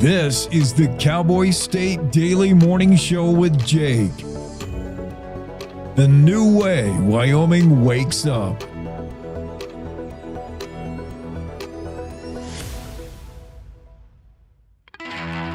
This is the Cowboy State Daily Morning Show with Jake. The new way Wyoming wakes up.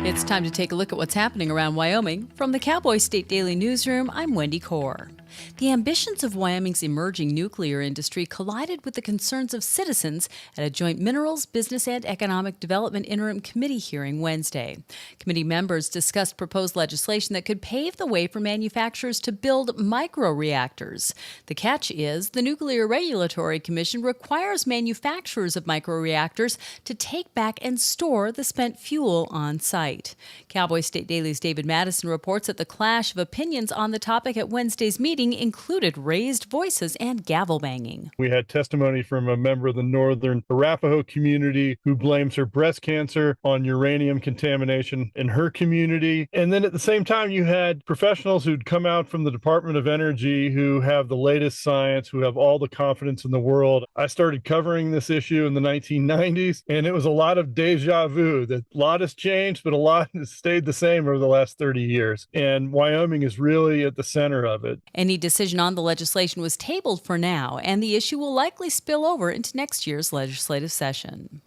It's time to take a look at what's happening around Wyoming. From the Cowboy State Daily Newsroom, I'm Wendy Kaur. The ambitions of Wyoming's emerging nuclear industry collided with the concerns of citizens at a joint Minerals, Business, and Economic Development Interim Committee hearing Wednesday. Committee members discussed proposed legislation that could pave the way for manufacturers to build microreactors. The catch is the Nuclear Regulatory Commission requires manufacturers of microreactors to take back and store the spent fuel on site. Cowboy State Daily's David Madison reports that the clash of opinions on the topic at Wednesday's meeting included raised voices and gavel banging. We had testimony from a member of the Northern Arapaho community who blames her breast cancer on uranium contamination in her community. And then at the same time, you had professionals who'd come out from the Department of Energy who have the latest science, who have all the confidence in the world. I started covering this issue in the 1990s, and it was a lot of deja vu. That a lot has changed, but a lot has stayed the same over the last 30 years. And Wyoming is really at the center of it. Any decision on the legislation was tabled for now, and the issue will likely spill over into next year's legislative session.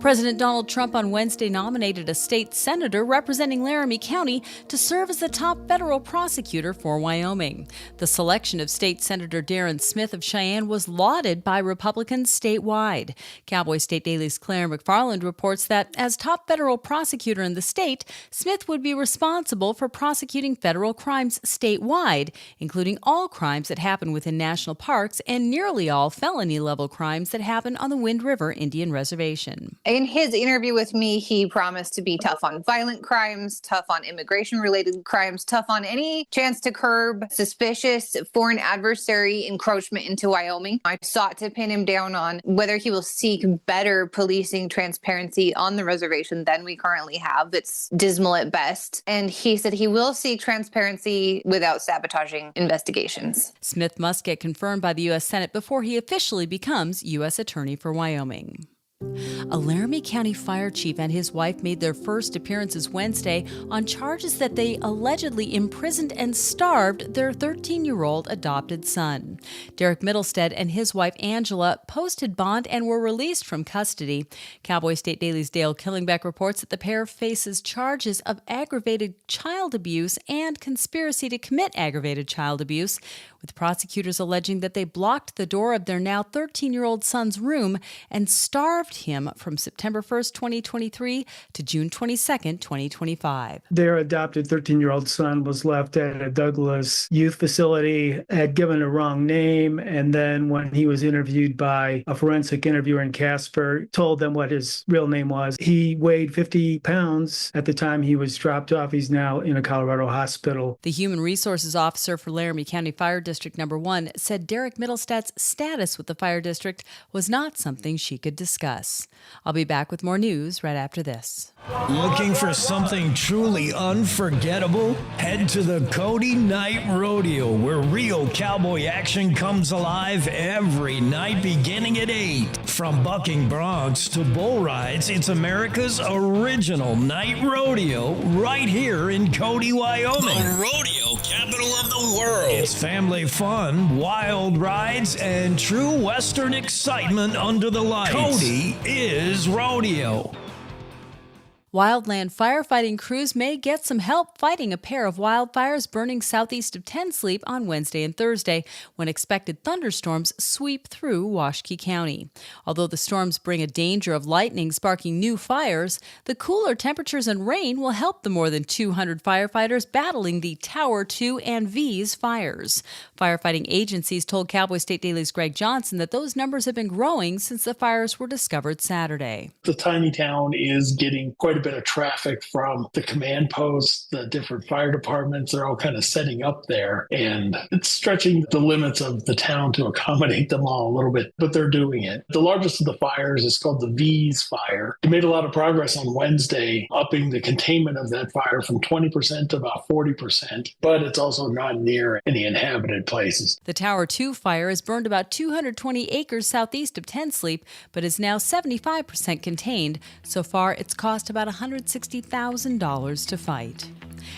President Donald Trump on Wednesday nominated a state senator representing Laramie County to serve as the top federal prosecutor for Wyoming. The selection of State Senator Darren Smith of Cheyenne was lauded by Republicans statewide. Cowboy State Daily's Claire McFarland reports that as top federal prosecutor in the state, Smith would be responsible for prosecuting federal crimes statewide, including all crimes that happen within national parks and nearly all felony-level crimes that happen on the Wind River Indian Reservation. In his interview with me, he promised to be tough on violent crimes, tough on immigration-related crimes, tough on any chance to curb suspicious foreign adversary encroachment into Wyoming. I sought to pin him down on whether he will seek better policing transparency on the reservation than we currently have. It's dismal at best. And he said he will seek transparency without sabotaging investigations. Smith must get confirmed by the U.S. Senate before he officially becomes U.S. Attorney for Wyoming. A Laramie County fire chief and his wife made their first appearances Wednesday on charges that they allegedly imprisoned and starved their 13-year-old adopted son. Derek Middlestead and his wife Angela posted bond and were released from custody. Cowboy State Daily's Dale Killingbeck reports that the pair faces charges of aggravated child abuse and conspiracy to commit aggravated child abuse, with prosecutors alleging that they blocked the door of their now 13-year-old son's room and starved him from September 1st, 2023 to June 22nd, 2025. Their adopted 13-year-old son was left at a Douglas youth facility, had given a wrong name, and then when he was interviewed by a forensic interviewer in Casper, told them what his real name was. He weighed 50 pounds at the time he was dropped off. He's now in a Colorado hospital. The Human Resources Officer for Laramie County Fire District Number 1 said Derek Middlestead's status with the fire district was not something she could discuss. I'll be back with more news right after this. Looking for something truly unforgettable? Head to the Cody Night Rodeo, where real cowboy action comes alive every night beginning at 8. From bucking broncs to bull rides, it's America's original night rodeo right here in Cody, Wyoming. The rodeo capital of the world. It's family fun, wild rides, and true Western excitement under the lights. Cody is rodeo. Wildland firefighting crews may get some help fighting a pair of wildfires burning southeast of Tensleep on Wednesday and Thursday when expected thunderstorms sweep through Washakie County. Although the storms bring a danger of lightning sparking new fires, the cooler temperatures and rain will help the more than 200 firefighters battling the Tower 2 and V's fires. Firefighting agencies told Cowboy State Daily's Greg Johnson that those numbers have been growing since the fires were discovered Saturday. The tiny town is getting quite a bit of traffic from the command posts, the different fire departments. They're all kind of setting up there, and it's stretching the limits of the town to accommodate them all a little bit, but they're doing it. The largest of the fires is called the V's fire. They made a lot of progress on Wednesday, upping the containment of that fire from 20% to about 40%, but it's also not near any inhabited places. The Tower 2 fire has burned about 220 acres southeast of Tensleep, but is now 75% contained. So far, it's cost about about $160,000 to fight.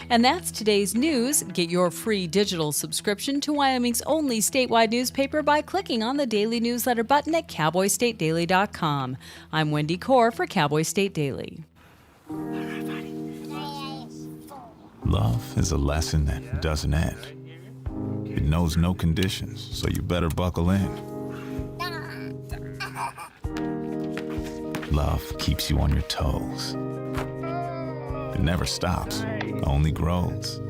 And that's today's news. Get your free digital subscription to Wyoming's only statewide newspaper by clicking on the daily newsletter button at cowboystatedaily.com. I'm Wendy Core for Cowboy State Daily. Love is a lesson that doesn't end. It knows no conditions, so you better buckle in. Love keeps you on your toes. It never stops, only grows.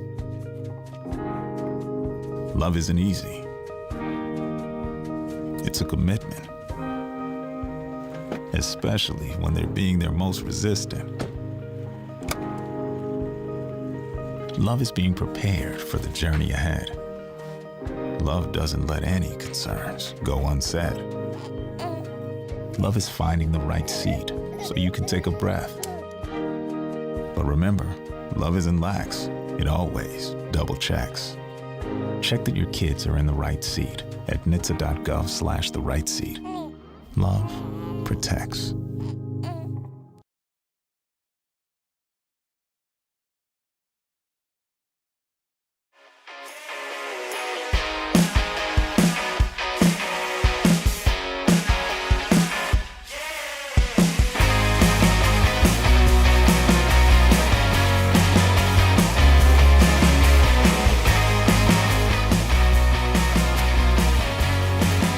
Love isn't easy. It's a commitment, especially when they're being their most resistant. Love is being prepared for the journey ahead. Love doesn't let any concerns go unsaid. Love is finding the right seat so you can take a breath. But remember, love isn't lax. It always double checks. Check that your kids are in the right seat at nhtsa.gov/the right seat. Love protects.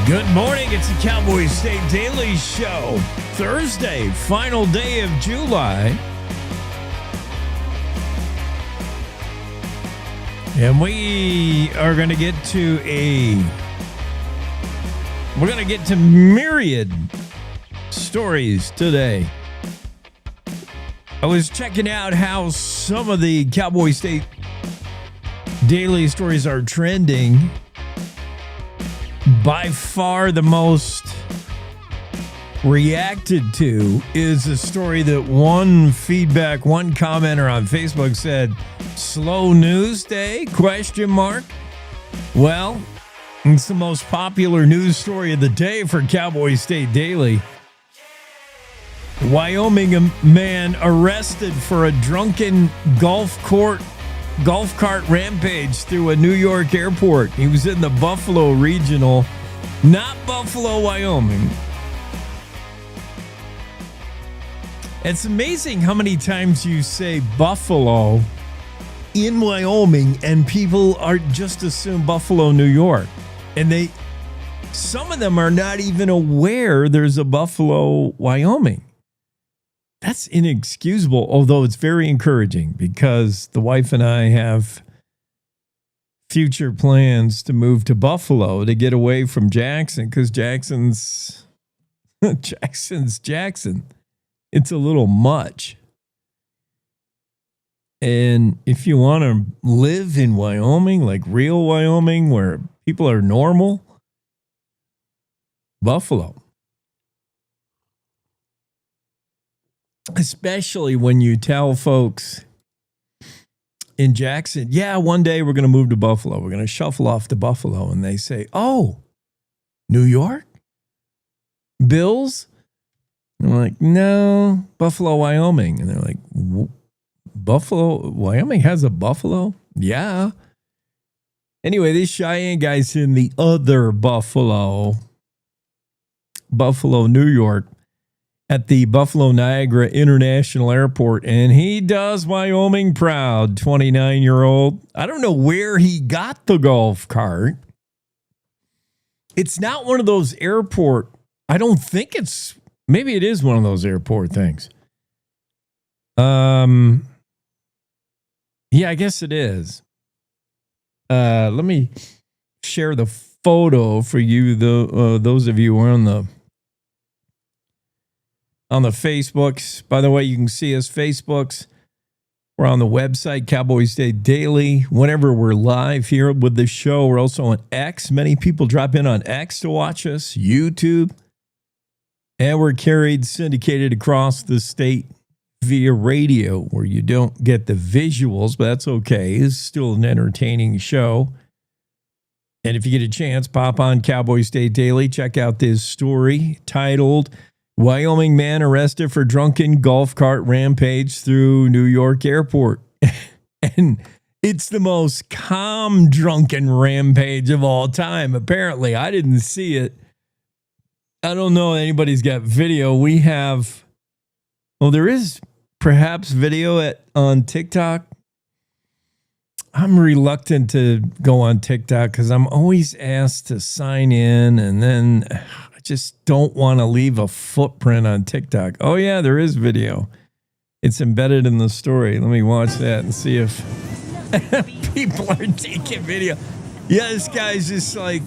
Good morning. It's the Cowboy State Daily Show. Thursday, final day of July. And we are going to get to myriad stories today. I was checking out how some of the Cowboy State Daily stories are trending. By far the most reacted to is a story that one commenter on Facebook said, slow news day, ? Well, it's the most popular news story of the day for Cowboy State Daily. Wyoming man arrested for a drunken golf cart rampage through a New York airport. He was in the Buffalo Regional, not Buffalo, Wyoming. It's amazing how many times you say Buffalo in Wyoming and people are just assume Buffalo, New York. And some of them are not even aware there's a Buffalo, Wyoming. That's inexcusable, although it's very encouraging because the wife and I have future plans to move to Buffalo to get away from Jackson because Jackson's Jackson. It's a little much. And if you want to live in Wyoming, like real Wyoming, where people are normal, Buffalo. Especially when you tell folks in Jackson, yeah, one day we're going to move to Buffalo. We're going to shuffle off to Buffalo. And they say, oh, New York? Bills? And I'm like, no, Buffalo, Wyoming. And they're like, Buffalo, Wyoming has a Buffalo? Yeah. Anyway, this Cheyenne guy's in the other Buffalo, New York, at the Buffalo Niagara International Airport, and he does Wyoming proud, 29-year-old. I don't know where he got the golf cart. It's not one of those airport, maybe it is one of those airport things. Yeah, I guess it is. Let me share the photo for you, those of you who are on the Facebooks. By the way, you can see us Facebooks. We're on the website, Cowboy State Daily. Whenever we're live here with the show, we're also on X. Many people drop in on X to watch us, YouTube. And we're syndicated across the state via radio, where you don't get the visuals, but that's okay. It's still an entertaining show. And if you get a chance, pop on Cowboy State Daily. Check out this story titled, Wyoming man arrested for drunken golf cart rampage through New York airport. And it's the most calm drunken rampage of all time. Apparently, I didn't see it. I don't know if anybody's got video. We have, well, there is perhaps video on TikTok. I'm reluctant to go on TikTok because I'm always asked to sign in, and then I just don't want to leave a footprint on TikTok. Oh, yeah, there is video. It's embedded in the story. Let me watch that and see if people are taking video. Yeah, this guy's just like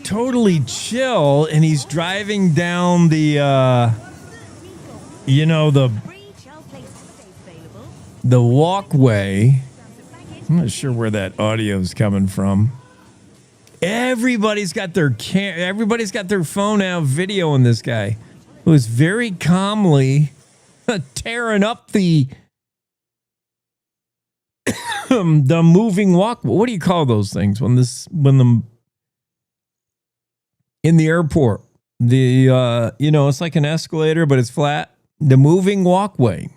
totally chill, and he's driving down the walkway. I'm not sure where that audio is coming from. Everybody's got their phone out videoing this guy who is very calmly tearing up the moving walk. What do you call those things in the airport? It's like an escalator, but it's flat. The moving walkway.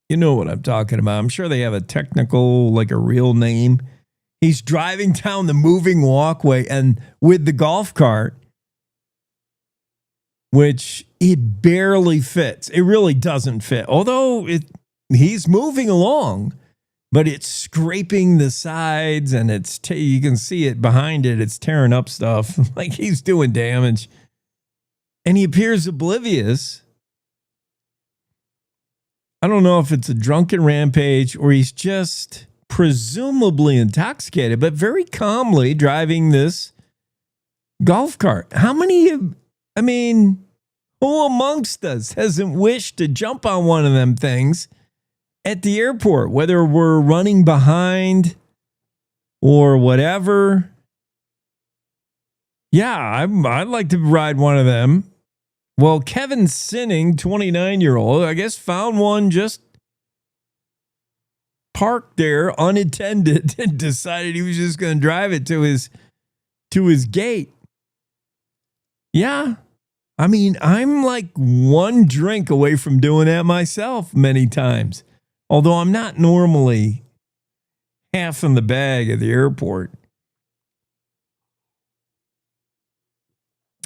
You know what I'm talking about. I'm sure they have a technical, like a real name. He's driving down the moving walkway and with the golf cart, which it barely fits. It really doesn't fit. Although he's moving along, but it's scraping the sides, and you can see it behind it. It's tearing up stuff like he's doing damage. And he appears oblivious. I don't know if it's a drunken rampage or he's just presumably intoxicated, but very calmly driving this golf cart. Who amongst us hasn't wished to jump on one of them things at the airport, whether we're running behind or whatever? Yeah, I'd like to ride one of them. Well, Kevin Sinning, 29-year-old, I guess found one just parked there unattended and decided he was just going to drive it to his gate. Yeah. I'm like one drink away from doing that myself many times. Although I'm not normally half in the bag at the airport.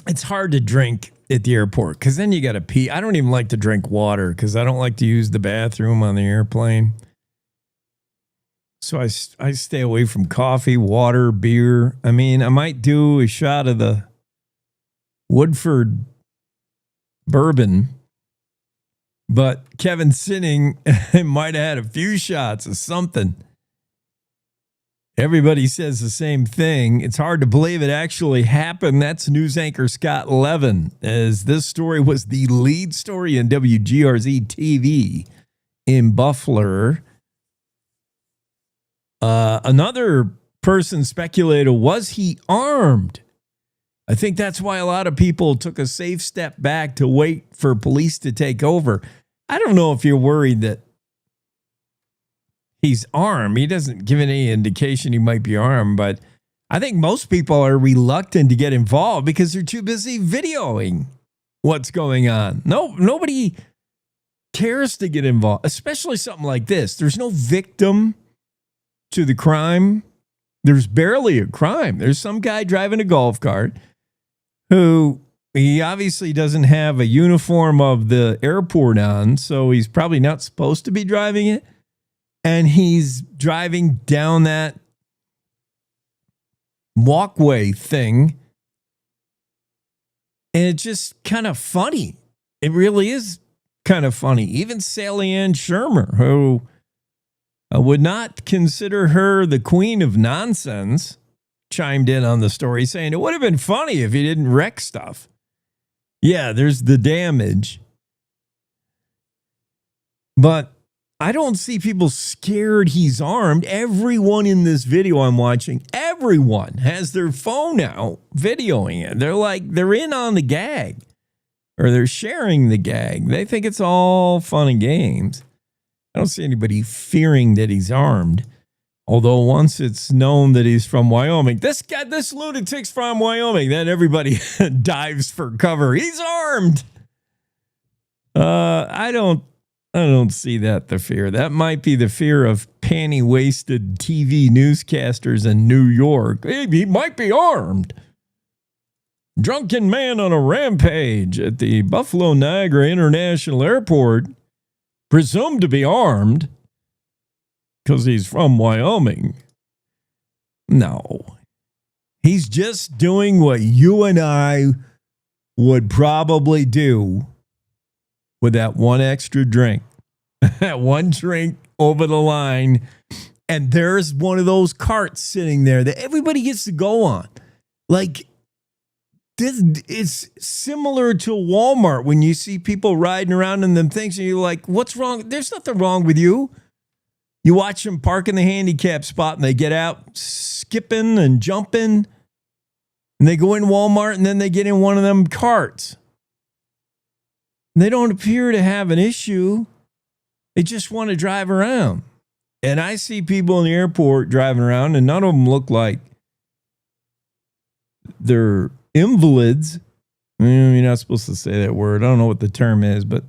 It's hard to drink at the airport because then you got to pee. I don't even like to drink water because I don't like to use the bathroom on the airplane. So I stay away from coffee, water, beer. I might do a shot of the Woodford bourbon, but Kevin Sinning might have had a few shots of something. Everybody says the same thing. It's hard to believe it actually happened. That's news anchor Scott Levin, as this story was the lead story in WGRZ TV in Buffalo. Another person speculated, was he armed? I think that's why a lot of people took a safe step back to wait for police to take over. I don't know if you're worried that he's armed. He doesn't give any indication he might be armed, but I think most people are reluctant to get involved because they're too busy videoing what's going on. Nobody cares to get involved, especially something like this. There's no victim to the crime. There's barely a crime. There's some guy driving a golf cart who he obviously doesn't have a uniform of the airport on, so he's probably not supposed to be driving it. And he's driving down that walkway thing. And it's just kind of funny. It really is kind of funny. Even Sally Ann Shermer, who I would not consider her the queen of nonsense, chimed in on the story saying it would have been funny if he didn't wreck stuff. Yeah, there's the damage. But I don't see people scared he's armed. Everyone in this video I'm watching, everyone has their phone out videoing it. They're in on the gag, or they're sharing the gag. They think it's all fun and games. I don't see anybody fearing that he's armed. Although once it's known that he's from Wyoming, this lunatic's from Wyoming, then everybody dives for cover. He's armed. I don't see that the fear. That might be the fear of panty-waisted TV newscasters in New York. Hey, he might be armed. Drunken man on a rampage at the Buffalo Niagara International Airport, presumed to be armed because he's from Wyoming. No. He's just doing what you and I would probably do with that one extra drink. That one drink over the line. And there's one of those carts sitting there that everybody gets to go on. Like, this, it's similar to Walmart when you see people riding around in them things and you're like, what's wrong? There's nothing wrong with you. You watch them park in the handicap spot and they get out skipping and jumping. And they go in Walmart and then they get in one of them carts. And they don't appear to have an issue. They just want to drive around. And I see people in the airport driving around and none of them look like they're invalids. You're not supposed to say that word. I don't know what the term is, but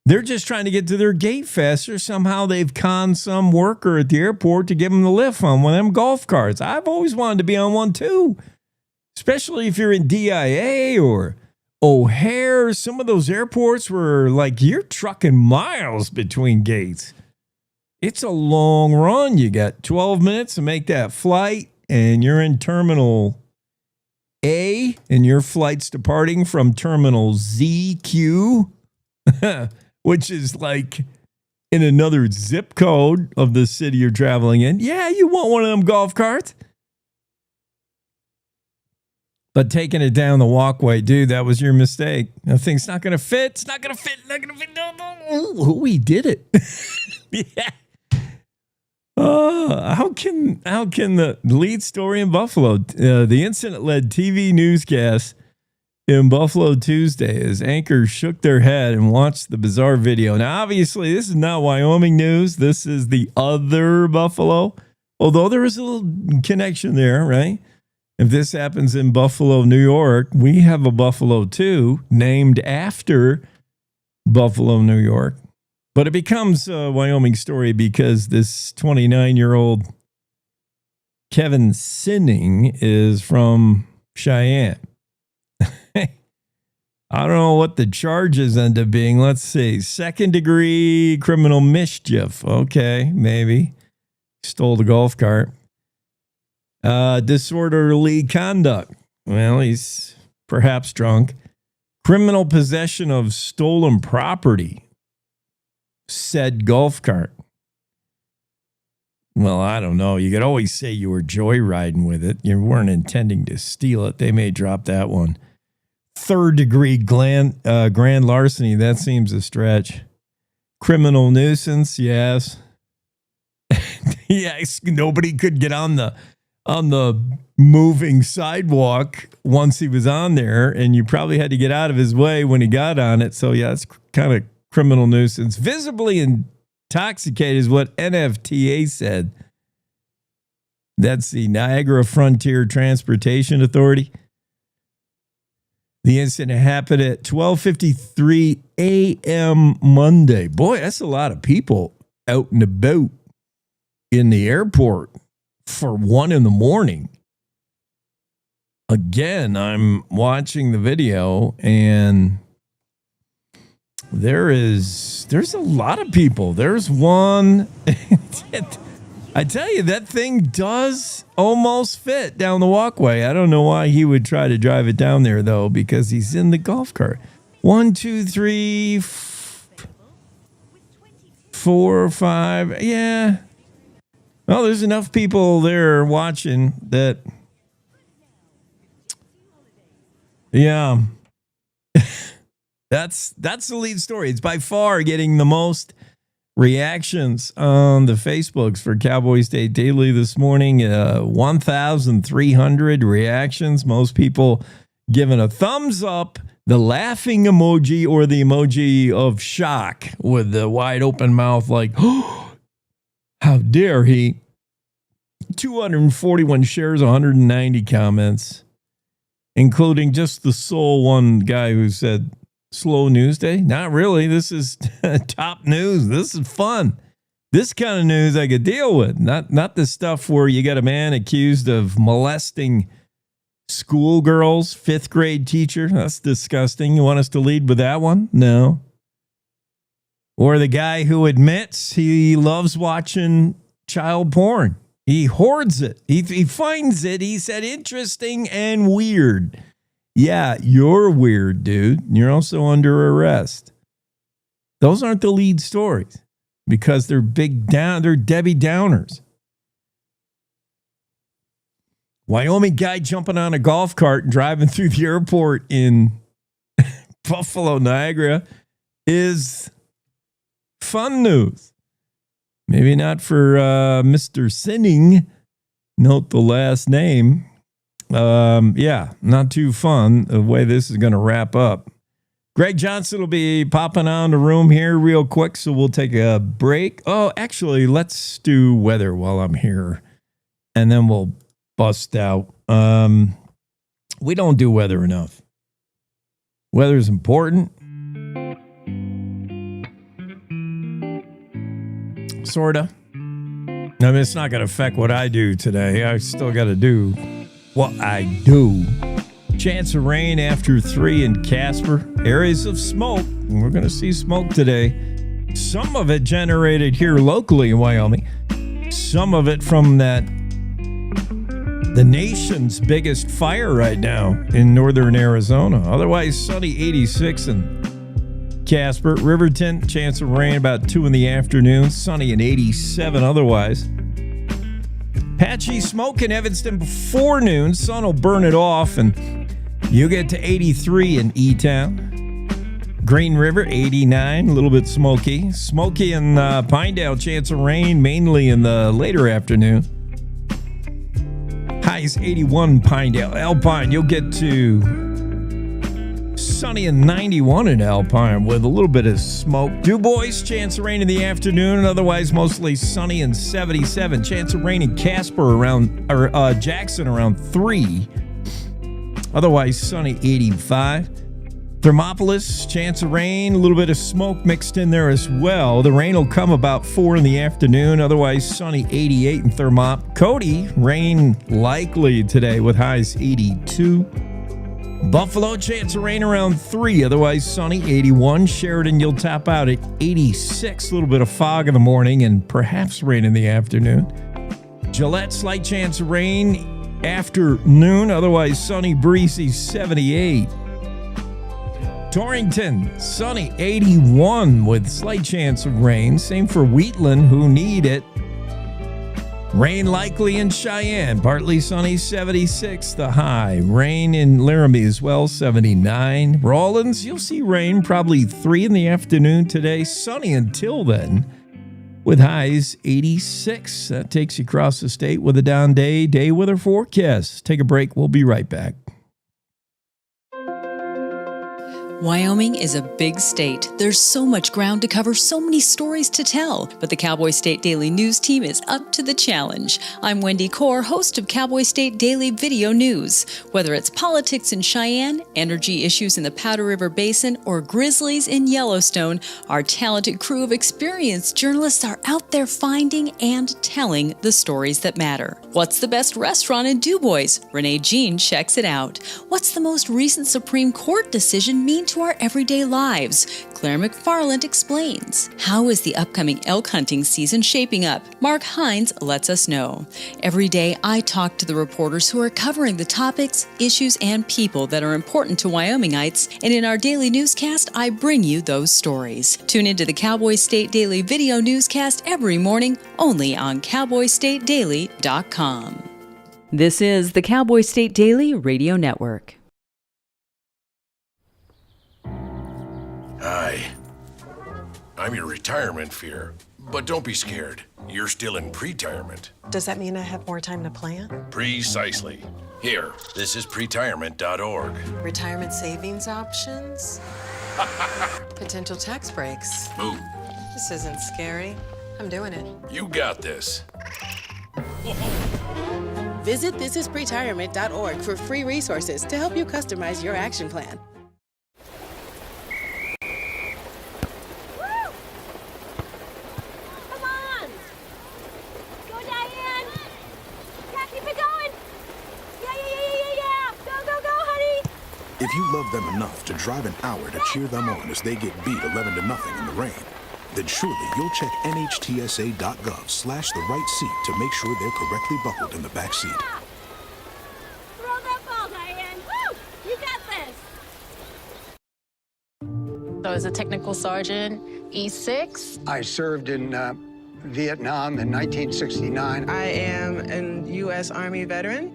they're just trying to get to their gate faster. Somehow they've conned some worker at the airport to give them the lift on one of them golf carts. I've always wanted to be on one too, especially if you're in DIA or O'Hare. Some of those airports were like you're trucking miles between gates. It's a long run. You got 12 minutes to make that flight, and you're in Terminal A, and your flight's departing from Terminal ZQ, which is like in another zip code of the city you're traveling in. Yeah, you want one of them golf carts. But taking it down the walkway, dude, that was your mistake. That thing's not going to fit. It's not going to fit. Not going to fit. No. We did it. Yeah. How can the lead story in Buffalo, the incident-led TV newscast in Buffalo Tuesday as anchors shook their head and watched the bizarre video. Now, obviously, this is not Wyoming news. This is the other Buffalo, although there is a little connection there, right? If this happens in Buffalo, New York, we have a Buffalo too, named after Buffalo, New York. But it becomes a Wyoming story because this 29-year-old Kevin Sinning is from Cheyenne. I don't know what the charges end up being. Let's see. Second-degree criminal mischief. Okay, maybe. Stole the golf cart. Disorderly conduct. Well, he's perhaps drunk. Criminal possession of stolen property. Said golf cart. Well, I don't know. You could always say you were joyriding with it. You weren't intending to steal it. They may drop that one. Third degree grand larceny. That seems a stretch. Criminal nuisance. Yes. Yes. Nobody could get on the moving sidewalk once he was on there, and you probably had to get out of his way when he got on it. So yeah, it's kind of criminal nuisance. Visibly intoxicated is what NFTA said. That's the Niagara Frontier Transportation Authority. The incident happened at 12:53 a.m. Monday. Boy, that's a lot of people out and about in the airport for 1 a.m. Again, I'm watching the video and there's a lot of people. There's one. I tell you, that thing does almost fit down the walkway. I don't know why he would try to drive it down there, though, because he's in the golf cart. 1, 2, 3, 4, 5. Yeah. Well, there's enough people there watching that. Yeah. That's the lead story. It's by far getting the most reactions on the Facebooks for Cowboy State Daily this morning. 1,300 reactions. Most people giving a thumbs up, the laughing emoji, or the emoji of shock with the wide open mouth like, oh, how dare he? 241 shares, 190 comments, including just the sole one guy who said, slow news day? Not really. This is top news. This is fun. This kind of news I could deal with. Not the stuff where you got a man accused of molesting schoolgirls, 5th grade teacher. That's disgusting. You want us to lead with that one? No. Or the guy who admits he loves watching child porn. He hoards it. He finds it, he said, interesting and weird. Yeah, you're weird, dude. You're also under arrest. Those aren't the lead stories because they're they're Debbie Downers. Wyoming guy jumping on a golf cart and driving through the airport in Buffalo, Niagara is fun news. Maybe not for Mr. Sinning. Note the last name. Yeah, not too fun the way this is going to wrap up. Greg Johnson will be popping on the room here real quick, so we'll take a break. Oh, actually, let's do weather while I'm here, and then we'll bust out. We don't do weather enough. Weather is important. Sorta. I mean, it's not going to affect what I do today. I still got to do what I do. Chance of rain after 3 in Casper. Areas of smoke. We're going to see smoke today. Some of it generated here locally in Wyoming. Some of it from the nation's biggest fire right now in northern Arizona. Otherwise, sunny 86 in Casper. Riverton, chance of rain about 2 in the afternoon. Sunny and 87 otherwise. Patchy smoke in Evanston before noon. Sun will burn it off, and you get to 83 in E-Town. Green River, 89, a little bit smoky. Smoky in Pinedale, chance of rain mainly in the later afternoon. Highs 81 Pinedale. Alpine, you'll get to sunny and 91 in Alpine with a little bit of smoke. DuBois, chance of rain in the afternoon, and otherwise mostly sunny and 77. Chance of rain in Casper Jackson around 3. Otherwise sunny 85. Thermopolis, chance of rain, a little bit of smoke mixed in there as well. The rain will come about 4 in the afternoon, otherwise sunny 88 in Thermop. Cody, rain likely today with highs 82. Buffalo, chance of rain around 3, otherwise sunny 81. Sheridan, you'll top out at 86. A little bit of fog in the morning and perhaps rain in the afternoon. Gillette, slight chance of rain afternoon, otherwise sunny, breezy 78. Torrington, sunny 81 with slight chance of rain. Same for Wheatland, who need it. Rain likely in Cheyenne, partly sunny 76 the high. Rain in Laramie as well, 79. Rawlins, you'll see rain probably 3 in the afternoon today. Sunny until then with highs 86. That takes you across the state with a down day. Day weather forecast. Take a break. We'll be right back. Wyoming is a big state. There's so much ground to cover, so many stories to tell. But the Cowboy State Daily News team is up to the challenge. I'm Wendy Core, host of Cowboy State Daily Video News. Whether it's politics in Cheyenne, energy issues in the Powder River Basin, or grizzlies in Yellowstone, our talented crew of experienced journalists are out there finding and telling the stories that matter. What's the best restaurant in DuBois? Renee Jean checks it out. What's the most recent Supreme Court decision mean to our everyday lives? Claire McFarland explains. How is the upcoming elk hunting season shaping up? Mark Hines lets us know. Every day, I talk to the reporters who are covering the topics, issues, and people that are important to Wyomingites, and in our daily newscast, I bring you those stories. Tune into the Cowboy State Daily Video Newscast every morning, only on CowboyStateDaily.com. This is the Cowboy State Daily Radio Network. Hi. I'm your retirement fear. But don't be scared. You're still in pre-retirement. Does that mean I have more time to plan? Precisely. Here, this is pretirement.org. Retirement savings options? Potential tax breaks. Ooh. This isn't scary. I'm doing it. You got this. Visit thisispretirement.org for free resources to help you customize your action plan. Come on! Go, Diane! Yeah, keep it going! Yeah! Go, honey! If you love them enough to drive an hour to cheer them on as they get beat 11-0 in the rain, then surely you'll check nhtsa.gov/the-right seat to make sure they're correctly buckled in the back seat. Throw that ball, Diane! Woo! You got this! So as a technical sergeant, E6. I served in Vietnam in 1969. I am a U.S. Army veteran.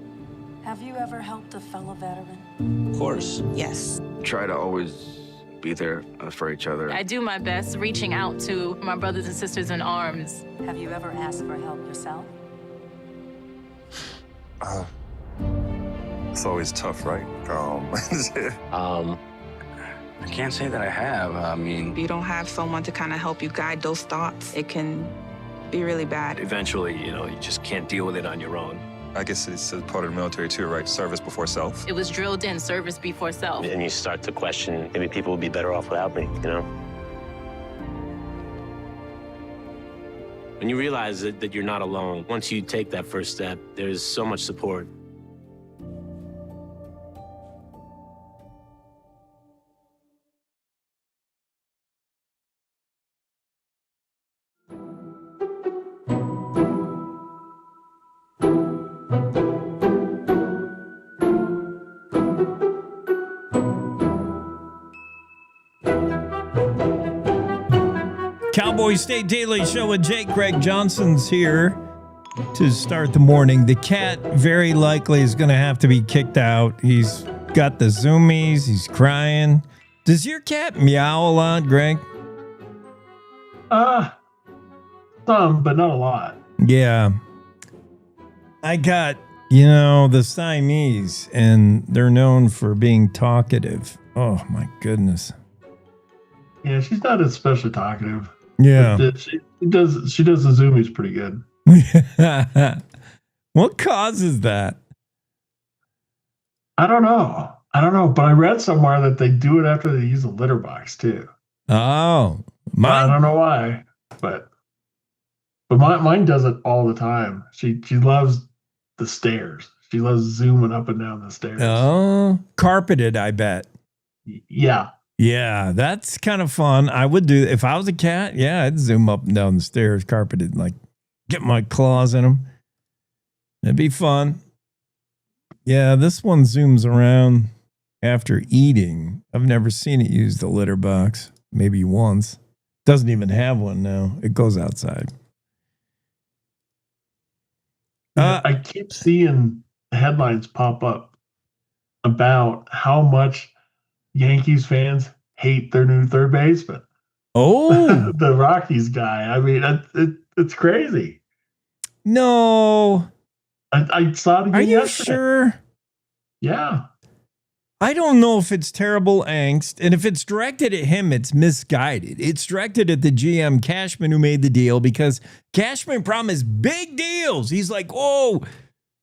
Have you ever helped a fellow veteran? Of course. Yes. Try to always be there for each other. I do my best reaching out to my brothers and sisters in arms. Have you ever asked for help yourself? It's always tough, right? I can't say that I have. I mean, If you don't have someone to kind of help you guide those thoughts, it can be really bad. Eventually, you just can't deal with it on your own. I guess it's a part of the military too, right? Service before self. It was drilled in, service before self. And you start to question, maybe people would be better off without me, When you realize that you're not alone, once you take that first step, there's so much support. Cowboy State Daily Show with Jake. Greg Johnson's here to start the morning. The cat very likely is going to have to be kicked out. He's got the zoomies. He's crying. Does your cat meow a lot, Greg? Some, but not a lot. Yeah. I got, the Siamese, and they're known for being talkative. Oh, my goodness. Yeah, she's not especially talkative. Yeah. But she does the zoomies pretty good. What causes that? I don't know, but I read somewhere that they do it after they use a litter box too. Oh, I don't know why, but mine does it all the time. She loves the stairs. She loves zooming up and down the stairs. Oh, carpeted, I bet. Yeah. Yeah, that's kind of fun. I would do, if I was a cat, yeah, I'd zoom up and down the stairs, carpeted, like get my claws in them. It'd be fun. Yeah, this one zooms around after eating. I've never seen it use the litter box. Maybe once. Doesn't even have one now. It goes outside. I keep seeing headlines pop up about how much Yankees fans hate their new third baseman. Oh, the Rockies guy. I mean, it's crazy. No, I saw it again. Are you yesterday. sure? Yeah. I don't know if it's terrible angst, and if it's directed at him, it's misguided. It's directed at the GM Cashman who made the deal, because Cashman promised big deals. He's like, "Oh,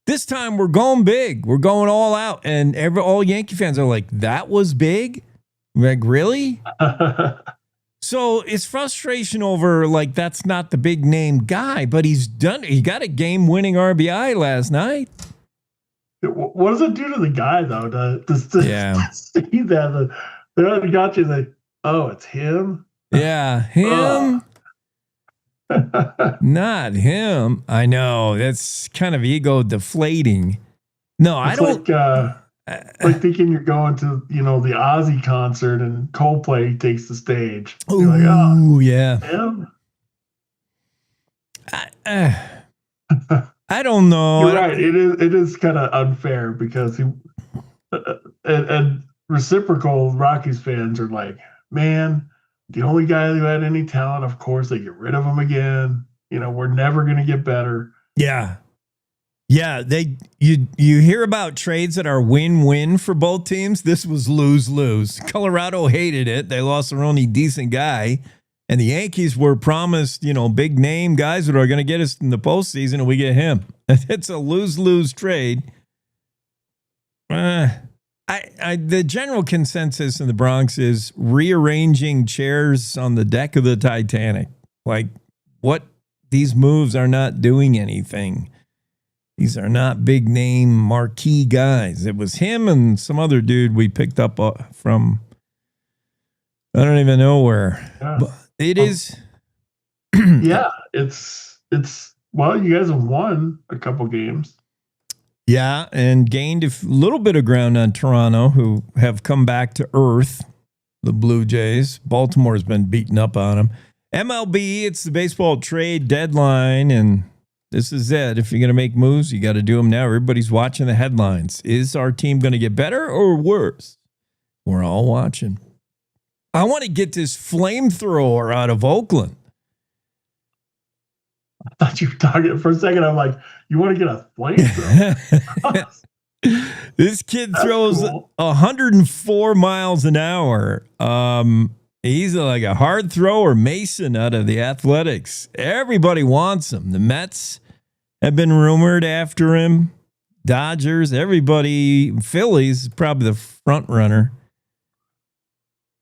this time we're going big. We're going all out." And all Yankee fans are like, "That was big?" Like, really? So it's frustration over, like, that's not the big name guy, but he got a game-winning RBI last night. What does it do to the guy, though? To see that they got you, like, oh, it's him? Yeah, him? Not him. I know. That's kind of ego deflating. No, I don't. Like thinking you're going to, the Ozzy concert and Coldplay takes the stage. Oh, like, oh, yeah. Him? I don't know. You're right. It is kind of unfair because and reciprocal Rockies fans are like, man, the only guy who had any talent, of course, they get rid of him again. We're never going to get better. Yeah. Yeah, you hear about trades that are win-win for both teams. This was lose-lose. Colorado hated it. They lost their only decent guy. And the Yankees were promised, big name guys that are going to get us in the postseason, and we get him. It's a lose-lose trade. The general consensus in the Bronx is rearranging chairs on the deck of the Titanic. Like, what? These moves are not doing anything. These are not big name marquee guys. It was him and some other dude we picked up from, I don't even know where. Yeah. But it is. Yeah, it's well, you guys have won a couple games. Yeah, and gained a little bit of ground on Toronto, who have come back to earth, the Blue Jays. Baltimore's been beating up on them. MLB, it's the baseball trade deadline, and this is it. If you're going to make moves, you got to do them now. Everybody's watching the headlines. Is our team going to get better or worse? We're all watching. I want to get this flamethrower out of Oakland. I thought you were talking for a second. I'm like, you want to get a flamethrower? This kid That's throws cool. 104 miles an hour. He's like a hard thrower, Mason out of the Athletics. Everybody wants him. The Mets have been rumored after him. Dodgers, everybody. Phillies, probably the front runner.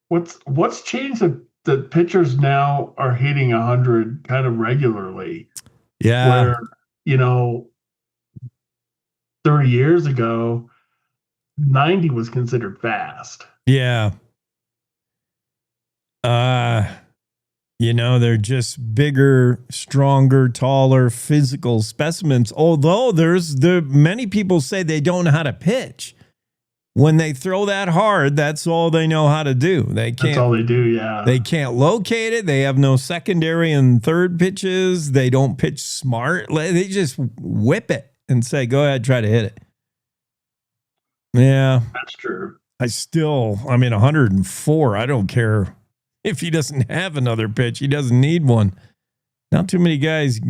What's changed that pitchers now are hitting 100 kind of regularly? Yeah. Where, 30 years ago, 90 was considered fast. Yeah. They're just bigger, stronger, taller, physical specimens. Although many people say they don't know how to pitch. When they throw that hard, that's all they know how to do. That's all they do, yeah. They can't locate it. They have no secondary and third pitches. They don't pitch smart. They just whip it and say, go ahead, try to hit it. Yeah. That's true. 104. I don't care if he doesn't have another pitch. He doesn't need one. Not too many guys.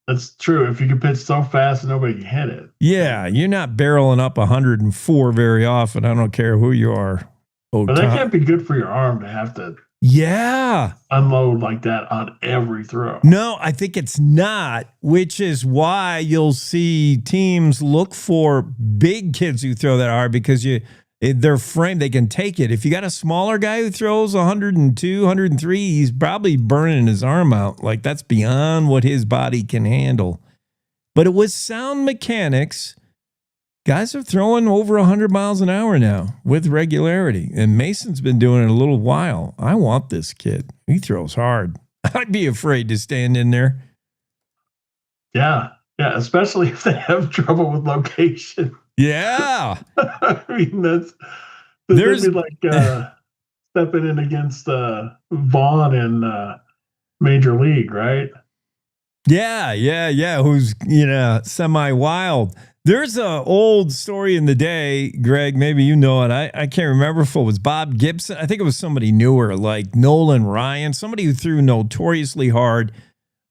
That's true. If you can pitch so fast, nobody can hit it. Yeah, you're not barreling up 104 very often. I don't care who you are. But that can't be good for your arm to have to unload like that on every throw. No, I think it's not, which is why you'll see teams look for big kids who throw that hard because their frame, they can take it. If you got a smaller guy who throws 102, 103, he's probably burning his arm out. Like, that's beyond what his body can handle. But it was sound mechanics. Guys are throwing over 100 miles an hour now with regularity. And Mason's been doing it a little while. I want this kid. He throws hard. I'd be afraid to stand in there. Yeah. Yeah, especially if they have trouble with location. Yeah. I mean, that'd be like stepping in against Vaughn in Major League, right? Yeah. Who's, semi-wild. There's an old story in the day, Greg, maybe you know it. I can't remember if it was Bob Gibson. I think it was somebody newer, like Nolan Ryan, somebody who threw notoriously hard.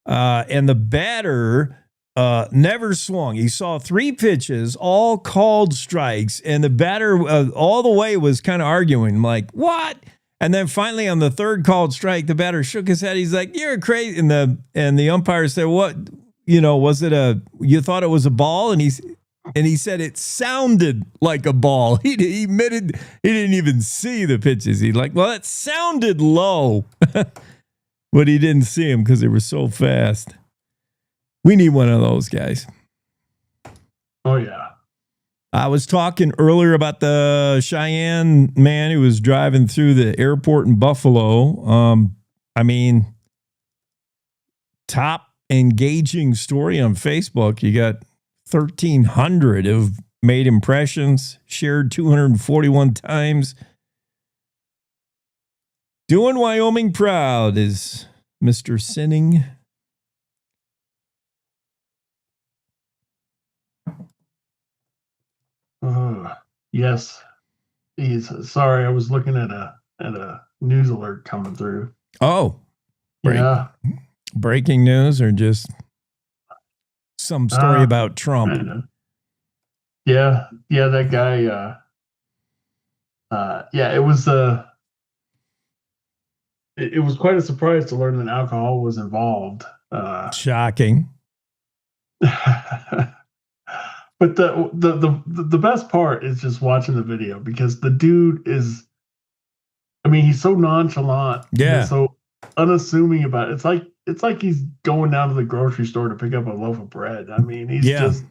And the batter never swung. He saw 3 pitches, all called strikes, and the batter all the way was kind of arguing, like, what? And then finally on the third called strike, the batter shook his head. He's like, you're crazy. And the umpire said, what? Was it you thought it was a ball? And he said it sounded like a ball. He admitted he didn't even see the pitches. He's like, well, it sounded low. But he didn't see them because they were so fast. We need one of those guys. Oh, yeah. I was talking earlier about the Cheyenne man who was driving through the airport in Buffalo. Top engaging story on Facebook. You got 1,300 have made impressions, shared 241 times. Doing Wyoming proud is Mr. Sinning. Yes. Sorry, I was looking at a news alert coming through. Oh. Yeah. Breaking news or just some story about Trump? Yeah, that guy. It was it was quite a surprise to learn that alcohol was involved. Shocking. But the best part is just watching the video because the dude is, I mean, he's so nonchalant. Yeah. He's so unassuming about it. It's like he's going down to the grocery store to pick up a loaf of bread. I mean, he's just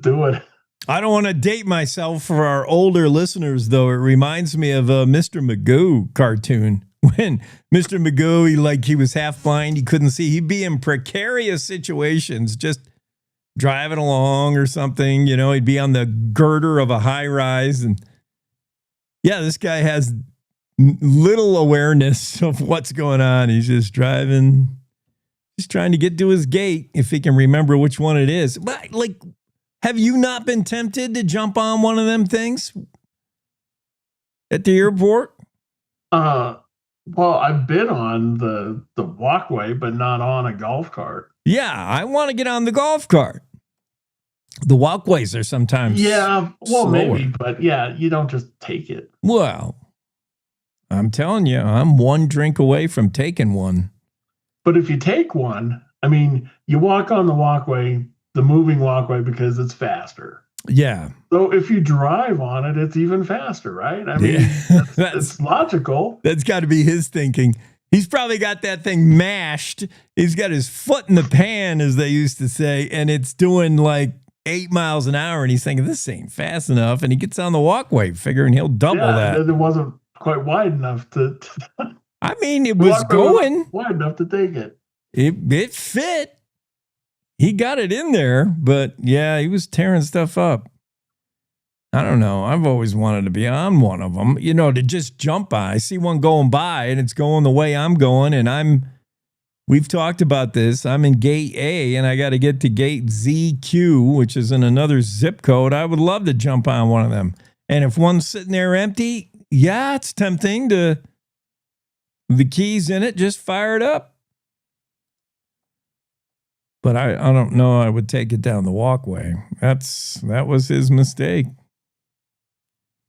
doing it. I don't want to date myself for our older listeners, though. It reminds me of a Mr. Magoo cartoon. When Mr. Magoo, he was half blind, he couldn't see. He'd be in precarious situations, just driving along or something. You know, he'd be on the girder of a high rise. And yeah, this guy has little awareness of what's going on. He's just driving, just trying to get to his gate if he can remember which one it is. But, have you not been tempted to jump on one of them things at the airport? Well, I've been on the walkway, but not on a golf cart. Yeah, I want to get on the golf cart. The walkways are sometimes slower. Maybe, but you don't just take it. Well, I'm telling you, I'm one drink away from taking one. But if you take one, I mean, you walk on the walkway, the moving walkway, because it's faster. Yeah. So if you drive on it, it's even faster, right? I mean, it's logical. That's got to be his thinking. He's probably got that thing mashed. He's got his foot in the pan, as they used to say, and it's doing 8 miles an hour, and he's thinking, this ain't fast enough, and he gets on the walkway, figuring he'll double that. It wasn't quite wide enough to I mean, it was going wide enough to take it. It fit. He got it in there, but yeah, he was tearing stuff up. I don't know. I've always wanted to be on one of them, to just jump on. I see one going by and it's going the way I'm going, and we've talked about this. I'm in gate A and I got to get to gate ZQ, which is in another zip code. I would love to jump on one of them. And if one's sitting there empty, yeah, it's tempting the keys in it, just fire it up. But I don't know I would take it down the walkway. That was his mistake.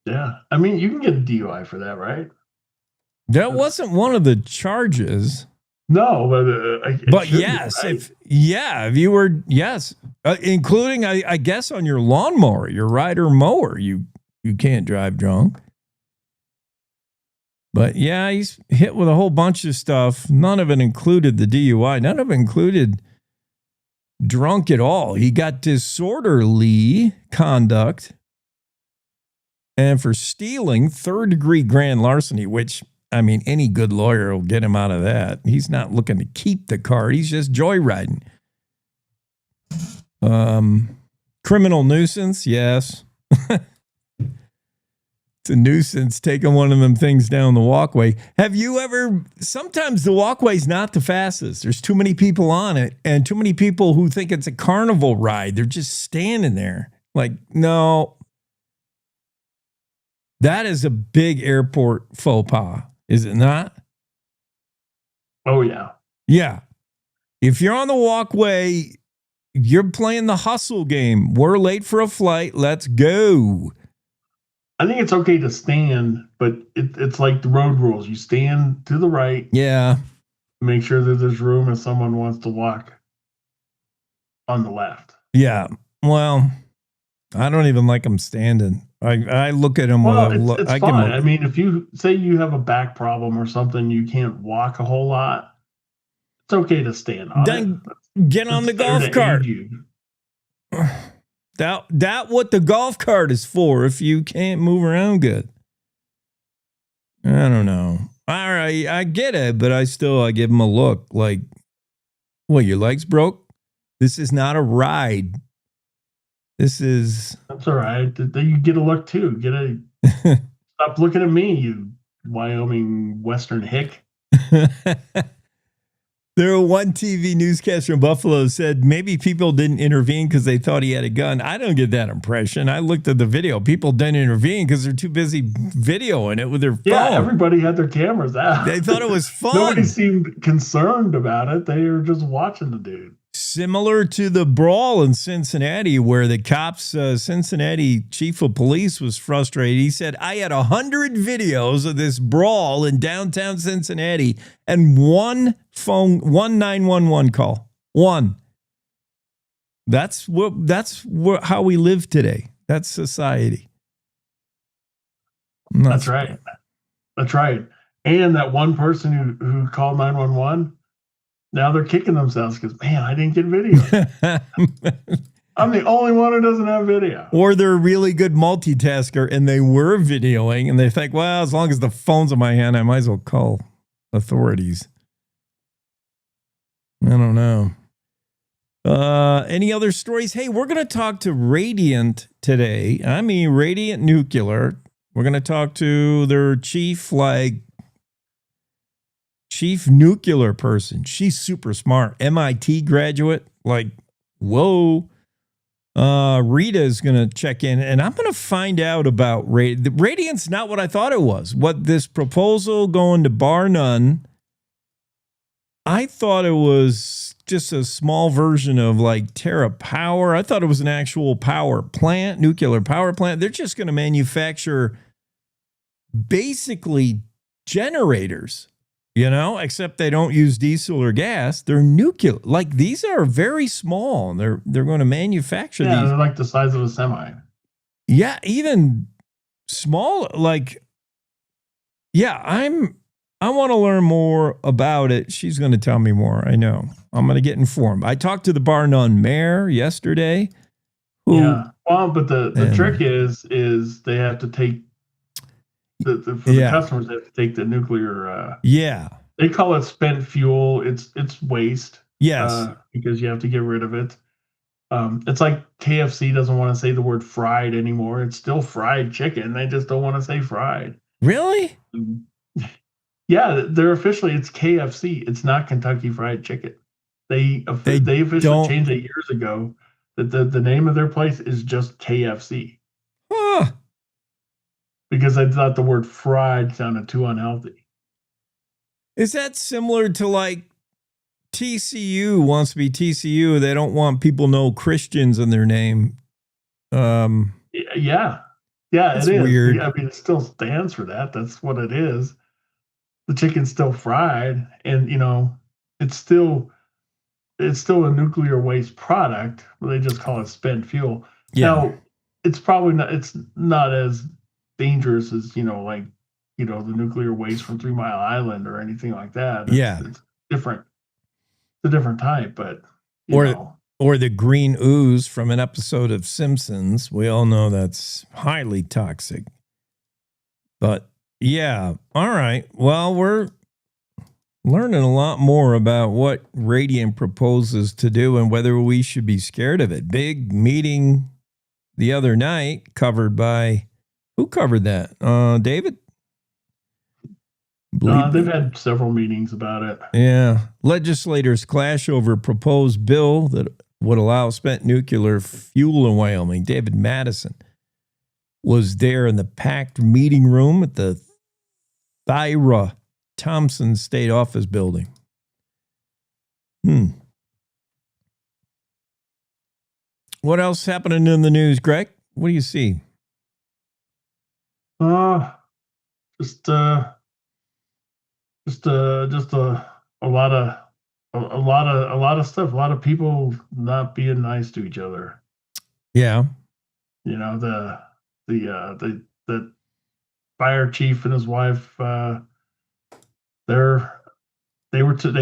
Yeah. I mean, you can get a DUI for that, right? That wasn't one of the charges. No, but yes, right? if you were, yes, including, I guess, on your lawnmower, your rider mower, you can't drive drunk. But yeah, he's hit with a whole bunch of stuff. None of it included the DUI. None of it included drunk at all. He got disorderly conduct, and for stealing, third-degree grand larceny, which, I mean, any good lawyer will get him out of that. He's not looking to keep the car. He's just joyriding. Criminal nuisance, yes. It's a nuisance taking one of them things down the walkway. Have you ever, sometimes the walkway's not the fastest. There's too many people on it and too many people who think it's a carnival ride. They're just standing there. No. That is a big airport faux pas, is it not? Oh, yeah. Yeah. If you're on the walkway, you're playing the hustle game. We're late for a flight. Let's go. I think it's okay to stand, but it's like the road rules. You stand to the right. Yeah. Make sure that there's room if someone wants to walk on the left. Yeah. Well, I don't even like them standing. I look at them with a look. It's fine. I mean, if you say you have a back problem or something, you can't walk a whole lot, it's okay to stand on then get on the golf cart. That what the golf cart is for if you can't move around good. I don't know. All right, I get it, but I give him a look like, well, your leg's broke? This is not a ride. This is... That's all right. You get a look too. Stop looking at me, you Wyoming Western hick. There, one TV newscaster in Buffalo said maybe people didn't intervene because they thought he had a gun. I don't get that impression. I looked at the video. People didn't intervene because they're too busy videoing it with their phone. Yeah, everybody had their cameras out. They thought it was fun. Nobody seemed concerned about it. They were just watching the dude. Similar to the brawl in Cincinnati where the cops, Cincinnati chief of police was frustrated. He said, I had 100 videos of this brawl in downtown Cincinnati and one 911 call. One. That's how we live today. That's society. That's right. That's right. And that one person who called 911, now they're kicking themselves because, man, I didn't get video. I'm the only one who doesn't have video. Or they're a really good multitasker and they were videoing and they think, well, as long as the phone's in my hand, I might as well call authorities. I don't know. Any other stories? Hey, we're going to talk to Radiant today. I mean, Radiant Nuclear. We're going to talk to their chief nuclear person. She's super smart. MIT graduate. Like, whoa. Rita is going to check in, and I'm going to find out about Radiant. Radiant's not what I thought it was. What this proposal going to bar none, I thought it was just a small version of like Terra Power. I thought it was an actual power plant, nuclear power plant. They're just going to manufacture basically generators, except they don't use diesel or gas. They're nuclear. Like these are very small. They're going to manufacture these. They're like the size of a semi. Yeah, even small. Like, yeah, I want to learn more about it. She's going to tell me more. I know. I'm going to get informed. I talked to the Bar None mayor yesterday. Yeah. Well, but the trick is they have to take the customers have to take the nuclear. They call it spent fuel. It's waste. Yes. Because you have to get rid of it. It's like KFC doesn't want to say the word fried anymore. It's still fried chicken. They just don't want to say fried. Really? Yeah, they're officially, it's KFC. It's not Kentucky Fried Chicken. They officially changed it years ago that the name of their place is just KFC. Huh. Because I thought the word fried sounded too unhealthy. Is that similar to like TCU wants to be TCU? They don't want people to know Christians in their name. Yeah, That's it is. Weird. I mean, it still stands for that. That's what it is. The chicken's still fried, and it's still a nuclear waste product, but they just call it spent fuel. Yeah. Now, it's not as dangerous as the nuclear waste from 3 Mile Island or anything like that. It's different. It's a different type, but or the green ooze from an episode of Simpsons. We all know that's highly toxic. But yeah, all right. Well, we're learning a lot more about what Radiant proposes to do and whether we should be scared of it. Big meeting the other night covered by, who covered that? David? They've had several meetings about it. Yeah. Legislators clash over proposed bill that would allow spent nuclear fuel in Wyoming. David Madison was there in the packed meeting room at the Thyra Thompson State Office Building. What else happening in the news, Greg? What do you see? Just a lot of stuff. A lot of people not being nice to each other. Yeah. The fire chief and his wife, they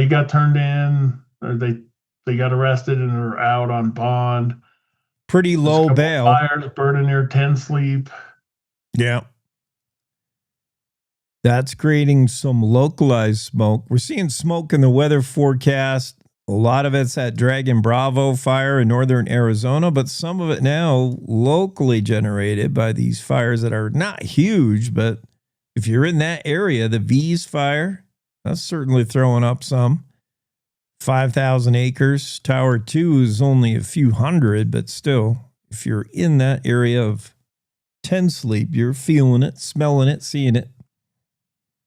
got turned in, or they got arrested and are out on bond. Pretty low bail. Fires burning near 10 Sleep. Yeah. That's creating some localized smoke. We're seeing smoke in the weather forecast. A lot of it's at Dragon Bravo fire in northern Arizona, but some of it now locally generated by these fires that are not huge, but if you're in that area, the V's fire, that's certainly throwing up some. 5,000 acres. Tower 2 is only a few hundred, but still, if you're in that area of 10 Sleep, you're feeling it, smelling it, seeing it.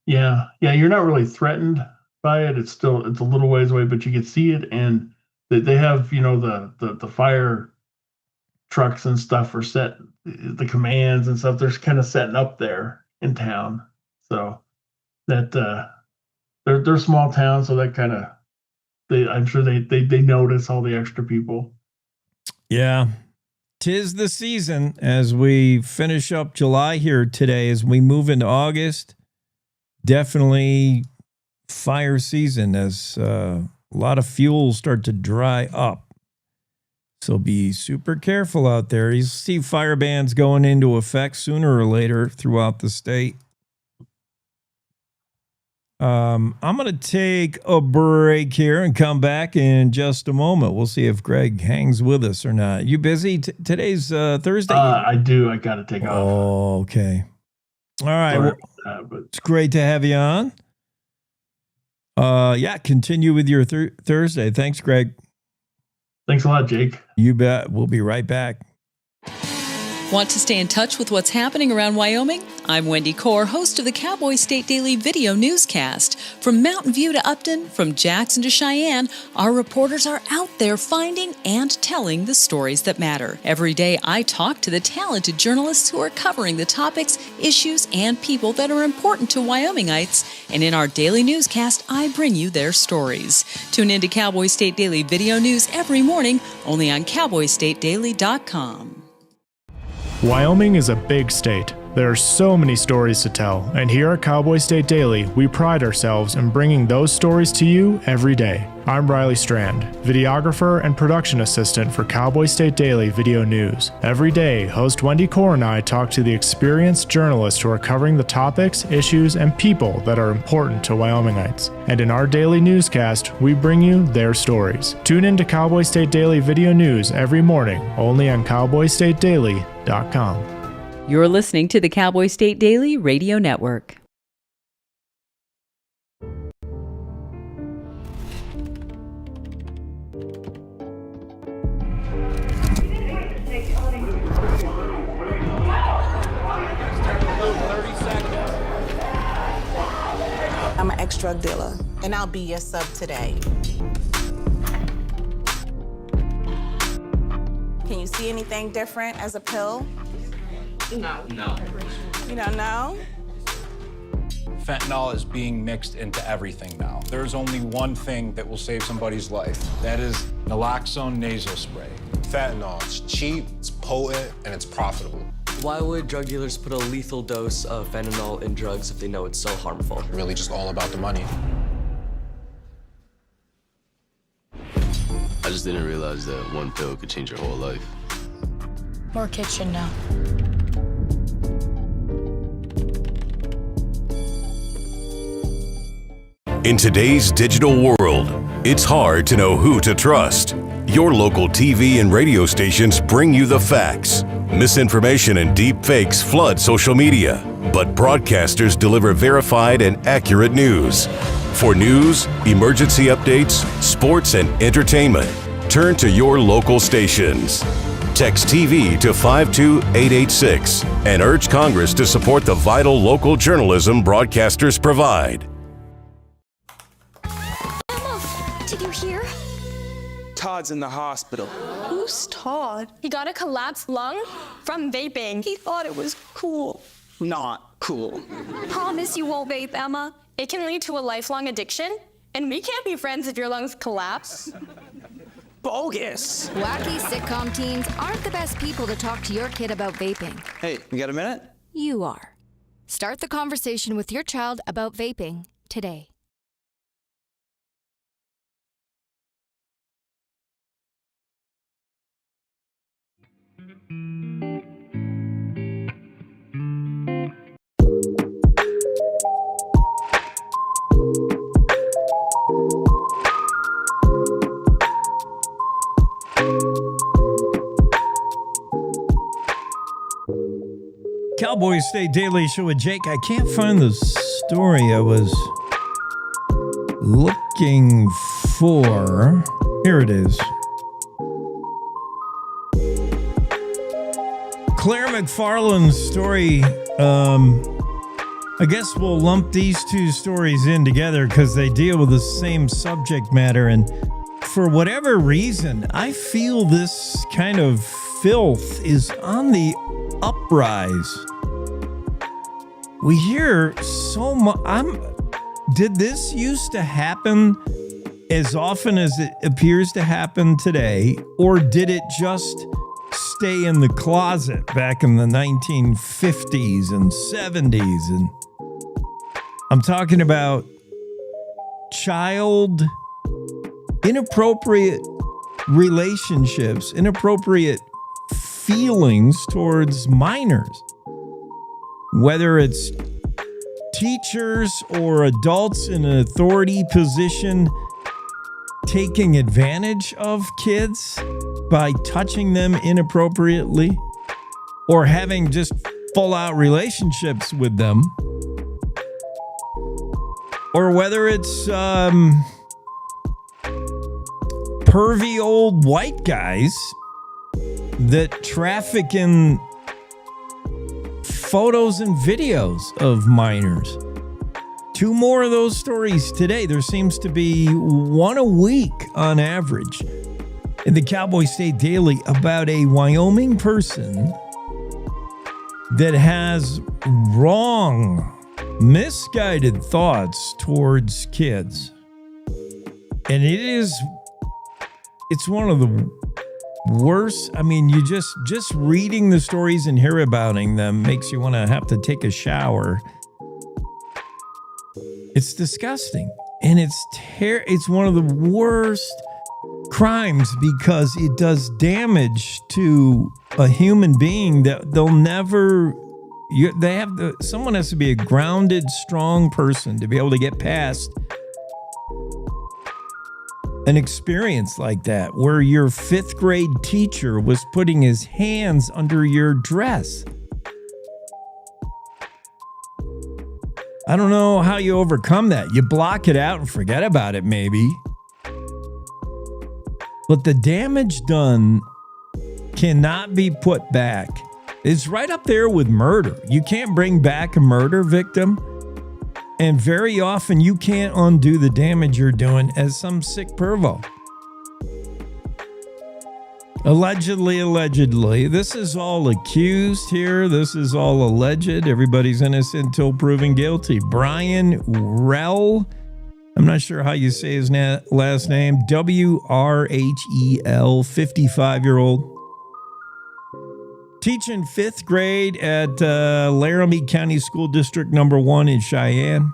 Yeah, you're not really threatened by it. It's a little ways away, but you can see it, and They have, the fire trucks and stuff are set, the commands and stuff, they're kind of setting up there in town. So that they're small towns, so that kind of, I'm sure they notice all the extra people. Yeah. 'Tis the season as we finish up July here today, as we move into August. Definitely fire season as a lot of fuels start to dry up. So be super careful out there. You see fire bans going into effect sooner or later throughout the state. I'm going to take a break here and come back in just a moment. We'll see if Greg hangs with us or not. You busy? Today's Thursday? I do. I got to take off. Oh, okay. All right. Well, it's great to have you on. Yeah, continue with your Thursday. Thanks, Greg. Thanks a lot, Jake. You bet. We'll be right back. Want to stay in touch with what's happening around Wyoming? I'm Wendy Core, host of the Cowboy State Daily video newscast. From Mountain View to Upton, from Jackson to Cheyenne, our reporters are out there finding and telling the stories that matter. Every day, I talk to the talented journalists who are covering the topics, issues, and people that are important to Wyomingites. And in our daily newscast, I bring you their stories. Tune in to Cowboy State Daily video news every morning, only on cowboystatedaily.com. Wyoming is a big state. There are so many stories to tell, and here at Cowboy State Daily, we pride ourselves in bringing those stories to you every day. I'm Riley Strand, videographer and production assistant for Cowboy State Daily Video News. Every day, host Wendy Core and I talk to the experienced journalists who are covering the topics, issues, and people that are important to Wyomingites. And in our daily newscast, we bring you their stories. Tune in to Cowboy State Daily Video News every morning, only on cowboystatedaily.com. You're listening to the Cowboy State Daily Radio Network. I'm an ex-drug dealer, and I'll be your sub today. Can you see anything different as a pill? No. You don't know? Fentanyl is being mixed into everything now. There's only one thing that will save somebody's life. That is naloxone nasal spray. Fentanyl, it's cheap, it's potent, and it's profitable. Why would drug dealers put a lethal dose of fentanyl in drugs if they know it's so harmful? Really just all about the money. I just didn't realize that one pill could change your whole life. More kitchen now. In today's digital world, it's hard to know who to trust. Your local TV and radio stations bring you the facts. Misinformation and deep fakes flood social media, but broadcasters deliver verified and accurate news. For news, emergency updates, sports, and entertainment, turn to your local stations. Text TV to 52886 and urge Congress to support the vital local journalism broadcasters provide. Did you hear? Todd's in the hospital. Who's Todd? He got a collapsed lung from vaping. He thought it was cool. Not cool. Promise you won't vape, Emma. It can lead to a lifelong addiction, and we can't be friends if your lungs collapse. Bogus. Wacky sitcom teens aren't the best people to talk to your kid about vaping. Hey, you got a minute? You are. Start the conversation with your child about vaping today. Cowboy State Daily Show with Jake. I can't find the story I was looking for. Here it is. Claire McFarland's story. I guess we'll lump these two stories in together because they deal with the same subject matter. And for whatever reason, I feel this kind of filth is on the uprise. We hear so much. Did this used to happen as often as it appears to happen today, or did it just stay in the closet back in the 1950s and 70s? And I'm talking about inappropriate relationships, inappropriate feelings towards minors, whether it's teachers or adults in an authority position taking advantage of kids by touching them inappropriately or having just full-out relationships with them, or whether it's pervy old white guys that traffic in photos and videos of minors. 2 more of those stories today. There seems to be 1 a week on average in the Cowboy State Daily about a Wyoming person that has wrong, misguided thoughts towards kids. And it's one of the worst. I mean, you just reading the stories and hearing about them makes you want to have to take a shower. It's disgusting. And it's one of the worst crimes because it does damage to a human being that they'll never. Someone has to be a grounded, strong person to be able to get past an experience like that, where your 5th grade teacher was putting his hands under your dress. I don't know how you overcome that. You block it out and forget about it, maybe. But the damage done cannot be put back. It's right up there with murder. You can't bring back a murder victim. And very often you can't undo the damage you're doing as some sick pervo. Allegedly. This is all accused here. This is all alleged. Everybody's innocent until proven guilty. Brian Rell, I'm not sure how you say his last name. WRHEL, 55-year-old. Teaching 5th grade at Laramie County School District number 1 in Cheyenne.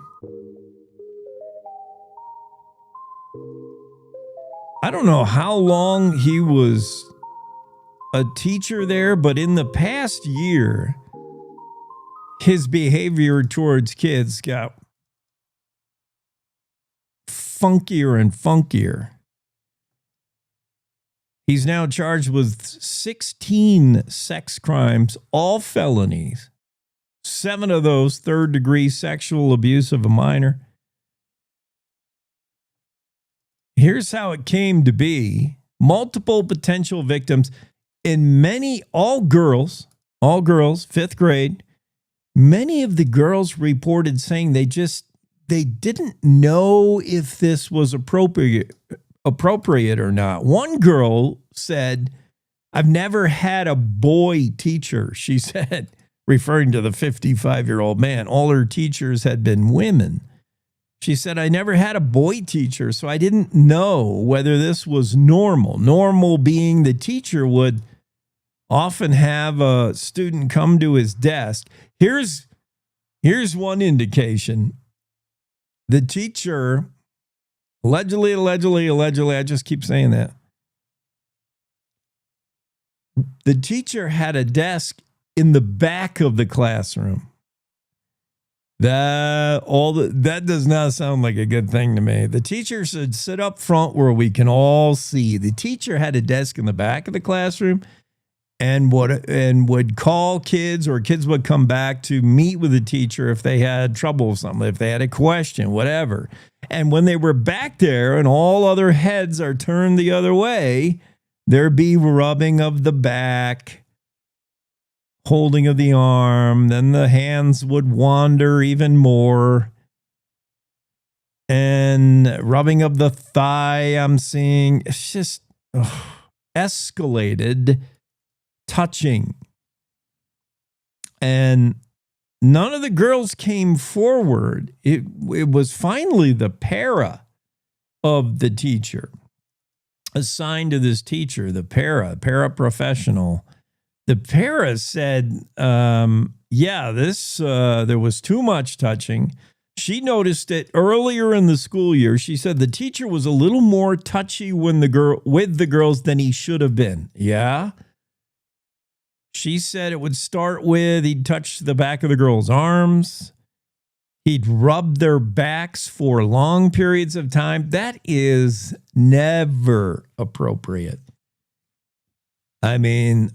I don't know how long he was a teacher there, but in the past year, his behavior towards kids got funkier and funkier. He's now charged with 16 sex crimes, all felonies. 7 of those third-degree sexual abuse of a minor. Here's how it came to be. Multiple potential victims, and all girls, 5th grade. Many of the girls reported saying they didn't know if this was appropriate or not. One girl said, "I've never had a boy teacher," she said, referring to the 55-year-old man. All her teachers had been women. She said, "I never had a boy teacher, so I didn't know whether this was normal." Normal being the teacher would often have a student come to his desk. Here's one indication. The teacher, allegedly, I just keep saying that. The teacher had a desk in the back of the classroom. That does not sound like a good thing to me. The teacher should sit up front where we can all see. The teacher had a desk in the back of the classroom and would call kids, or kids would come back to meet with the teacher if they had trouble with something, if they had a question, whatever. And when they were back there and all other heads are turned the other way, there'd be rubbing of the back, holding of the arm, then the hands would wander even more. and rubbing of the thigh. I'm seeing it's just escalated touching. And none of the girls came forward. It was finally the para of the teacher assigned to this teacher, the paraprofessional. The para said, there was too much touching. She noticed it earlier in the school year. She said the teacher was a little more touchy with the girls than he should have been. Yeah. She said it would start with he'd touch the back of the girls' arms. He'd rub their backs for long periods of time. That is never appropriate. I mean,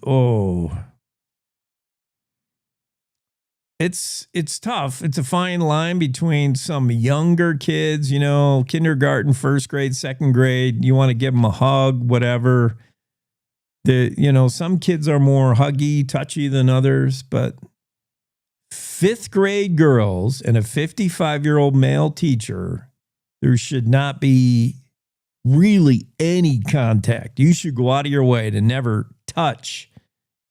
it's tough. It's a fine line between some younger kids, kindergarten, first grade, second grade. You want to give them a hug, whatever. Some kids are more huggy, touchy than others, but fifth grade girls and a 55-year-old male teacher, there should not be really any contact. You should go out of your way to never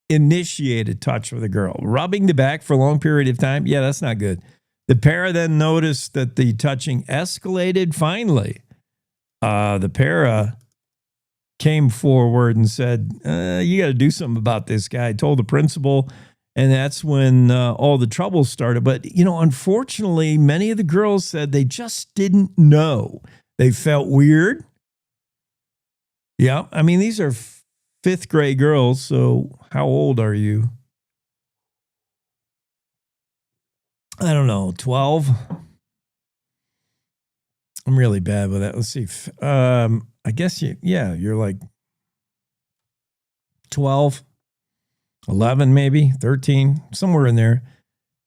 initiate a touch with a girl. Rubbing the back for a long period of time, yeah, that's not good. The para then noticed that the touching escalated. Finally, the para came forward and said, you got to do something about this guy. Told the principal, and that's when all the trouble started. But, unfortunately, many of the girls said they just didn't know. They felt weird. Yeah, I mean, these are fifth grade girls, so how old are you? I don't know, 12? I'm really bad with that. Let's see. I guess you're like 12, 11 maybe, 13, somewhere in there.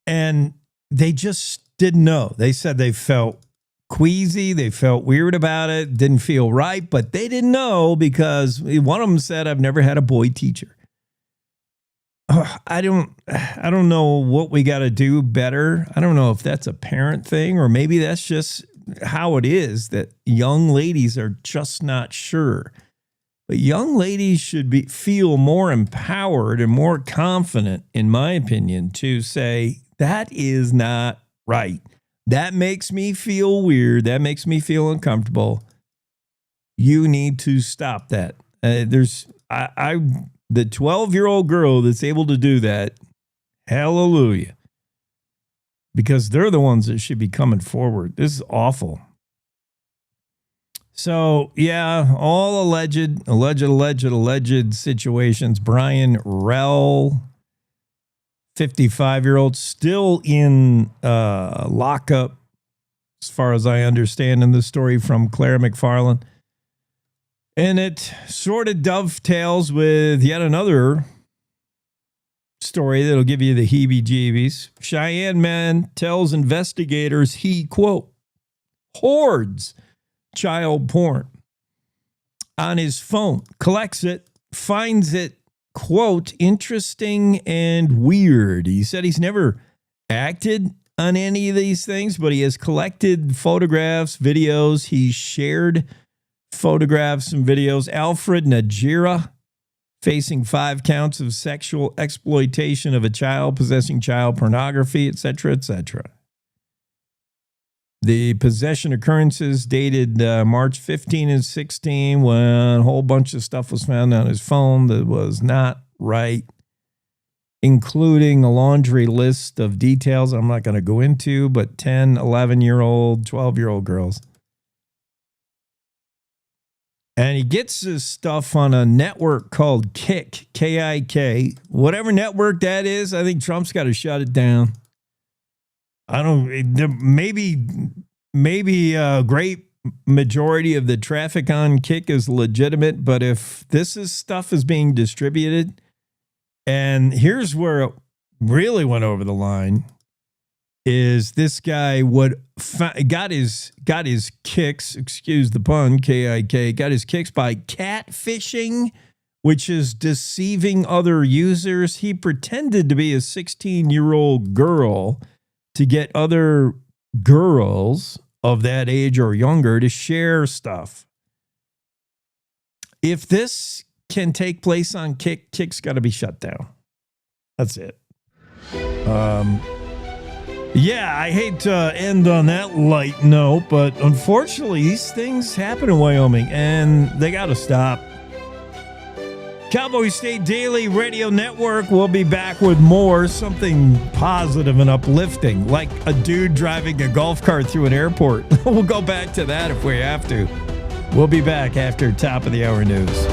And they just didn't know. They said they felt queasy. They felt weird about it. Didn't feel right, but they didn't know because one of them said, I've never had a boy teacher. I don't know what we got to do better. I don't know if that's a parent thing or maybe that's just how it is that young ladies are just not sure. But young ladies should feel more empowered and more confident, in my opinion, to say, that is not right. That makes me feel weird. That makes me feel uncomfortable. You need to stop that. The 12-year-old girl that's able to do that, hallelujah. Because they're the ones that should be coming forward. This is awful. So, yeah, all alleged situations. Brian Rell, 55-year-old, still in lockup, as far as I understand in the story from Claire McFarland. And it sort of dovetails with yet another story that'll give you the heebie-jeebies. Cheyenne man tells investigators he, quote, hoards child porn on his phone, collects it, finds it, quote, interesting and weird. He said he's never acted on any of these things, but he has collected photographs, videos. He's shared photographs and videos. Alfred Najira, facing 5 counts of sexual exploitation of a child, possessing child pornography, etc., etc. The possession occurrences dated March 15 and 16 when a whole bunch of stuff was found on his phone that was not right, including a laundry list of details I'm not going to go into, but 10, 11-year-old, 12-year-old girls. And he gets his stuff on a network called Kik, K-I-K. Whatever network that is, I think Trump's got to shut it down. Maybe a great majority of the traffic on Kik is legitimate, but if this stuff is being distributed, and here's where it really went over the line, is this guy got his kicks, excuse the pun, K-I-K, got his kicks by catfishing, which is deceiving other users. He pretended to be a 16-year-old girl to get other girls of that age or younger to share stuff. If this can take place on Kick, Kick's got to be shut down. That's it. Yeah, I hate to end on that light note, but unfortunately, these things happen in Wyoming, and they got to stop. Cowboy State Daily Radio Network will be back with more, something positive and uplifting, like a dude driving a golf cart through an airport. We'll go back to that if we have to. We'll be back after top of the hour news.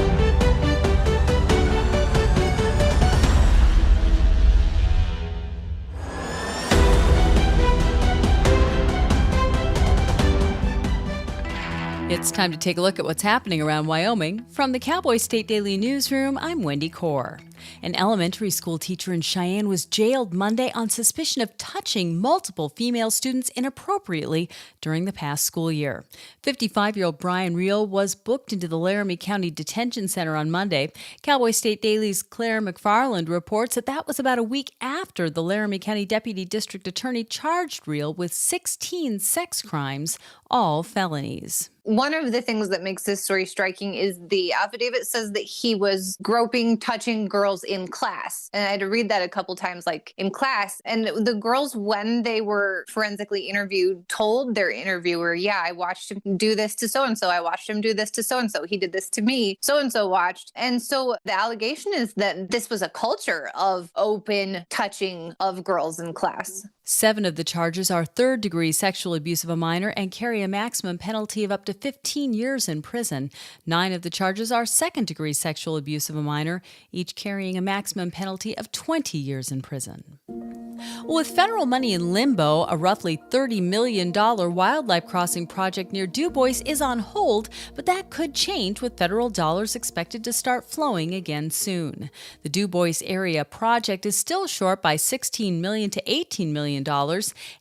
It's time to take a look at what's happening around Wyoming. From the Cowboy State Daily Newsroom, I'm Wendy Core. An elementary school teacher in Cheyenne was jailed Monday on suspicion of touching multiple female students inappropriately during the past school year. 55-year-old Brian Reel was booked into the Laramie County Detention Center on Monday. Cowboy State Daily's Claire McFarland reports that was about a week after the Laramie County Deputy District Attorney charged Reel with 16 sex crimes, all felonies. One of the things that makes this story striking is the affidavit says that he was groping, touching girls in class. And I had to read that a couple times, like in class. And the girls, when they were forensically interviewed, told their interviewer, yeah, I watched him do this to so-and-so. I watched him do this to so-and-so. He did this to me. So-and-so watched. And so the allegation is that this was a culture of open touching of girls in class. 7 of the charges are third-degree sexual abuse of a minor and carry a maximum penalty of up to 15 years in prison. 9 of the charges are second-degree sexual abuse of a minor, each carrying a maximum penalty of 20 years in prison. With federal money in limbo, a roughly $30 million wildlife crossing project near DuBois is on hold, but that could change with federal dollars expected to start flowing again soon. The DuBois area project is still short by $16 million to $18 million,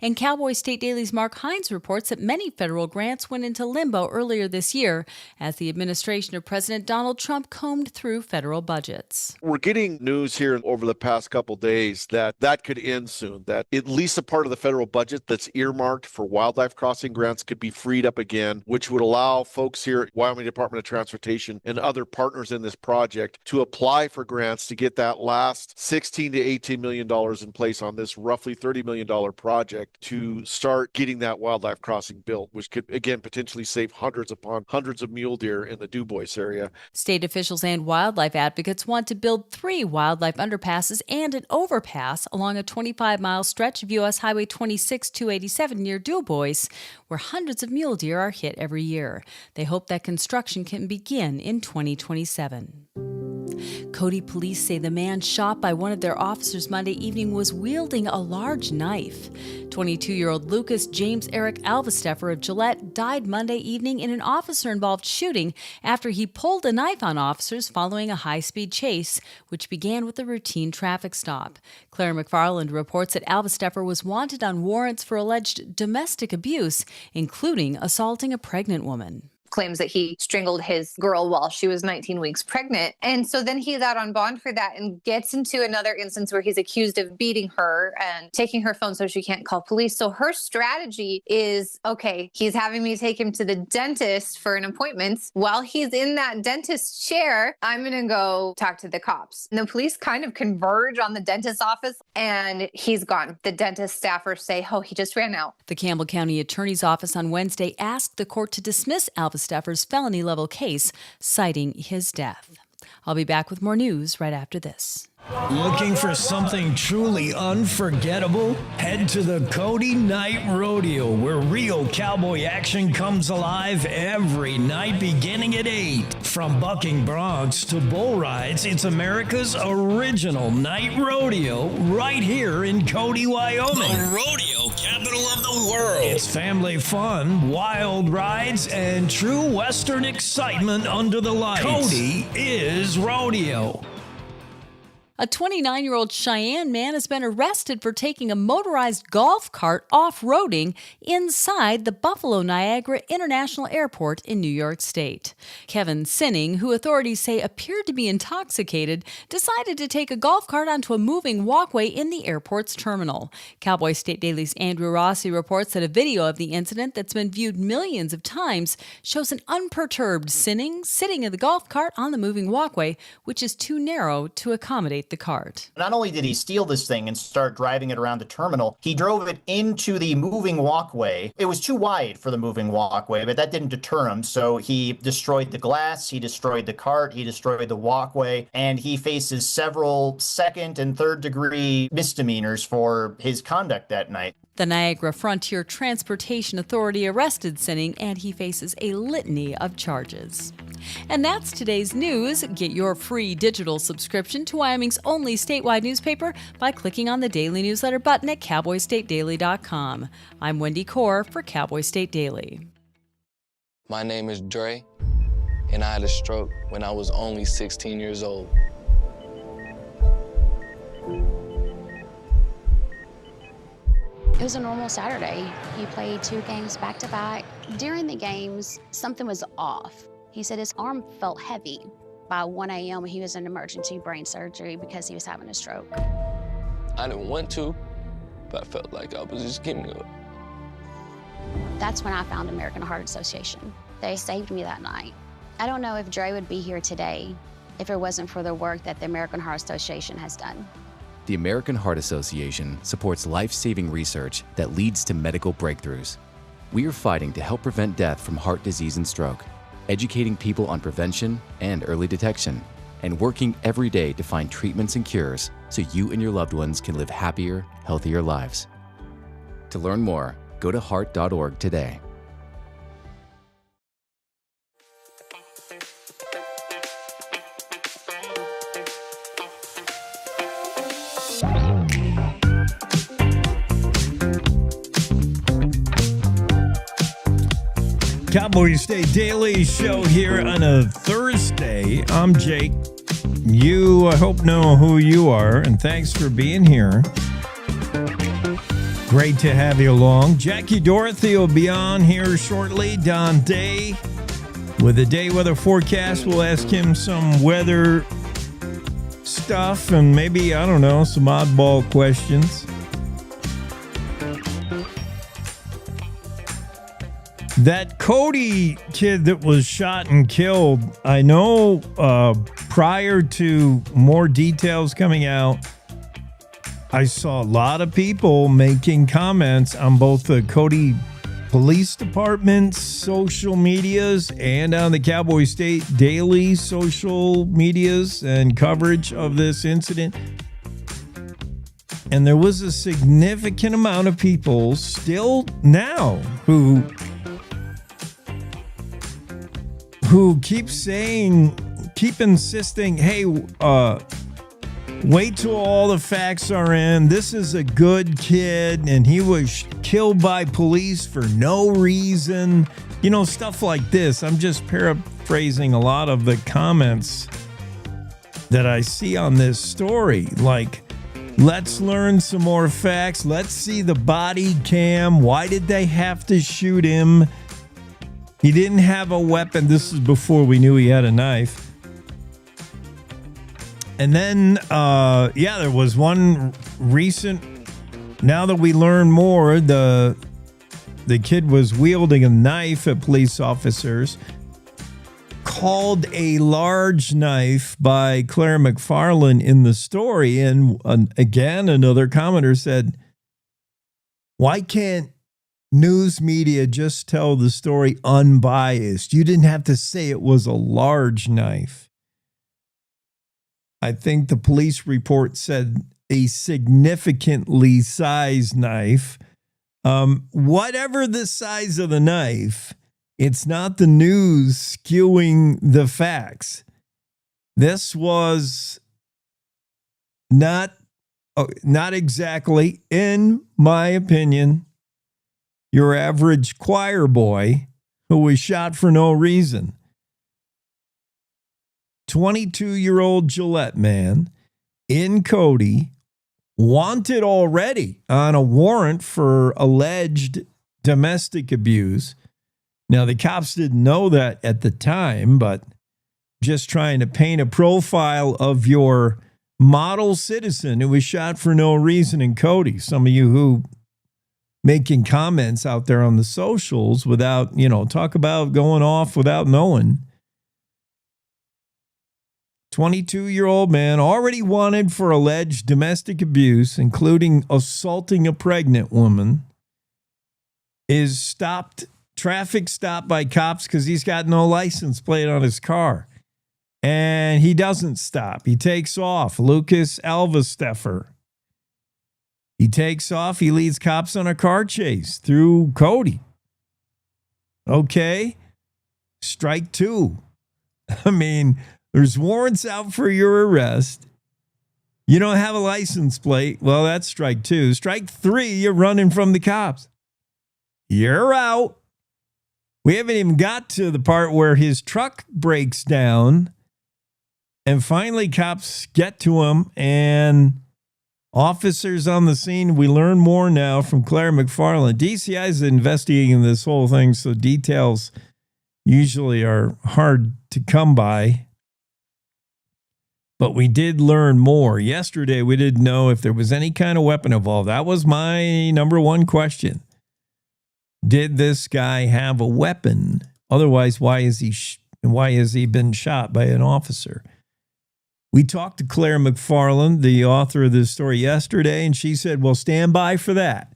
and Cowboy State Daily's Mark Hines reports that many federal grants went into limbo earlier this year as the administration of President Donald Trump combed through federal budgets. We're getting news here over the past couple days that could end soon, that at least a part of the federal budget that's earmarked for wildlife crossing grants could be freed up again, which would allow folks here at Wyoming Department of Transportation and other partners in this project to apply for grants to get that last $16 to $18 million in place on this roughly $30 million project to start getting that wildlife crossing built, which could, again, potentially save hundreds upon hundreds of mule deer in the DuBois area. State officials and wildlife advocates want to build 3 wildlife underpasses and an overpass along a 25-mile stretch of U.S. Highway 26-287 near DuBois, where hundreds of mule deer are hit every year. They hope that construction can begin in 2027. Cody police say the man shot by one of their officers Monday evening was wielding a large knife. 22-year-old Lucas James Eric Alvesteffer of Gillette died Monday evening in an officer-involved shooting after he pulled a knife on officers following a high-speed chase, which began with a routine traffic stop. Claire McFarland reports that Alvesteffer was wanted on warrants for alleged domestic abuse, including assaulting a pregnant woman. Claims that he strangled his girl while she was 19 weeks pregnant. And so then he's out on bond for that and gets into another instance where he's accused of beating her and taking her phone so she can't call police. So her strategy is, okay, he's having me take him to the dentist for an appointment. While he's in that dentist chair, I'm going to go talk to the cops. And the police kind of converge on the dentist's office and he's gone. The dentist staffers say, oh, he just ran out. The Campbell County Attorney's Office on Wednesday asked the court to dismiss Alvesteffer's felony-level case, citing his death. I'll be back with more news right after this. Looking for something truly unforgettable? Head to the Cody Night Rodeo, where real cowboy action comes alive every night beginning at 8. From bucking broncs to bull rides, it's America's original night rodeo right here in Cody, Wyoming. The rodeo capital of the world. It's family fun, wild rides, and true Western excitement under the lights. Cody is rodeo. A 29-year-old Cheyenne man has been arrested for taking a motorized golf cart off-roading inside the Buffalo Niagara International Airport in New York State. Kevin Sinning, who authorities say appeared to be intoxicated, decided to take a golf cart onto a moving walkway in the airport's terminal. Cowboy State Daily's Andrew Rossi reports that a video of the incident that's been viewed millions of times shows an unperturbed Sinning sitting in the golf cart on the moving walkway, which is too narrow to accommodate the cart. Not only did he steal this thing and start driving it around the terminal, he drove it into the moving walkway. It was too wide for the moving walkway, but that didn't deter him. So he destroyed the glass, he destroyed the cart, he destroyed the walkway, and he faces several second and third degree misdemeanors for his conduct that night. The Niagara Frontier Transportation Authority arrested Sinning, and he faces a litany of charges. And that's today's news. Get your free digital subscription to Wyoming's only statewide newspaper by clicking on the daily newsletter button at cowboystatedaily.com. I'm Wendy Core for Cowboy State Daily. My name is Dre, and I had a stroke when I was only 16 years old. It was a normal Saturday. He played 2 games back-to-back. During the games, something was off. He said his arm felt heavy. By 1 a.m., he was in emergency brain surgery because he was having a stroke. I didn't want to, but I felt like I was just giving up. That's when I found American Heart Association. They saved me that night. I don't know if Dre would be here today if it wasn't for the work that the American Heart Association has done. The American Heart Association supports life-saving research that leads to medical breakthroughs. We are fighting to help prevent death from heart disease and stroke, educating people on prevention and early detection, and working every day to find treatments and cures so you and your loved ones can live happier, healthier lives. To learn more, go to heart.org today. Cowboy State Daily show here on a Thursday. I'm Jake. You, I hope, know who you are, and thanks for being here. Great to have you along. Jackie Dorothy will be on here shortly. Don Day with the day weather forecast. We'll ask him some weather stuff and maybe, I don't know, some oddball questions. That Cody kid that was shot and killed, I know prior to more details coming out, I saw a lot of people making comments on both the Cody Police Department's social medias and on the Cowboy State Daily social medias and coverage of this incident. And there was a significant amount of people still now who keep insisting, hey, wait till all the facts are in. This is a good kid, and he was killed by police for no reason. You know, stuff like this. I'm just paraphrasing a lot of the comments that I see on this story. Like, let's learn some more facts. Let's see the body cam. Why did they have to shoot him? He didn't have a weapon. This is before we knew he had a knife. And then, there was one recent, now that we learn more, the kid was wielding a knife at police officers, called a large knife by Claire McFarland in the story. And again, another commenter said, why can't news media just tell the story unbiased? You didn't have to say it was a large knife. I think the police report said a significantly sized knife. Whatever the size of the knife, it's not the news skewing the facts. This was not exactly, in my opinion, your average choir boy who was shot for no reason. 22-year-old Gillette man. in Cody, wanted already on a warrant for alleged domestic abuse. Now, the cops didn't know that at the time, but just trying to paint a profile of your model citizen who was shot for no reason in Cody. Some of you who making comments out there on the socials without, talk about going off without knowing. 22-year-old man already wanted for alleged domestic abuse, including assaulting a pregnant woman, is traffic stopped by cops because he's got no license plate on his car. And he doesn't stop. He takes off. Lucas Elvesteffer. He takes off. He leads cops on a car chase through Cody. Okay. Strike two. I mean, there's warrants out for your arrest. You don't have a license plate. Well, that's strike two. Strike three, you're running from the cops. You're out. We haven't even got to the part where his truck breaks down. And finally, cops get to him, and officers on the scene. We learn more now from Claire McFarland. DCI is investigating this whole thing, so details usually are hard to come by. But we did learn more. Yesterday, we didn't know if there was any kind of weapon involved. That was my number one question. Did this guy have a weapon? Otherwise, why has he been shot by an officer? We talked to Claire McFarland, the author of this story, yesterday, and she said, well, stand by for that.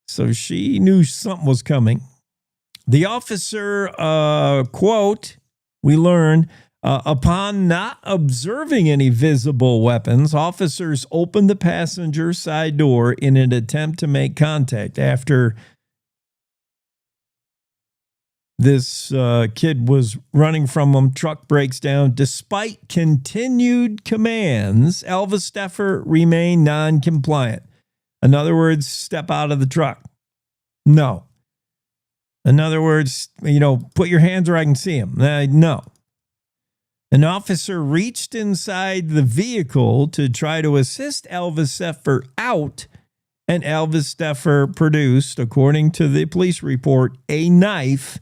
So she knew something was coming. The officer, quote, we learned, upon not observing any visible weapons, officers opened the passenger side door in an attempt to make contact after this kid was running from him. Truck breaks down. Despite continued commands, Elvesteffer remained non-compliant. In other words, step out of the truck. No. In other words, put your hands where I can see him. No. An officer reached inside the vehicle to try to assist Elvesteffer out, and Elvesteffer produced, according to the police report, a knife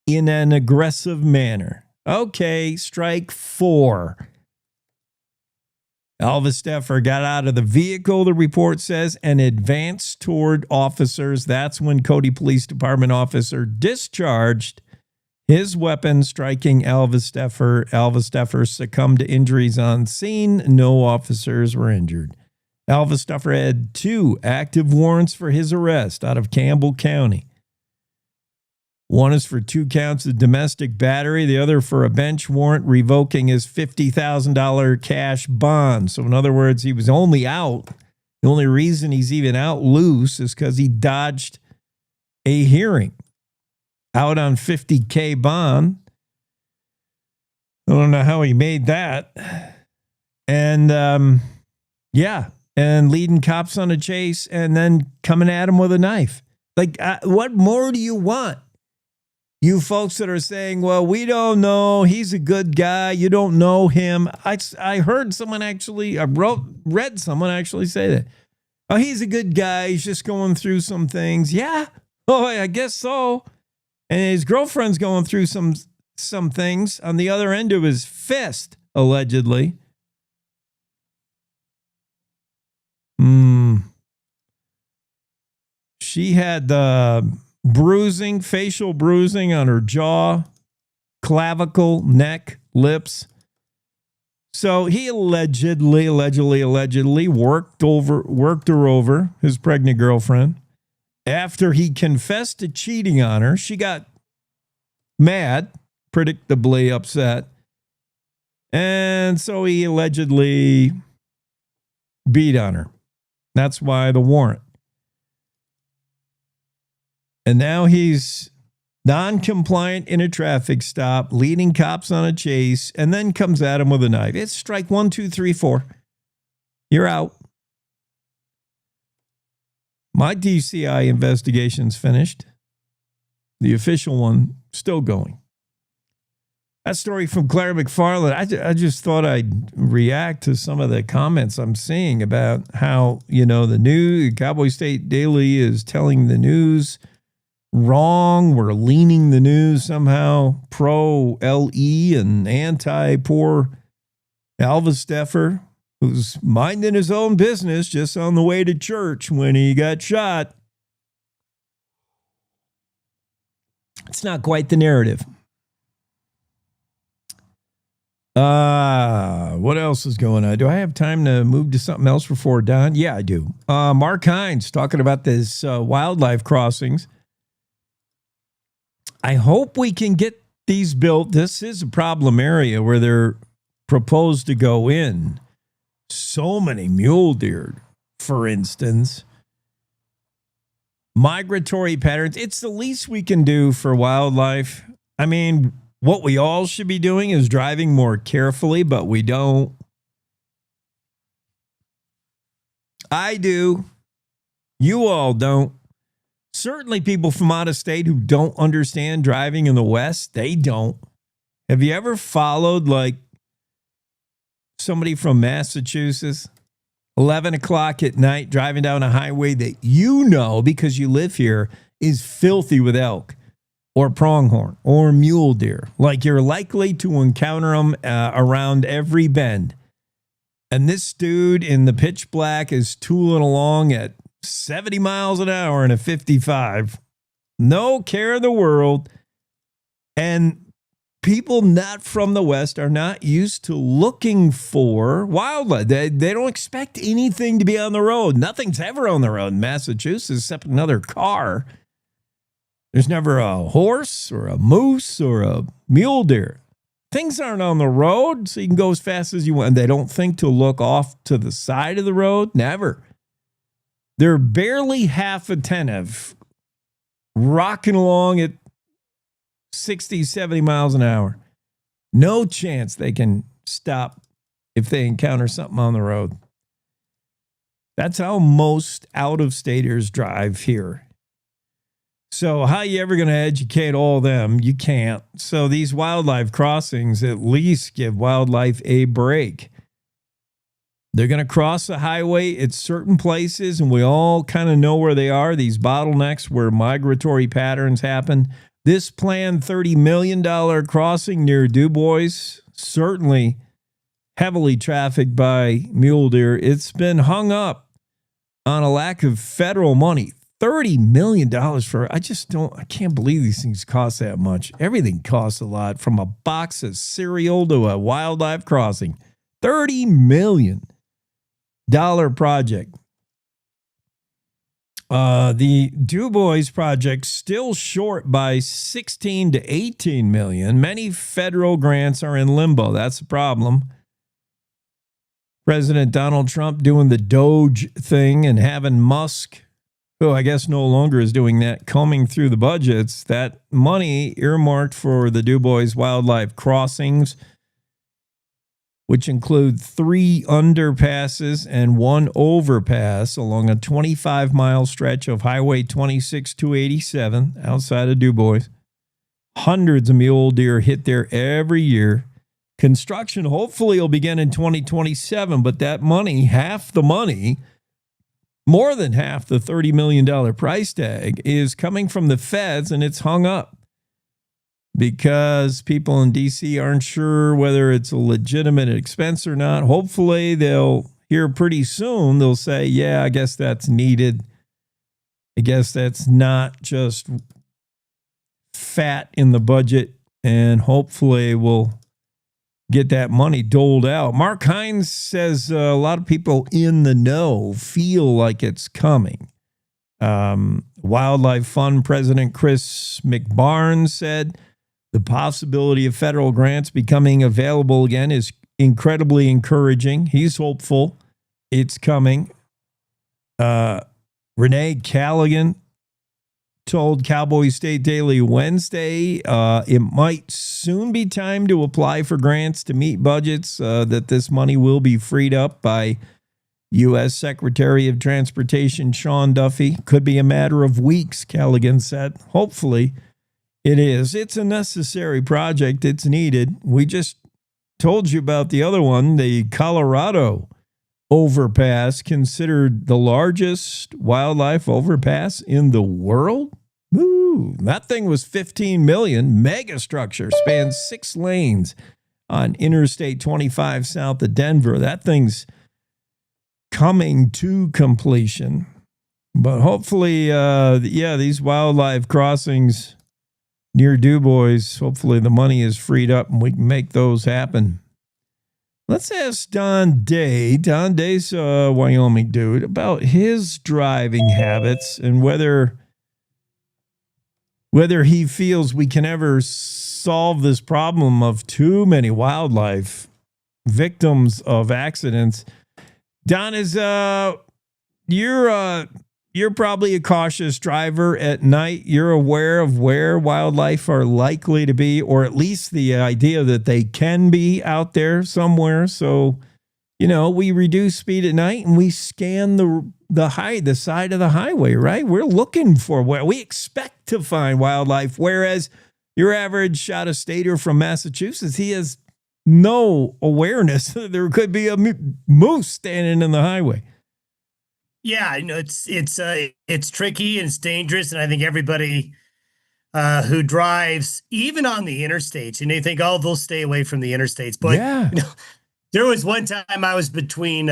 in an aggressive manner. Okay, strike 4. Elvesteffer got out of the vehicle, the report says, and advanced toward officers. That's when Cody Police Department officer discharged his weapon, striking Elvesteffer. Elvesteffer succumbed to injuries on scene. No officers were injured. Elvesteffer had 2 active warrants for his arrest out of Campbell County. One is for 2 counts of domestic battery. The other for a bench warrant revoking his $50,000 cash bond. So in other words, he was only out. The only reason he's even out loose is because he dodged a hearing. Out on $50K bond. I don't know how he made that. And and leading cops on a chase and then coming at him with a knife. Like, what more do you want? You folks that are saying, well, we don't know. He's a good guy. You don't know him. I heard someone actually, read someone actually say that. Oh, he's a good guy. He's just going through some things. Yeah. Oh, I guess so. And his girlfriend's going through some things on the other end of his fist, allegedly. She had facial bruising on her jaw, clavicle, neck, lips. So he allegedly worked her over, his pregnant girlfriend. After he confessed to cheating on her, she got mad, predictably upset. And so he allegedly beat on her. That's why the warrant. And now he's non-compliant in a traffic stop, leading cops on a chase, and then comes at him with a knife. It's strike 1, 2, 3, 4. You're out. My DCI investigation's finished. The official one still going. That story from Claire McFarland. I just thought I'd react to some of the comments I'm seeing about how, the new Cowboy State Daily is telling the news wrong. We're leaning the news somehow pro-LE and anti-poor Alvis Steffer, who's minding his own business just on the way to church when he got shot. It's not quite the narrative. What else is going on? Do I have time to move to something else before Don? Yeah, I do. Mark Hines talking about this wildlife crossings. I hope we can get these built. This is a problem area where they're proposed to go in. So many mule deer, for instance. Migratory patterns. It's the least we can do for wildlife. I mean, what we all should be doing is driving more carefully, but we don't. I do. You all don't. Certainly people from out of state who don't understand driving in the West, they don't. Have you ever followed like somebody from Massachusetts, 11 o'clock at night, driving down a highway that because you live here, is filthy with elk or pronghorn or mule deer? Like you're likely to encounter them around every bend. And this dude in the pitch black is tooling along at 70 miles an hour in a 55. No care in the world. And people not from the West are not used to looking for wildlife. They don't expect anything to be on the road. Nothing's ever on the road in Massachusetts except another car. There's never a horse or a moose or a mule deer. Things aren't on the road, so you can go as fast as you want. They don't think to look off to the side of the road. Never. They're barely half attentive, rocking along at 60, 70 miles an hour. No chance they can stop if they encounter something on the road. That's how most out-of-staters drive here. So how are you ever going to educate all of them? You can't. So these wildlife crossings at least give wildlife a break. They're going to cross the highway at certain places, and we all kind of know where they are, these bottlenecks where migratory patterns happen. This planned $30 million crossing near DuBois, certainly heavily trafficked by mule deer. It's been hung up on a lack of federal money. $30 million I can't believe these things cost that much. Everything costs a lot, from a box of cereal to a wildlife crossing. $30 million project. The DuBois project still short by 16 to 18 million. Many federal grants are in limbo. That's the problem. President Donald Trump doing the Doge thing and having Musk, who I guess no longer is doing that, combing through the budgets. That money earmarked for the DuBois wildlife crossings, which include 3 underpasses and 1 overpass along a 25-mile stretch of Highway 26-287 outside of DuBois. Hundreds of mule deer hit there every year. Construction hopefully will begin in 2027, but that money, half the money, more than half the $30 million price tag, is coming from the feds, and it's hung up because people in D.C. aren't sure whether it's a legitimate expense or not. Hopefully they'll hear pretty soon. They'll say, yeah, I guess that's needed. I guess that's not just fat in the budget, and hopefully we'll get that money doled out. Mark Hines says a lot of people in the know feel like it's coming. Wildlife Fund President Chris McBarnes said the possibility of federal grants becoming available again is incredibly encouraging. He's hopeful it's coming. Renee Callaghan told Cowboy State Daily Wednesday it might soon be time to apply for grants to meet budgets, that this money will be freed up by U.S. Secretary of Transportation Sean Duffy. Could be a matter of weeks, Callaghan said. Hopefully It is. It's a necessary project. It's needed. We just told you about the other one, the Colorado overpass, considered the largest wildlife overpass in the world. Woo! That thing was $15 million. Mega structure, spans 6 lanes on Interstate 25 south of Denver. That thing's coming to completion. But hopefully, these wildlife crossings near DuBois, hopefully the money is freed up and we can make those happen. Let's ask Don Day. Don Day's a Wyoming dude about his driving habits and whether he feels we can ever solve this problem of too many wildlife victims of accidents. Don, you're probably a cautious driver at night. You're aware of where wildlife are likely to be, or at least the idea that they can be out there somewhere. So, we reduce speed at night and we scan the side of the highway, right? We're looking for where we expect to find wildlife, whereas your average out-of-stater from Massachusetts, he has no awareness that there could be a moose standing in the highway. Yeah, it's tricky and it's dangerous, and I think everybody who drives, even on the interstates, and they think, oh, they'll stay away from the interstates. But there was one time I was between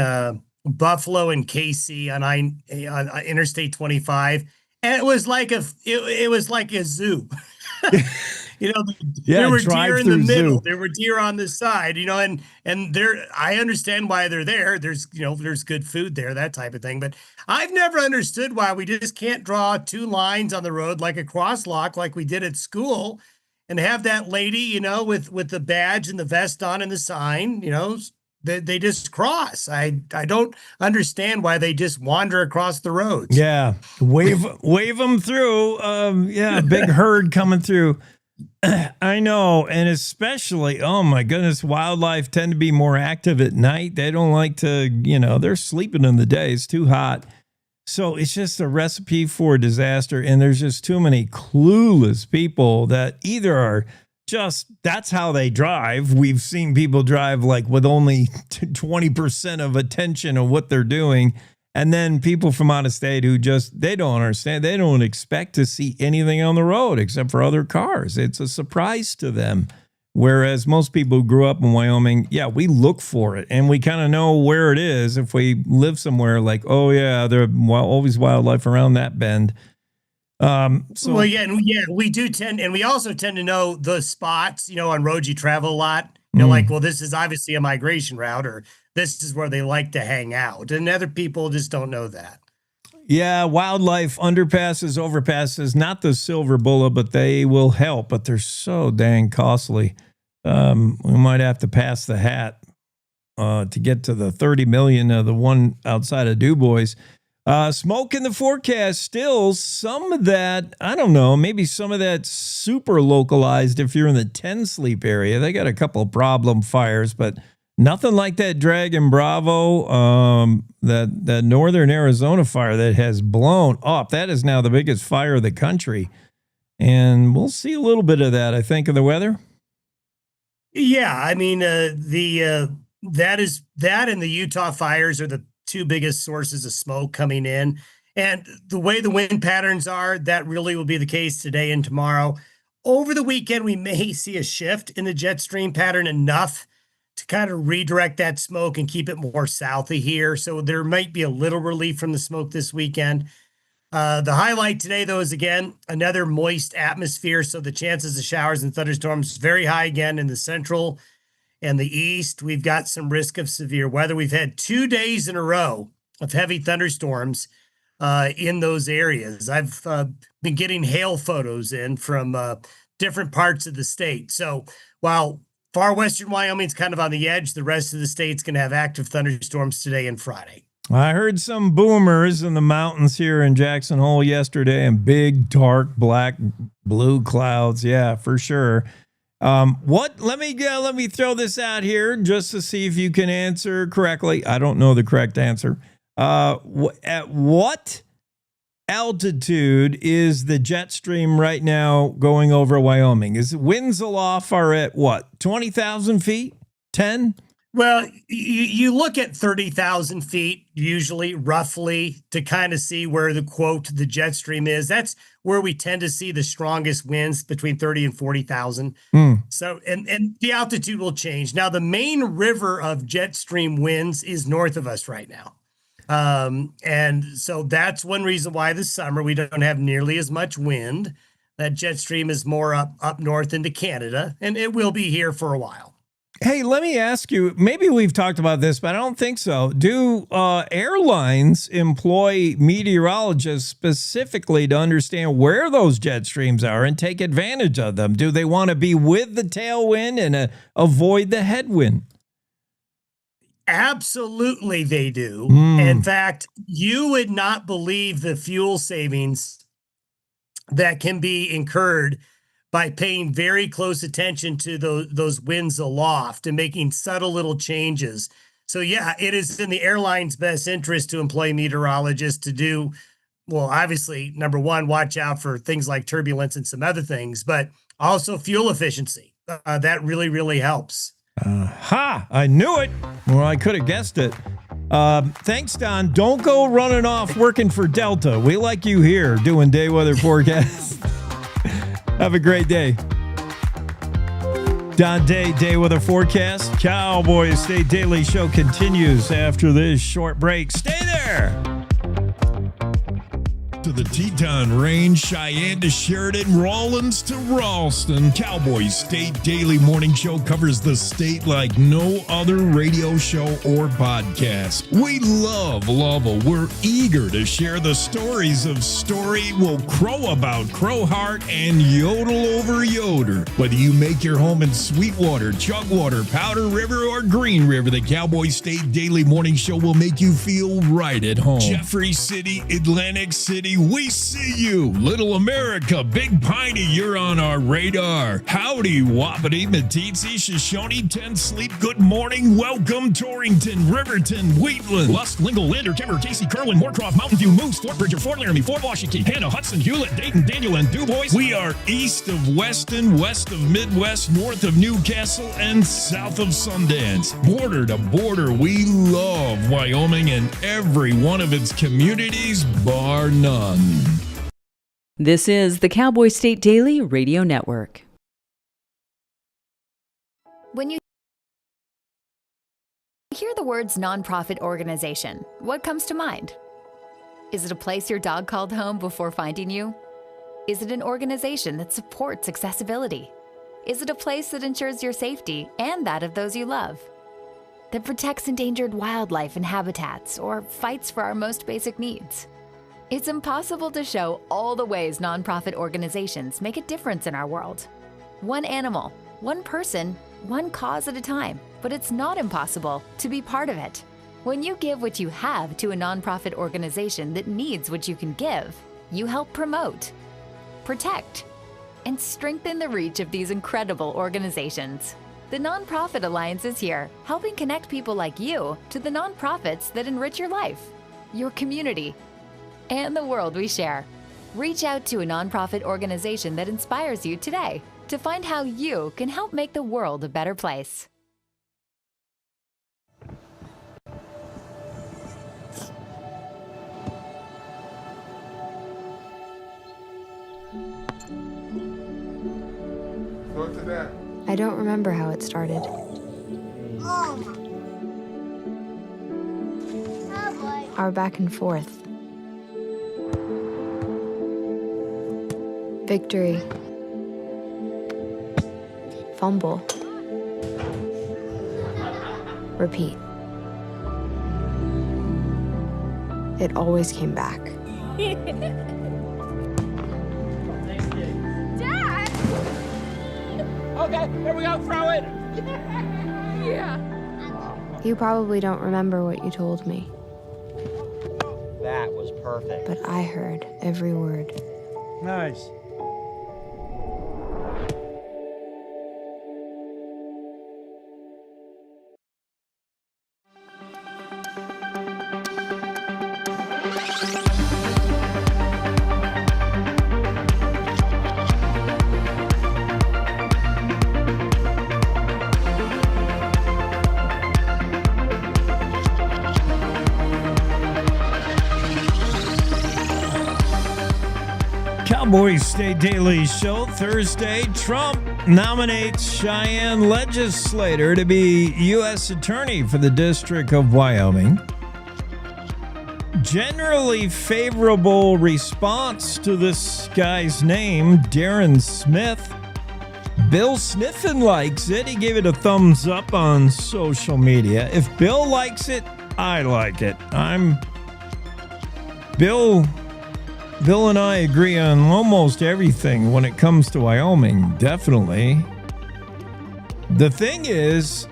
Buffalo and KC on Interstate 25, and it was like a zoo. There were deer in the middle. Zoo. There were deer on the side, and there, I understand why they're there. There's good food there, that type of thing. But I've never understood why we just can't draw 2 lines on the road like a crosswalk, like we did at school, and have that lady, with the badge and the vest on and the sign, they just cross. I don't understand why they just wander across the roads. Yeah, wave them through. Big herd coming through. I know, and especially, oh my goodness, wildlife tend to be more active at night. They don't like to, they're sleeping in the day. It's too hot. So it's just a recipe for disaster, and there's just too many clueless people that either are that's how they drive. We've seen people drive like with only 20% of attention of what they're doing. And then people from out of state who they don't understand. They don't expect to see anything on the road except for other cars. It's a surprise to them. Whereas most people who grew up in Wyoming, we look for it and we kind of know where it is. If we live somewhere like, oh yeah, there are always wildlife around that bend. We do tend, and we also tend to know the spots, on roads you travel a lot. Like, well, this is obviously a migration route, or this is where they like to hang out. And other people just don't know that. Yeah, wildlife underpasses, overpasses, not the silver bullet, but they will help, but they're so dang costly. We might have to pass the hat to get to the 30 million of the one outside of DuBois. Smoke in the forecast still. Some of that, I don't know, maybe some of that super localized if you're in the 10 sleep area. They got a couple of problem fires, but nothing like that Dragon Bravo, that northern Arizona fire that has blown up. That is now the biggest fire of the country. And we'll see a little bit of that, I think, of the weather. Yeah, I mean, that and the Utah fires are the 2 biggest sources of smoke coming in. And the way the wind patterns are, that really will be the case today and tomorrow. Over the weekend, we may see a shift in the jet stream pattern enough to kind of redirect that smoke and keep it more south of here. So there might be a little relief from the smoke this weekend. The highlight today, though, is again, another moist atmosphere. So the chances of showers and thunderstorms very high again in the central and the east. We've got some risk of severe weather. We've had 2 days in a row of heavy thunderstorms in those areas. I've been getting hail photos in from different parts of the state. So while far western Wyoming's kind of on the edge, the rest of the state's going to have active thunderstorms today and Friday. I heard some boomers in the mountains here in Jackson Hole yesterday and big, dark, black, blue clouds. Yeah, for sure. Let me throw this out here just to see if you can answer correctly. I don't know the correct answer. At what altitude is the jet stream right now going over Wyoming? Is winds aloft are at what, 20,000 feet? 10? Well, you look at 30,000 feet, usually, roughly, to kind of see where the quote, the jet stream is. That's where we tend to see the strongest winds, between 30 and 40,000. So, and the altitude will change. Now, the main river of jet stream winds is north of us right now. And so that's one reason why this summer we don't have nearly as much wind. That jet stream is more up north into Canada, and it will be here for a while. Hey, let me ask you, maybe we've talked about this, but I don't think so. Do airlines employ meteorologists specifically to understand where those jet streams are and take advantage of them? Do they want to be with the tailwind and avoid the headwind? Absolutely, they do. In fact, you would not believe the fuel savings that can be incurred by paying very close attention to those winds aloft and making subtle little changes. So yeah, it is in the airline's best interest to employ meteorologists to do, well, obviously, number one, watch out for things like turbulence and some other things, but also fuel efficiency. That really, really helps. I knew it. Well, I could have guessed it. Thanks, Don. Don't go running off working for Delta. We like you here doing day weather forecasts. Have a great day. Don Day weather forecast. Cowboy State Daily show continues after this short break. Stay there. To the Teton Range, Cheyenne to Sheridan, Rawlins to Ralston, Cowboy State Daily Morning Show covers the state like no other radio show or podcast. We love Lovell. We're eager to share the stories of Story Will Crow About Crowheart and Yodel Over Yoder. Whether you make your home in Sweetwater, Chugwater, Powder River, or Green River, the Cowboy State Daily Morning Show will make you feel right at home. Jeffrey City, Atlantic City, we see you. Little America, Big Piney, you're on our radar. Howdy, Wapiti, Meeteetse, Shoshone, 10 Sleep, good morning. Welcome, Torrington, Riverton, Wheatland, Lusk, Lingle, Lander, Timber, Casey, Kerwin, Moorcroft, Mountain View, Moose, Fort Bridger, Fort Laramie, Fort Washington, Hannah, Hudson, Hewlett, Dayton, Daniel, and DuBois. We are east of Weston, west of Midwest, north of Newcastle, and south of Sundance. Border to border, we love Wyoming and every one of its communities, bar none. This is the Cowboy State Daily Radio Network. When you hear the words nonprofit organization, what comes to mind? Is it a place your dog called home before finding you? Is it an organization that supports accessibility? Is it a place that ensures your safety and that of those you love? That protects endangered wildlife and habitats or fights for our most basic needs? It's impossible to show all the ways nonprofit organizations make a difference in our world. One animal, one person, one cause at a time, but it's not impossible to be part of it. When you give what you have to a nonprofit organization that needs what you can give, you help promote, protect, and strengthen the reach of these incredible organizations. The Nonprofit Alliance is here, helping connect people like you to the nonprofits that enrich your life, your community, and the world we share. Reach out to a nonprofit organization that inspires you today to find how you can help make the world a better place. Go to that. I don't remember how it started. Our back and forth. Victory. Fumble. Repeat. It always came back. Dad! Okay, here we go, throw it! Yeah. You probably don't remember what you told me. That was perfect. But I heard every word. Nice. Cowboy State Daily Show, Thursday. Trump nominates Cheyenne legislator to be U.S. Attorney for the District of Wyoming. Generally favorable response to this guy's name, Darren Smith. Bill Sniffen likes it. He gave it a thumbs up on social media. If Bill likes it, I like it. Bill and I agree on almost everything when it comes to Wyoming, definitely. The thing is,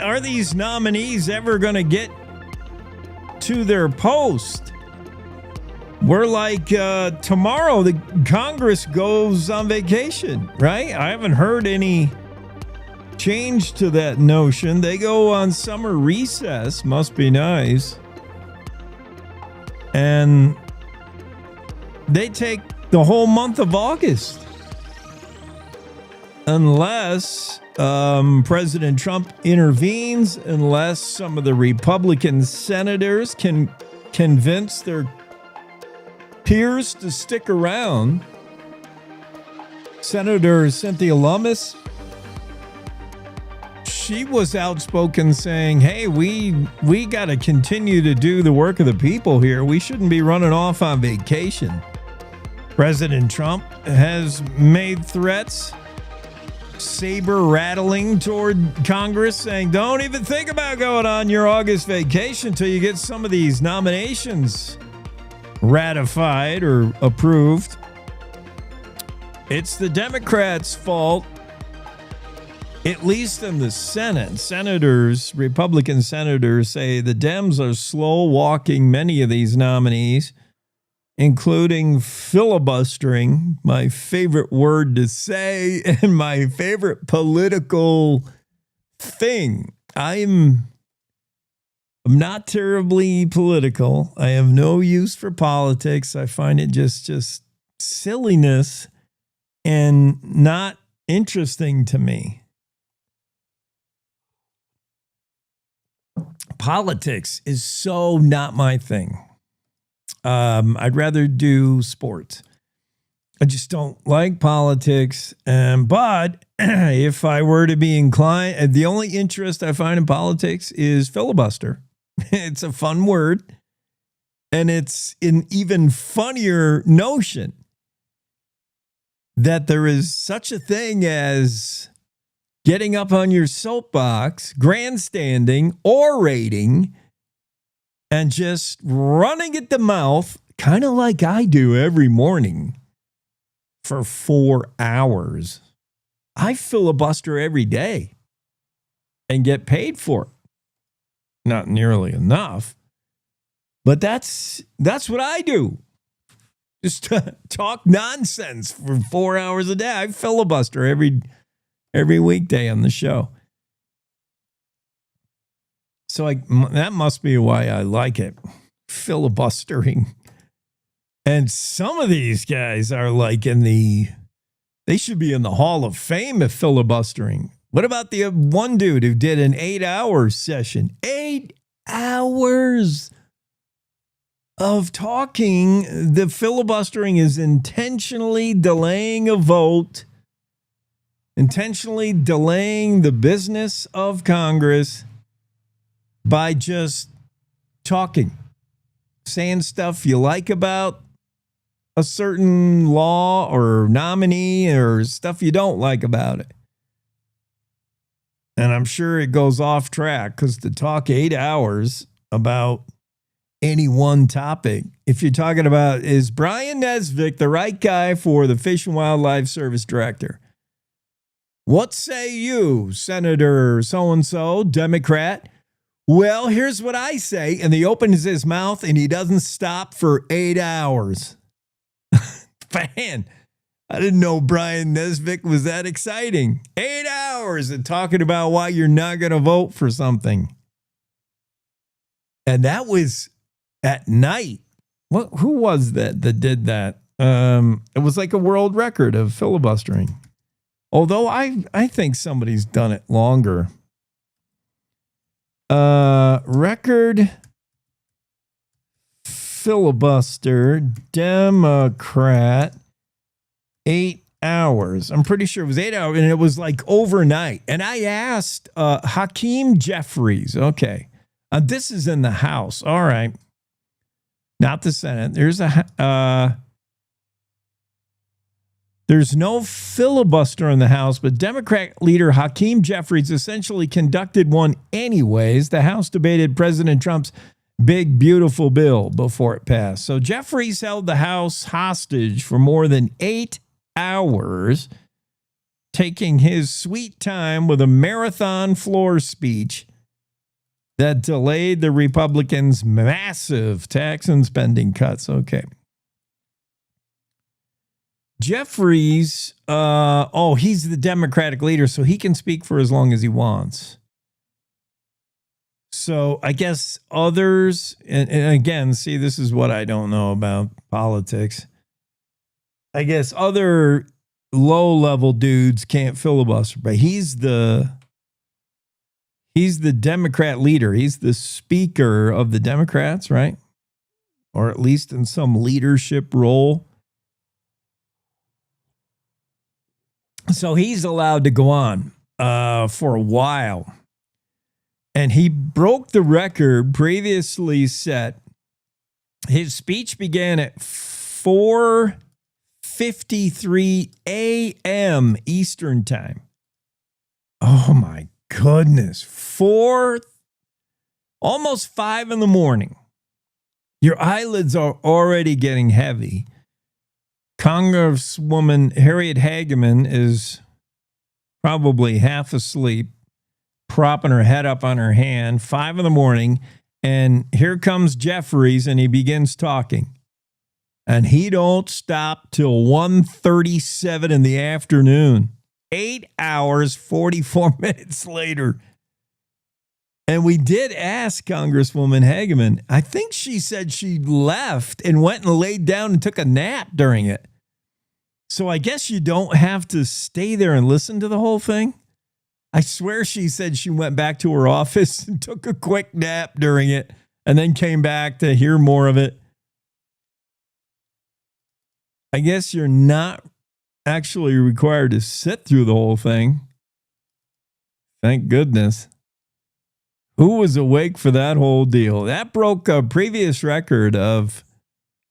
are these nominees ever going to get to their post? We're like, tomorrow the Congress goes on vacation, right? I haven't heard any change to that notion. They go on summer recess, must be nice. And they take the whole month of August. Unless President Trump intervenes, unless some of the Republican senators can convince their peers to stick around. Senator Cynthia Lummis, she was outspoken saying, hey, we got to continue to do the work of the people here. We shouldn't be running off on vacation. President Trump has made threats, saber rattling toward Congress, saying, don't even think about going on your August vacation until you get some of these nominations ratified or approved. It's the Democrats' fault, at least in the Senate. Republican senators say the Dems are slow walking many of these nominees, including filibustering, my favorite word to say and my favorite political thing. I'm not terribly political. I have no use for politics. I find it just silliness and not interesting to me. Politics is so not my thing. I'd rather do sports. I just don't like politics. But if I were to be inclined, the only interest I find in politics is filibuster. It's a fun word. And it's an even funnier notion that there is such a thing as getting up on your soapbox, grandstanding, orating, and just running at the mouth, kind of like I do every morning for 4 hours. I filibuster every day and get paid for it. Not nearly enough, but that's what I do. Just talk nonsense for 4 hours a day. I filibuster every weekday on the show. So that must be why I like it. Filibustering. And some of these guys are like they should be in the Hall of Fame of filibustering. What about the one dude who did an 8-hour session? 8 hours of talking. The filibustering is intentionally delaying a vote, intentionally delaying the business of Congress by just talking, saying stuff you like about a certain law or nominee or stuff you don't like about it. And I'm sure it goes off track because to talk 8 hours about any one topic, if you're talking about, is Brian Nesbitt the right guy for the Fish and Wildlife Service Director? What say you, Senator so-and-so, Democrat? Well, here's what I say. And he opens his mouth and he doesn't stop for 8 hours. Man, I didn't know Brian Nesbitt was that exciting. 8 hours of talking about why you're not going to vote for something. And that was at night. Who was that did that? It was like a world record of filibustering. Although I think somebody's done it longer. Record filibuster, Democrat, 8 hours. I'm pretty sure it was 8 hours, and it was like overnight. And I asked Hakeem Jeffries, okay, this is in the House. All right. Not the Senate. There's no filibuster in the House, but Democrat leader Hakeem Jeffries essentially conducted one anyways. The House debated President Trump's big, beautiful bill before it passed. So Jeffries held the House hostage for more than 8 hours, taking his sweet time with a marathon floor speech that delayed the Republicans' massive tax and spending cuts. Okay. Jeffries, he's the Democratic leader, so he can speak for as long as he wants. So I guess others, and again, see, this is what I don't know about politics. I guess other low-level dudes can't filibuster, but he's the Democrat leader. He's the speaker of the Democrats, right? Or at least in some leadership role. So he's allowed to go on for a while. And he broke the record previously set. His speech began at 4:53 a.m. Eastern time. Oh, my goodness. Almost 5 in the morning. Your eyelids are already getting heavy. Congresswoman Harriet Hageman is probably half asleep, propping her head up on her hand, 5 in the morning, and here comes Jeffries, and he begins talking. And he don't stop till 1:37 in the afternoon, 8 hours, 44 minutes later. And we did ask Congresswoman Hageman. I think she said she left and went and laid down and took a nap during it. So I guess you don't have to stay there and listen to the whole thing. I swear she said she went back to her office and took a quick nap during it and then came back to hear more of it. I guess you're not actually required to sit through the whole thing. Thank goodness. Who was awake for that whole deal? That broke a previous record of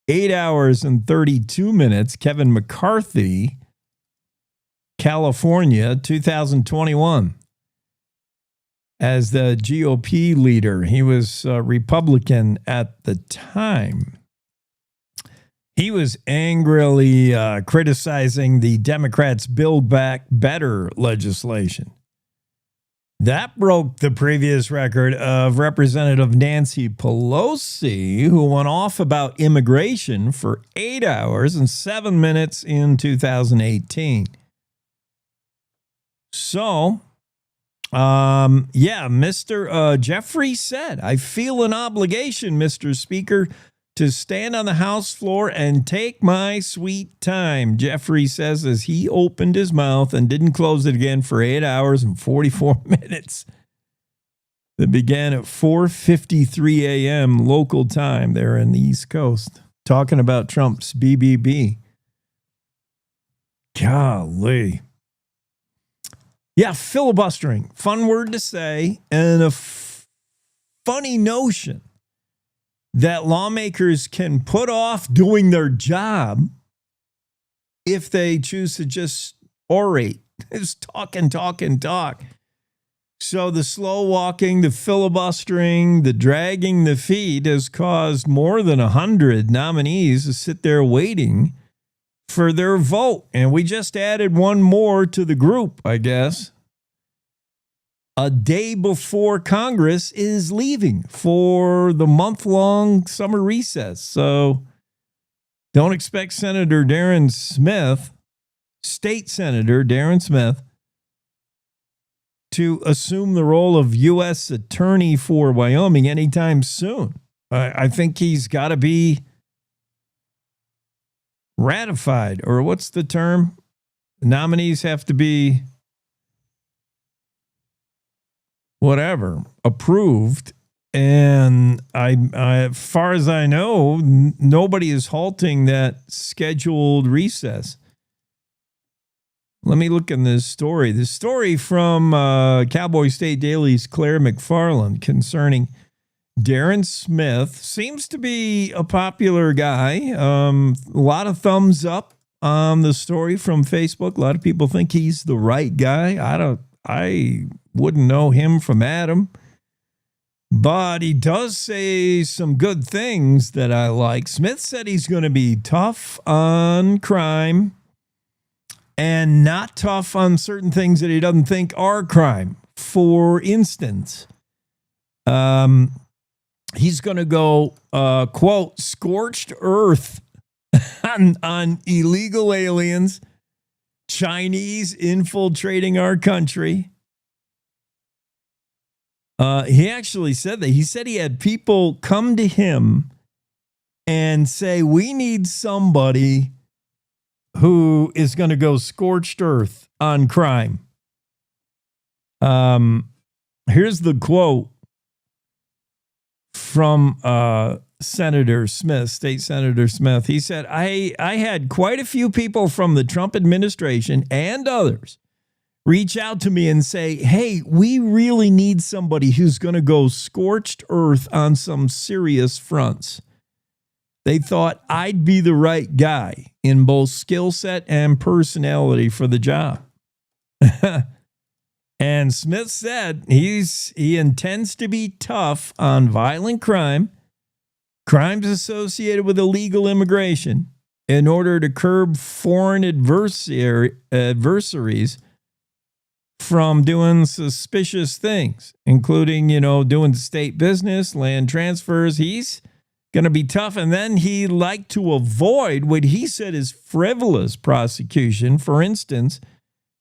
8 hours and 32 minutes. Kevin McCarthy, California, 2021. As the GOP leader, he was a Republican at the time. He was angrily criticizing the Democrats' Build Back Better legislation. That broke the previous record of Representative Nancy Pelosi, who went off about immigration for 8 hours and 7 minutes in 2018. So, Mr. Jeffrey said, I feel an obligation, Mr. Speaker, to stand on the House floor and take my sweet time, Jeffrey says as he opened his mouth and didn't close it again for 8 hours and 44 minutes. That began at 4:53 a.m. local time there in the East Coast, talking about Trump's BBB. Golly. Yeah, filibustering. Fun word to say, and a funny notion that lawmakers can put off doing their job if they choose to just orate, just talk and talk and talk. So the slow walking, the filibustering, the dragging the feet has caused more than 100 nominees to sit there waiting for their vote. And we just added one more to the group, I guess. A day before Congress is leaving for the month-long summer recess. So don't expect Senator Darren Smith, State Senator Darren Smith, to assume the role of U.S. Attorney for Wyoming anytime soon. I think he's got to be ratified, or what's the term? The nominees have to be approved, And as far as I know, nobody is halting that scheduled recess. Let me look in this story. The story from Cowboy State Daily's Claire McFarland concerning Darren Smith seems to be a popular guy. A lot of thumbs up on the story from Facebook. A lot of people think he's the right guy. I wouldn't know him from Adam, but he does say some good things that I like. Smith said he's going to be tough on crime and not tough on certain things that he doesn't think are crime. For instance, he's going to go, quote, scorched earth on illegal aliens, Chinese infiltrating our country. He actually said that. He said he had people come to him and say, we need somebody who is going to go scorched earth on crime. Here's the quote from Senator Smith, State Senator Smith. He said, I had quite a few people from the Trump administration and others reach out to me and say, hey, we really need somebody who's going to go scorched earth on some serious fronts. They thought I'd be the right guy in both skill set and personality for the job. And Smith said he intends to be tough on violent crime, crimes associated with illegal immigration, in order to curb foreign adversaries from doing suspicious things, including, doing state business, land transfers. He's going to be tough. And then he liked to avoid what he said is frivolous prosecution. For instance,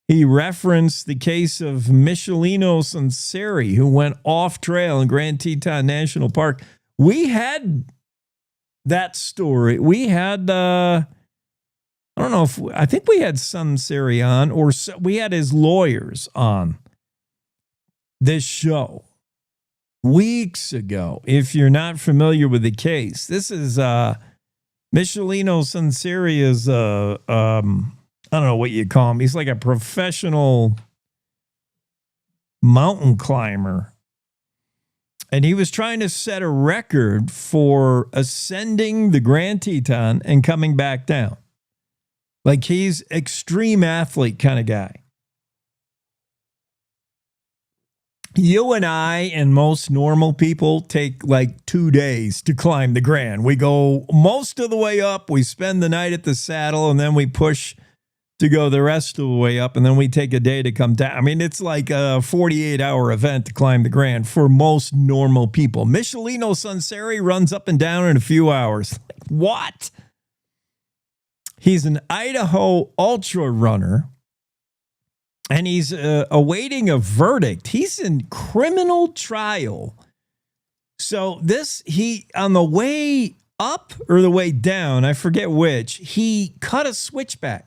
he referenced the case of Michelino Sanseri, who went off trail in Grand Teton National Park. We had that story. We had, I think we had Sanseri on, or we had his lawyers on this show weeks ago. If you're not familiar with the case, this is Michelino Sanseri is I don't know what you call him. He's like a professional mountain climber. And he was trying to set a record for ascending the Grand Teton and coming back down. Like, he's extreme athlete kind of guy. You and I and most normal people take like 2 days to climb the Grand. We go most of the way up. We spend the night at the saddle, and then we push to go the rest of the way up, and then we take a day to come down. I mean, it's like a 48-hour event to climb the Grand for most normal people. Michelino Sanseri runs up and down in a few hours. What? He's an Idaho ultra runner, and he's awaiting a verdict. He's in criminal trial. So he, on the way up or the way down, I forget which, he cut a switchback.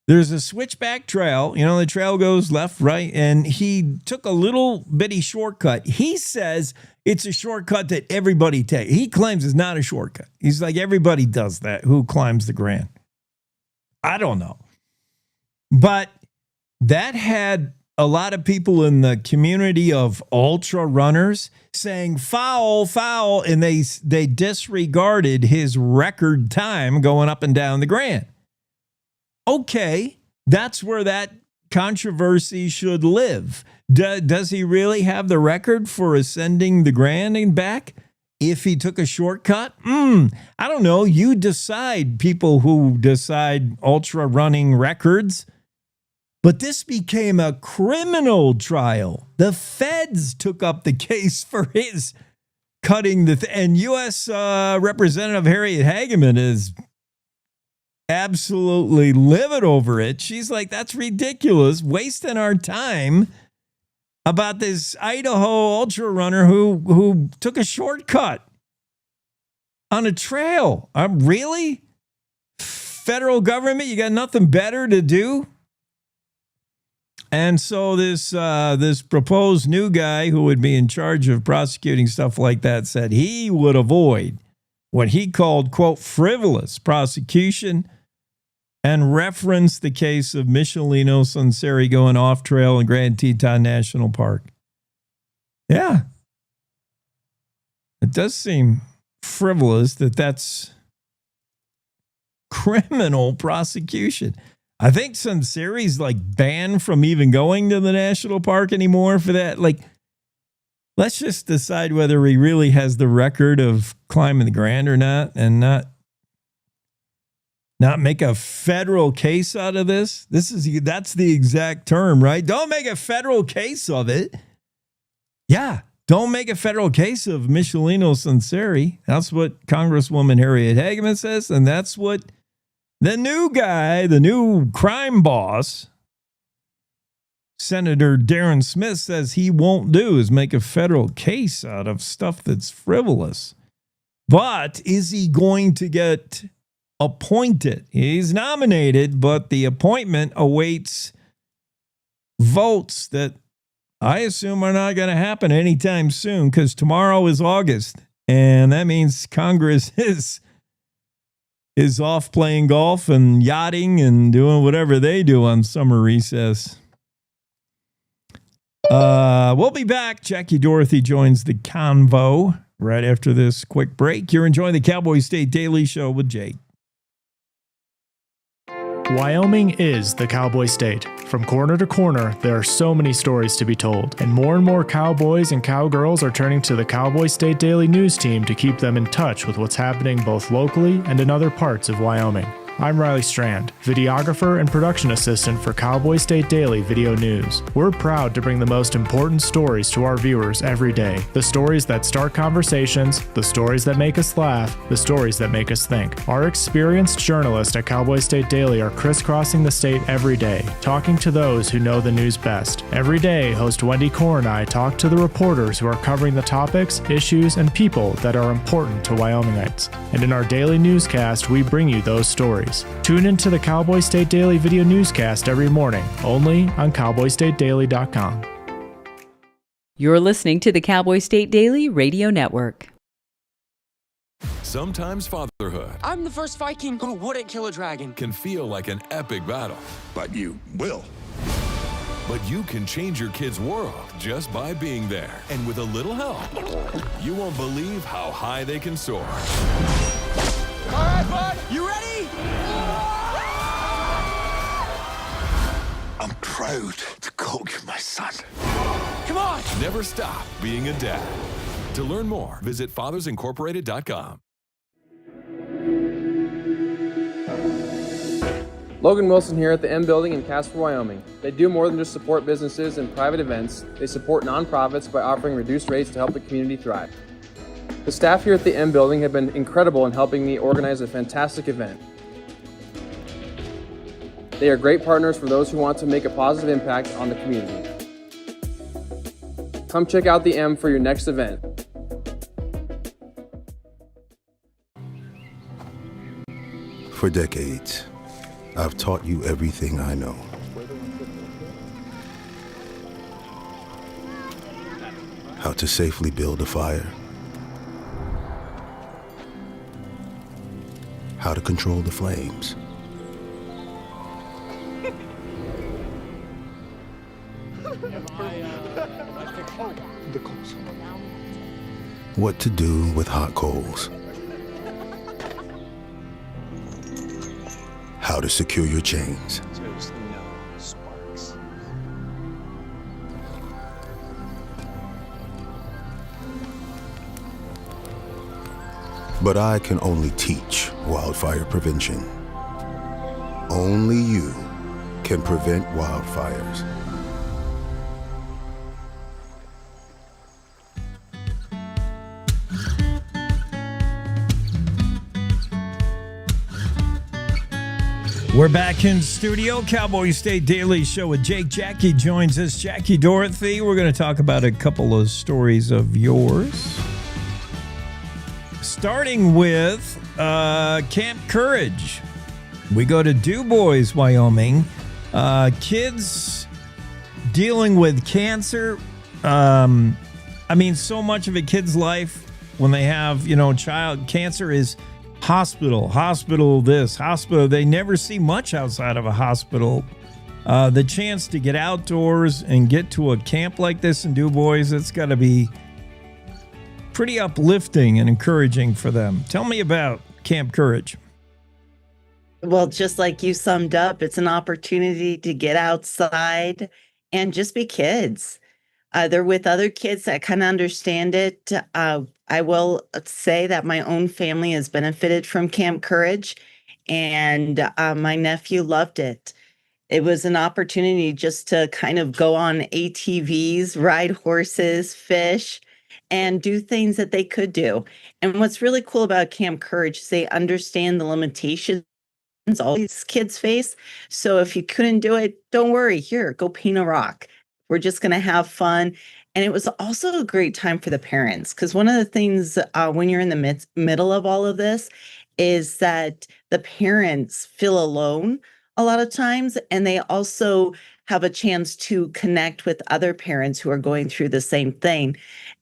There's a switchback trail. The trail goes left, right, and he took a little bitty shortcut. He says it's a shortcut that everybody takes. He claims it's not a shortcut. He's like, everybody does that who climbs the Grand. I don't know. But that had a lot of people in the community of ultra runners saying foul, foul, and they disregarded his record time going up and down the Grand. Okay, that's where that controversy should live. Does he really have the record for ascending the Grand and back if he took a shortcut? I don't know. You decide, people who decide ultra running records. But this became a criminal trial. The feds took up the case for his cutting and U.S. Representative Harriet Hageman is absolutely livid over it. She's like, that's ridiculous, wasting our time about this Idaho ultra runner who took a shortcut on a trail. Really? Federal government, you got nothing better to do? And so this proposed new guy who would be in charge of prosecuting stuff like that said he would avoid what he called, quote, frivolous prosecution, and referenced the case of Michelino Sunseri going off trail in Grand Teton National Park. Yeah. It does seem frivolous that's criminal prosecution. I think Sunseri's like banned from even going to the national park anymore for that. Like, let's just decide whether he really has the record of climbing the Grand or not, and not make a federal case out of this. That's the exact term, right? Don't make a federal case of it. Yeah, don't make a federal case of Michelino Sunseri. That's what Congresswoman Harriet Hageman says, and that's what the new guy, the new crime boss, Senator Darren Smith, says he won't do, is make a federal case out of stuff that's frivolous. But is he going to get appointed? He's nominated, but the appointment awaits votes that I assume are not going to happen anytime soon, because tomorrow is August, and that means Congress is off playing golf and yachting and doing whatever they do on summer recess. We'll be back. Jackie Dorothy joins the convo right after this quick break. You're enjoying the Cowboy State Daily Show with Jake. Wyoming is the Cowboy State. From corner to corner, there are so many stories to be told, and more cowboys and cowgirls are turning to the Cowboy State Daily news team to keep them in touch with what's happening both locally and in other parts of Wyoming. I'm Riley Strand, videographer and production assistant for Cowboy State Daily Video News. We're proud to bring the most important stories to our viewers every day. The stories that start conversations, the stories that make us laugh, the stories that make us think. Our experienced journalists at Cowboy State Daily are crisscrossing the state every day, talking to those who know the news best. Every day, host Wendy Core and I talk to the reporters who are covering the topics, issues, and people that are important to Wyomingites. And in our daily newscast, we bring you those stories. Tune into the Cowboy State Daily video newscast every morning, only on cowboystatedaily.com. You're listening to the Cowboy State Daily Radio Network. Sometimes fatherhood I'm the first Viking who wouldn't kill a dragon. can feel like an epic battle. But you will. But you can change your kid's world just by being there. And with a little help, you won't believe how high they can soar. All right, bud, you ready? I'm proud to call you my son. Come on! Never stop being a dad. To learn more, visit fathersincorporated.com. Logan Wilson here at the M Building in Casper, Wyoming. They do more than just support businesses and private events. They support nonprofits by offering reduced rates to help the community thrive. The staff here at the M Building have been incredible in helping me organize a fantastic event. They are great partners for those who want to make a positive impact on the community. Come check out the M for your next event. For decades, I've taught you everything I know. How to safely build a fire. How to control the flames. What to do with hot coals. How to secure your chains. But I can only teach wildfire prevention. Only you can prevent wildfires. We're back in studio. Cowboy State Daily Show with Jake. Jackie joins us. Jackie Dorothy. We're going to talk about a couple of stories of yours. Starting with Camp Courage. We go to Du Bois, Wyoming. Kids dealing with cancer, I mean, so much of a kid's life when they have, child cancer is hospital this, hospital. They never see much outside of a hospital. The chance to get outdoors and get to a camp like this in Du Bois, it's got to be pretty uplifting and encouraging for them. Tell me about Camp Courage. Well, just like you summed up, it's an opportunity to get outside and just be kids. They're with other kids that kind of understand it. I will say that my own family has benefited from Camp Courage, and my nephew loved it. It was an opportunity just to kind of go on ATVs, ride horses, fish, and do things that they could do. And what's really cool about Camp Courage is they understand the limitations all these kids face. So if you couldn't do it, don't worry. Here, go paint a rock. We're just going to have fun. And it was also a great time for the parents, because one of the things when you're in the middle of all of this is that the parents feel alone a lot of times, and they also have a chance to connect with other parents who are going through the same thing.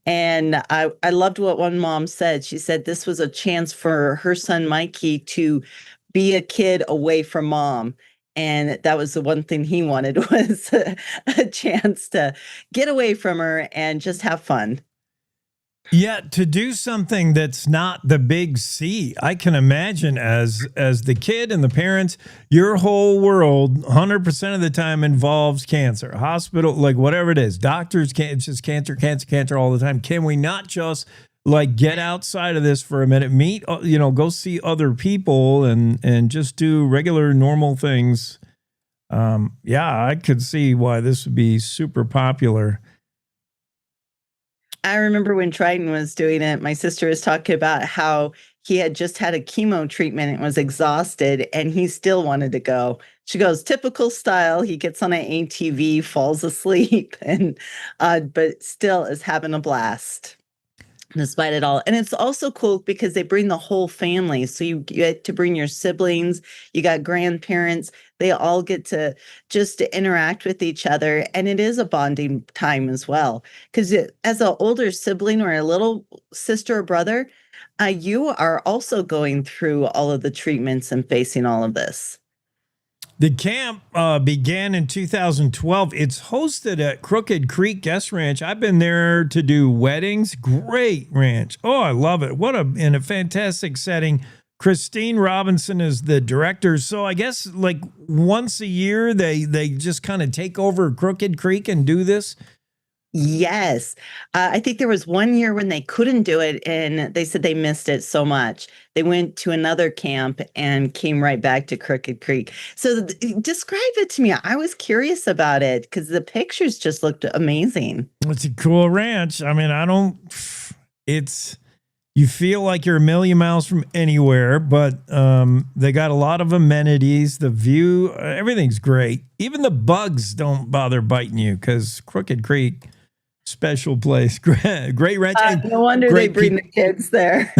And I loved what one mom said. She said this was a chance for her son Mikey to be a kid away from mom. And that was the one thing he wanted, was a chance to get away from her and just have fun. Yeah, to do something that's not the big C. I can imagine as the kid and the parents, your whole world 100% of the time involves cancer, hospital, like whatever it is. Doctors can't, it's just cancer all the time. Can we not just like get outside of this for a minute, meet, go see other people and just do regular normal things? Yeah, I could see why this would be super popular. I remember when Triton was doing it, my sister was talking about how he had just had a chemo treatment and was exhausted, and he still wanted to go. She goes, typical style. He gets on an ATV, falls asleep, and but still is having a blast despite it all. And it's also cool because they bring the whole family. So you get to bring your siblings, you got grandparents, they all get to just to interact with each other. And it is a bonding time as well. Because as an older sibling or a little sister or brother, you are also going through all of the treatments and facing all of this. The camp began in 2012. It's hosted at Crooked Creek Guest Ranch. I've been there to do weddings. Great ranch. Oh, I love it. In a fantastic setting. Christine Robinson is the director. So I guess like once a year, they just kind of take over Crooked Creek and do this. Yes. I think there was one year when they couldn't do it, and they said they missed it so much. They went to another camp and came right back to Crooked Creek. So describe it to me. I was curious about it because the pictures just looked amazing. It's a cool ranch. I mean, you feel like you're a million miles from anywhere, but they got a lot of amenities. The view, everything's great. Even the bugs don't bother biting you because Crooked Creek, special place, great ranch. No wonder they bring the kids there.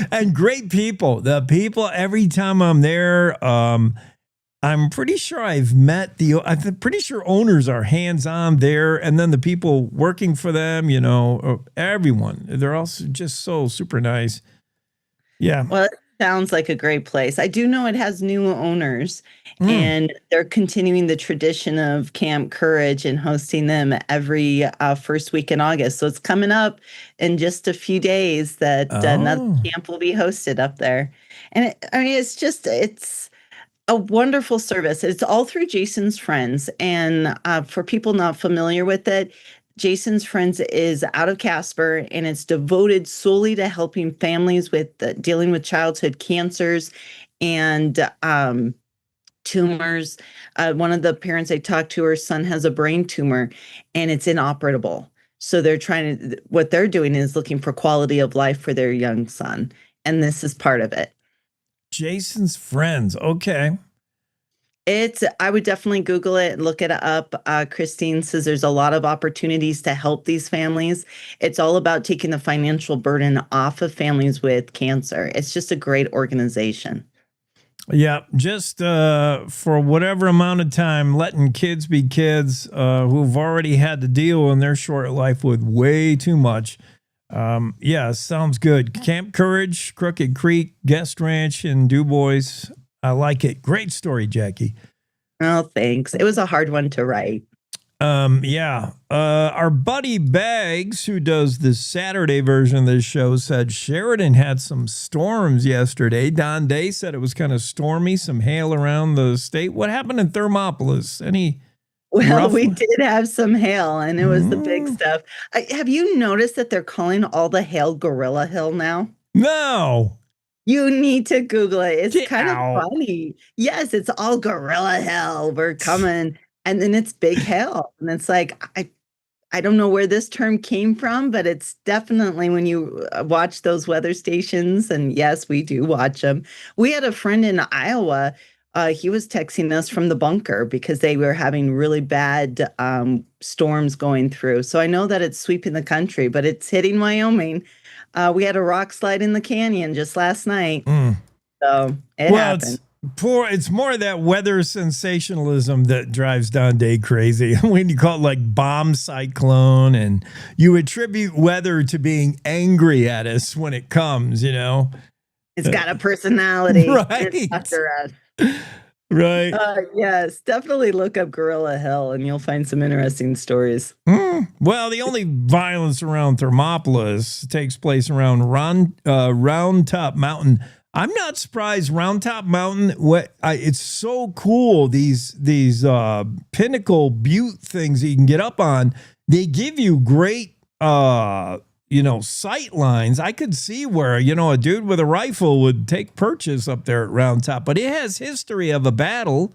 And great people. The people, every time I'm there, I'm pretty sure I'm pretty sure owners are hands-on there. And then the people working for them, everyone, they're also just so super nice. Yeah. Well, it sounds like a great place. I do know it has new owners, and they're continuing the tradition of Camp Courage and hosting them every first week in August. So it's coming up in just a few days that another camp will be hosted up there. And it's a wonderful service. It's all through Jason's Friends. And for people not familiar with it, Jason's Friends is out of Casper, and it's devoted solely to helping families with dealing with childhood cancers and tumors. One of the parents I talked to, her son has a brain tumor, and it's inoperable. So what they're doing is looking for quality of life for their young son. And this is part of it. Jason's Friends. Okay. I would definitely Google it and look it up. Christine says there's a lot of opportunities to help these families. It's all about taking the financial burden off of families with cancer. It's just a great organization. Yeah, just for whatever amount of time, letting kids be kids who've already had to deal in their short life with way too much. Yeah, sounds good. Camp Courage, Crooked Creek, Guest Ranch in DuBois. I like it. Great story, Jackie. Oh, thanks. It was a hard one to write. Yeah. Our buddy Bags, who does the Saturday version of this show, said Sheridan had some storms yesterday. Don Day said it was kind of stormy, some hail around the state. What happened in Thermopolis? Well, we did have some hail, and it was the big stuff. Have you noticed that they're calling all the hail Gorilla Hill now? No. You need to Google it. It's kind of funny. Yes, it's all Gorilla Hill. We're coming. And then it's big hail. And it's like, I don't know where this term came from, but it's definitely when you watch those weather stations. And yes, we do watch them. We had a friend in Iowa. He was texting us from the bunker because they were having really bad storms going through. So I know that it's sweeping the country, but it's hitting Wyoming. We had a rock slide in the canyon just last night. So it happened. It's more that weather sensationalism that drives Don Day crazy. When you call it like bomb cyclone and you attribute weather to being angry at us when it comes, It's got a personality. Right. It's after us. Right. Yes, definitely look up Gorilla Hill and you'll find some interesting stories. Well, the only violence around Thermopolis takes place around Round Top Mountain. I'm not surprised. Round Top Mountain, it's so cool. These pinnacle butte things that you can get up on. They give you great, sight lines. I could see where a dude with a rifle would take purchase up there at Round Top. But it has history of a battle.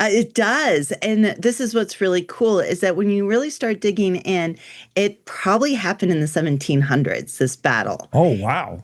It does. And this is what's really cool is that when you really start digging in, it probably happened in the 1700s, this battle. Oh, wow.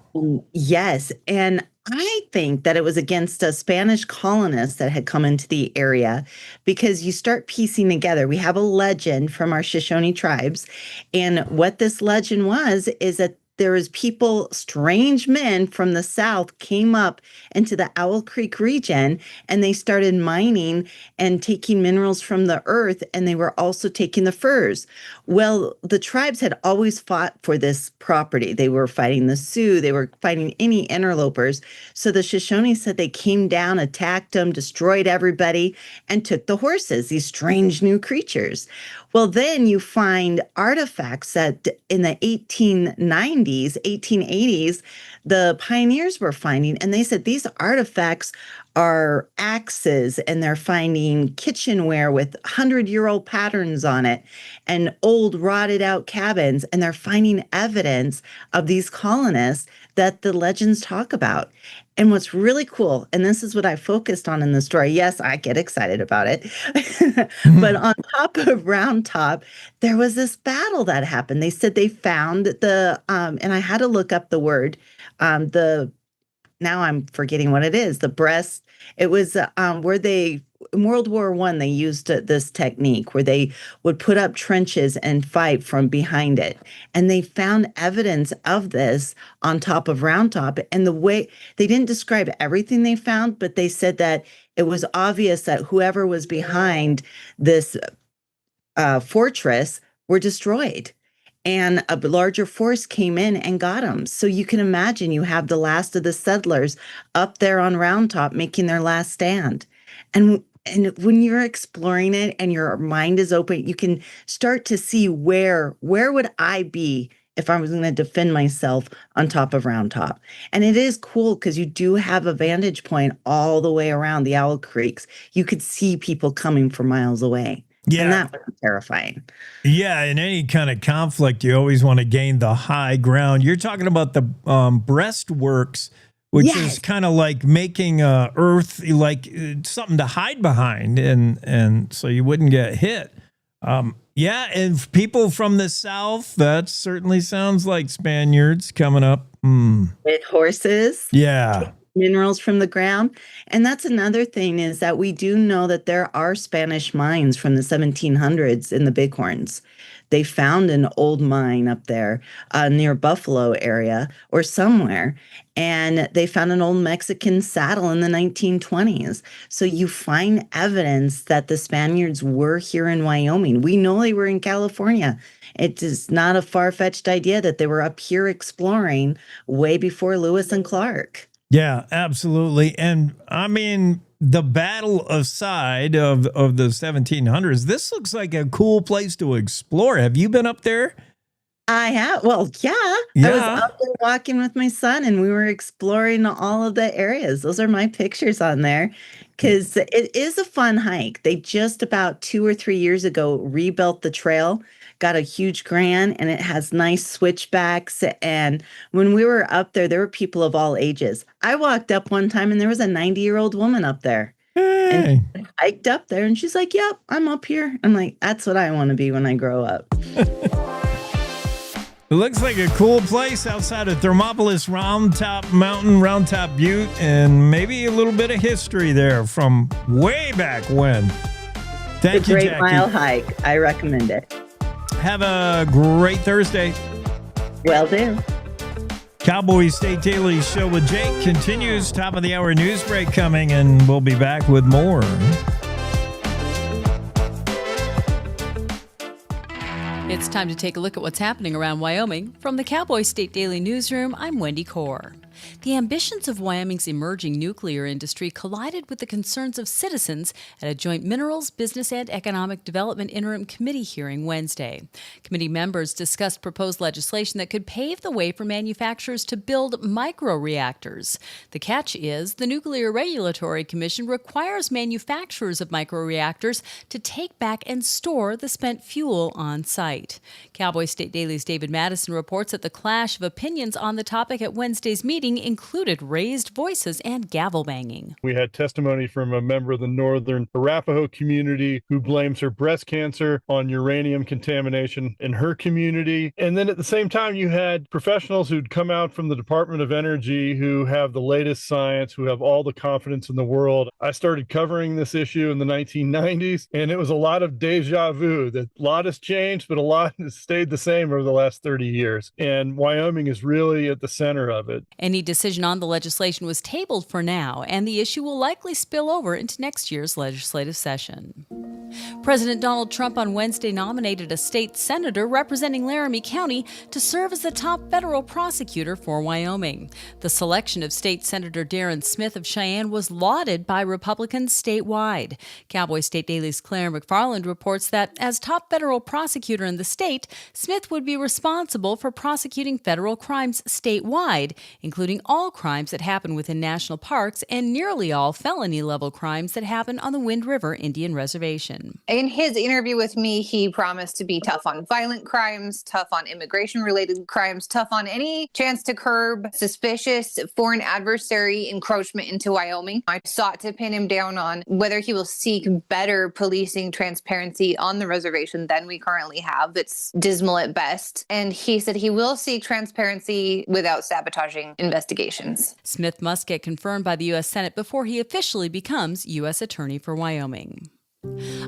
Yes. And I think that it was against a Spanish colonist that had come into the area because you start piecing together. We have a legend from our Shoshone tribes. And what this legend was is that there was people, strange men from the south came up into the Owl Creek region and they started mining and taking minerals from the earth, and they were also taking the furs. Well, the tribes had always fought for this property. They were fighting the Sioux. They were fighting any interlopers. So the Shoshone said they came down, attacked them, destroyed everybody, and took the horses, these strange new creatures. Well, then you find artifacts that in the 1890s, 1880s, the pioneers were finding, and they said these artifacts are axes, and they're finding kitchenware with 100-year-old patterns on it and old rotted out cabins, and they're finding evidence of these colonists that the legends talk about. And what's really cool, and this is what I focused on in the story. Yes, I get excited about it. But on top of Round Top, there was this battle that happened. They said they found and I had to look up the word, now I'm forgetting what it is, the breast. It was where in World War I, they used this technique where they would put up trenches and fight from behind it. And they found evidence of this on top of Round Top. And the way they didn't describe everything they found, but they said that it was obvious that whoever was behind this fortress were destroyed. And a larger force came in and got them. So you can imagine you have the last of the settlers up there on Round Top making their last stand. And when you're exploring it and your mind is open, you can start to see where would I be if I was going to defend myself on top of Round Top. And it is cool because you do have a vantage point all the way around the Owl Creeks. You could see people coming from miles away. Yeah. And that was terrifying. Yeah, in any kind of conflict, you always want to gain the high ground. You're talking about the breastworks, which is kind of like making earth like something to hide behind, and so you wouldn't get hit. Yeah, and people from the south, that certainly sounds like Spaniards coming up. With horses. Yeah. Minerals from the ground. And that's another thing is that we do know that there are Spanish mines from the 1700s in the Bighorns they found an old mine up there near Buffalo area or somewhere. And they found an old Mexican saddle in the 1920s. So you find evidence that the Spaniards were here in Wyoming. We know they were in California. It is not a far-fetched idea that they were up here exploring way before Lewis and Clark. Yeah, absolutely. And I mean, the battle aside of the 1700s, this looks like a cool place to explore. Have you been up there? I have. Well, yeah. I was up there walking with my son and we were exploring all of the areas. Those are my pictures on there because it is a fun hike. They just about 2 or 3 years ago rebuilt the trail, got a huge grant, and it has nice switchbacks. And when we were up there, there were people of all ages. I walked up one time and there was a 90-year-old woman up there. Hey. And she hiked up there and she's like, yep, I'm up here. I'm like, that's what I want to be when I grow up. It looks like a cool place outside of Thermopolis, Round Top Mountain, Round Top Butte, and maybe a little bit of history there from way back when. Thank you, Jackie. Great mile hike. I recommend it. Have a great Thursday. Will do. Cowboy State Daily Show with Jake continues. Top of the hour news break coming, and we'll be back with more. It's time to take a look at what's happening around Wyoming. From the Cowboy State Daily Newsroom, I'm Wendy Kaur. The ambitions of Wyoming's emerging nuclear industry collided with the concerns of citizens at a joint Minerals, Business, and Economic Development Interim Committee hearing Wednesday. Committee members discussed proposed legislation that could pave the way for manufacturers to build microreactors. The catch is the Nuclear Regulatory Commission requires manufacturers of microreactors to take back and store the spent fuel on site. Cowboy State Daily's David Madison reports that the clash of opinions on the topic at Wednesday's meeting included raised voices and gavel banging. We had testimony from a member of the Northern Arapaho community who blames her breast cancer on uranium contamination in her community. And then at the same time, you had professionals who'd come out from the Department of Energy who have the latest science, who have all the confidence in the world. I started covering this issue in the 1990s, and it was a lot of deja vu. That a lot has changed, but a lot has stayed the same over the last 30 years. And Wyoming is really at the center of it. Any decision on the legislation was tabled for now, and the issue will likely spill over into next year's legislative session. President Donald Trump on Wednesday nominated a state senator representing Laramie County to serve as the top federal prosecutor for Wyoming. The selection of State Senator Darren Smith of Cheyenne was lauded by Republicans statewide. Cowboy State Daily's Claire McFarland reports that as top federal prosecutor in the state, Smith would be responsible for prosecuting federal crimes statewide, including all crimes that happen within national parks and nearly all felony-level crimes that happen on the Wind River Indian Reservation. In his interview with me, he promised to be tough on violent crimes, tough on immigration-related crimes, tough on any chance to curb suspicious foreign adversary encroachment into Wyoming. I sought to pin him down on whether he will seek better policing transparency on the reservation than we currently have. It's dismal at best. And he said he will seek transparency without sabotaging investigations. Smith must get confirmed by the U.S. Senate before he officially becomes U.S. Attorney for Wyoming.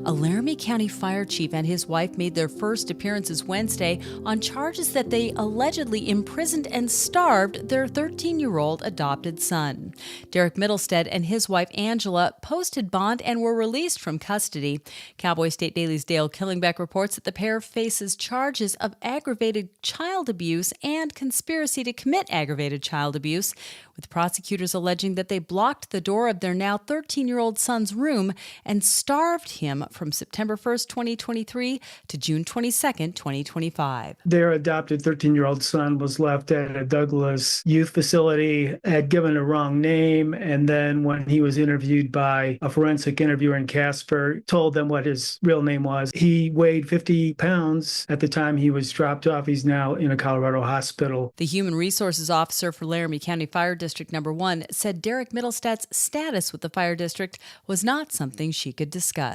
A Laramie County fire chief and his wife made their first appearances Wednesday on charges that they allegedly imprisoned and starved their 13-year-old adopted son. Derek Middlestead and his wife Angela posted bond and were released from custody. Cowboy State Daily's Dale Killingbeck reports that the pair faces charges of aggravated child abuse and conspiracy to commit aggravated child abuse, with prosecutors alleging that they blocked the door of their now 13-year-old son's room and starved him from September 1st, 2023 to June 22nd, 2025. Their adopted 13-year-old son was left at a Douglas youth facility, had given a wrong name, and then when he was interviewed by a forensic interviewer in Casper, told them what his real name was. He weighed 50 pounds at the time he was dropped off. He's now in a Colorado hospital. The Human Resources Officer for Laramie County Fire District No. 1 said Derek Middlestead's status with the fire district was not something she could discuss.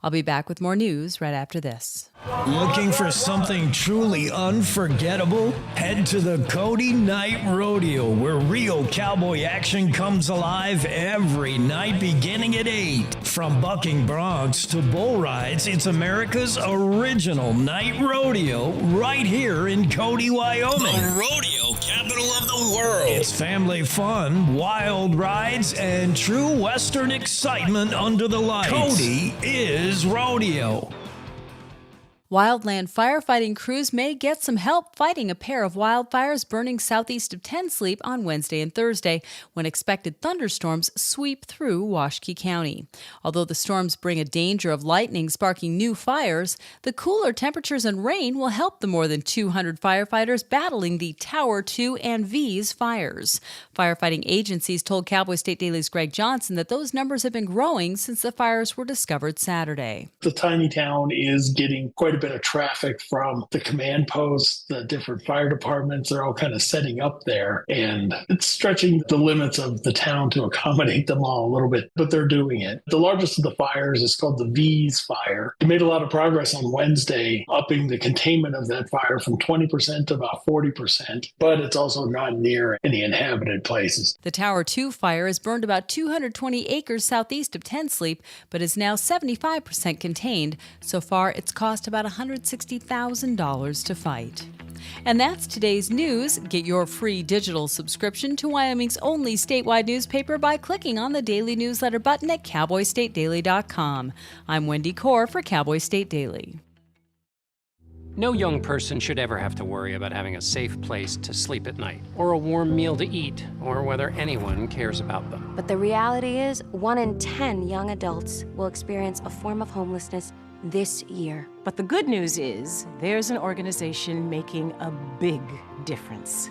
I'll be back with more news right after this. Looking for something truly unforgettable? Head to the Cody Night Rodeo, where real cowboy action comes alive every night beginning at 8. From bucking broncs to bull rides, it's America's original night rodeo right here in Cody, Wyoming. The rodeo capital of the world. It's family fun, wild rides, and true Western excitement under the lights. Cody is rodeo. Wildland firefighting crews may get some help fighting a pair of wildfires burning southeast of Tensleep on Wednesday and Thursday when expected thunderstorms sweep through Washakie County. Although the storms bring a danger of lightning sparking new fires, the cooler temperatures and rain will help the more than 200 firefighters battling the Tower 2 and V's fires. Firefighting agencies told Cowboy State Daily's Greg Johnson that those numbers have been growing since the fires were discovered Saturday. The tiny town is getting quite a bit of traffic from the command posts, the different fire departments. They're all kind of setting up there, and it's stretching the limits of the town to accommodate them all a little bit, but they're doing it. The largest of the fires is called the V's fire. It made a lot of progress on Wednesday, upping the containment of that fire from 20% to about 40%, but it's also not near any inhabited places. The Tower 2 fire has burned about 220 acres southeast of Tensleep, but is now 75% contained. So far, it's cost about $160,000 to fight. And that's today's news. Get your free digital subscription to Wyoming's only statewide newspaper by clicking on the daily newsletter button at cowboystatedaily.com. I'm Wendy Core for Cowboy State Daily. No young person should ever have to worry about having a safe place to sleep at night, or a warm meal to eat, or whether anyone cares about them. But the reality is, 1 in 10 young adults will experience a form of homelessness this year. But the good news is, there's an organization making a big difference.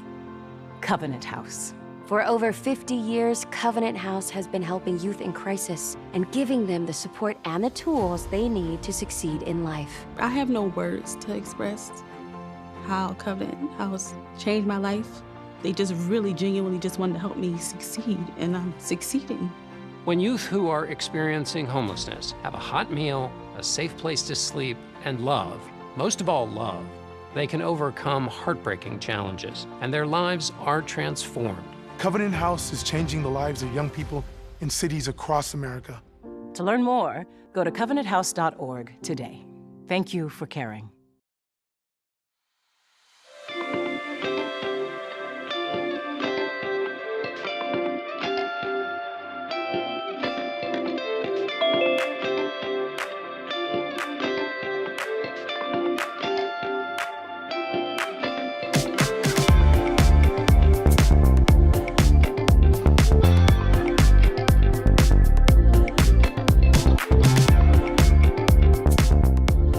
Covenant House. For over 50 years, Covenant House has been helping youth in crisis and giving them the support and the tools they need to succeed in life. I have no words to express how Covenant House changed my life. They just really genuinely just wanted to help me succeed, and I'm succeeding. When youth who are experiencing homelessness have a hot meal, a safe place to sleep, and love, most of all love, they can overcome heartbreaking challenges, and their lives are transformed. Covenant House is changing the lives of young people in cities across America. To learn more, go to covenanthouse.org today. Thank you for caring.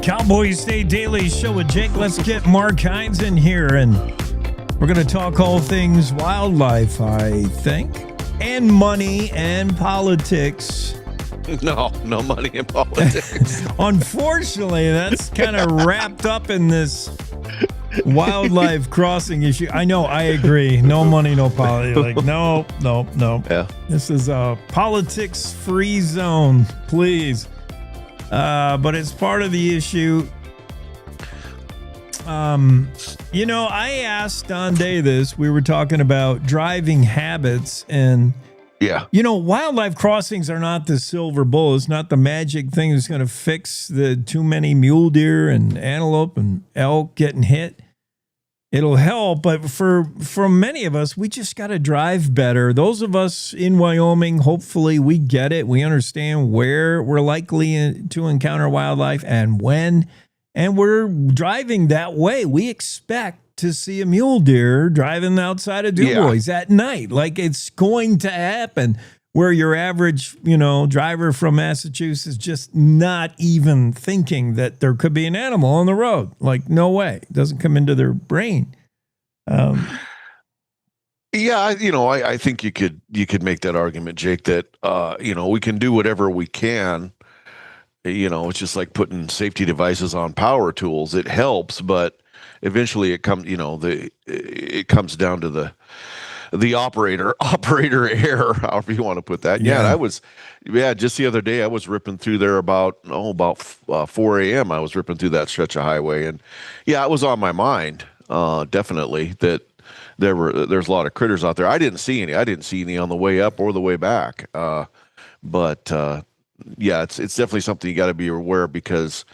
Cowboy State Daily show with Jake. Let's get Mark Hines in here, and we're going to talk all things wildlife, I think, and money and politics. No money in politics. Unfortunately, that's kind of wrapped up in this wildlife crossing issue. I know, I agree. No money, no politics. Like, no. Yeah. This is a politics-free zone, please. But it's part of the issue. I asked Don Day this. We were talking about driving habits, and wildlife crossings are not the silver bullet. It's not the magic thing that's going to fix the too many mule deer and antelope and elk getting hit. It'll help, but for many of us, we just got to drive better. Those of us in Wyoming, hopefully we get it. We understand where we're likely to encounter wildlife and when, and we're driving that way. We expect to see a mule deer driving outside of DuBois at night. Like, it's going to happen, where your average, driver from Massachusetts just not even thinking that there could be an animal on the road. Like, no way. It doesn't come into their brain. I think you could make that argument, Jake, that, we can do whatever we can. It's just like putting safety devices on power tools. It helps, but eventually it comes, it comes down to the operator error, however you want to put that. Just the other day I was ripping through there about 4 a.m. I was ripping through that stretch of highway, and it was on my mind, definitely, that there's a lot of critters out there. I didn't see any on the way up or the way back, but yeah, it's definitely something you got to be aware of because,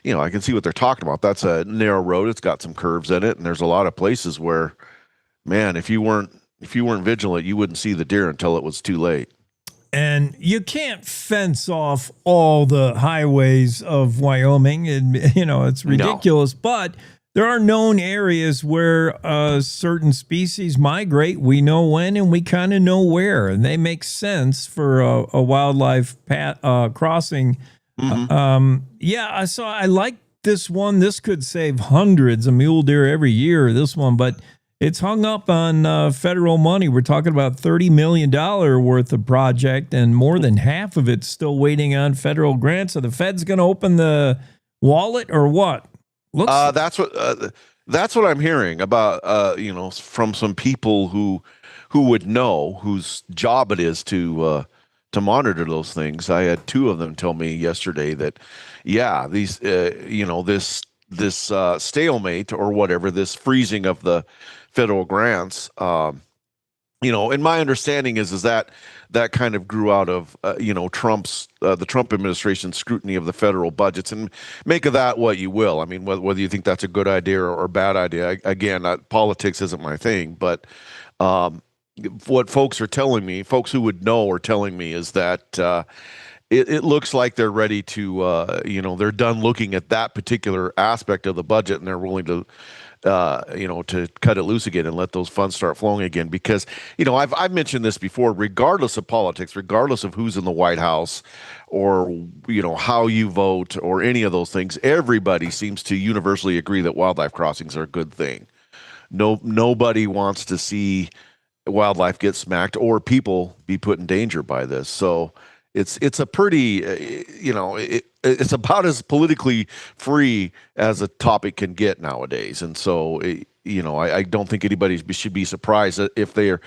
I can see what they're talking about. That's a narrow road. It's got some curves in it, and there's a lot of places where, man, if you weren't vigilant, you wouldn't see the deer until it was too late. And you can't fence off all the highways of Wyoming, and it's ridiculous. No. But there are known areas where certain species migrate. We know when, and we kind of know where, and they make sense for a wildlife crossing. Mm-hmm. So I like this one. This could save hundreds of mule deer every year. This one, but it's hung up on federal money. We're talking about $30 million worth of project, and more than half of it's still waiting on federal grants. So the Fed's going to open the wallet, or what? That's what I'm hearing about. From some people who would know, whose job it is to monitor those things. I had two of them tell me yesterday that, these this stalemate or whatever, this freezing of the federal grants, and my understanding is that kind of grew out of Trump's the Trump administration's scrutiny of the federal budgets, and make of that what you will. I mean, whether you think that's a good idea or bad idea, again, politics isn't my thing, but what folks are telling me, folks who would know are telling me, is that it looks like they're ready to they're done looking at that particular aspect of the budget, and they're willing to to cut it loose again and let those funds start flowing again. Because, I've mentioned this before, regardless of politics, regardless of who's in the White House or, how you vote or any of those things, everybody seems to universally agree that wildlife crossings are a good thing. Nobody wants to see wildlife get smacked or people be put in danger by this. So it's a pretty, it's about as politically free as a topic can get nowadays. And so, I don't think anybody should be surprised if the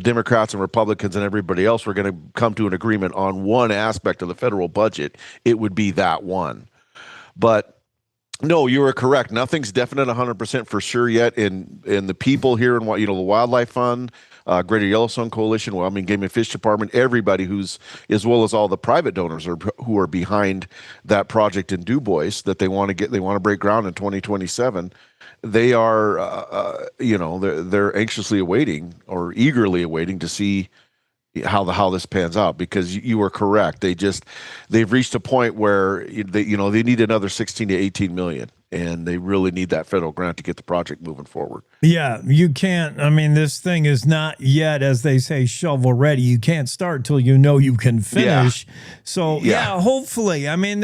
Democrats and Republicans and everybody else were going to come to an agreement on one aspect of the federal budget, it would be that one. But no, you were correct. Nothing's definite 100% for sure yet. And the people here in the Wildlife Fund, Greater Yellowstone Coalition, Wyoming Game and Fish Department, everybody as well as all the private donors who are behind that project in Du Bois that they want to break ground in 2027. They are, they're anxiously awaiting or eagerly awaiting to see how this pans out, because you were correct. They've reached a point where they need another 16 to 18 million, and they really need that federal grant to get the project moving forward. Yeah, you can't. I mean, this thing is not yet, as they say, shovel ready. You can't start till you can finish. Yeah. So hopefully. I mean,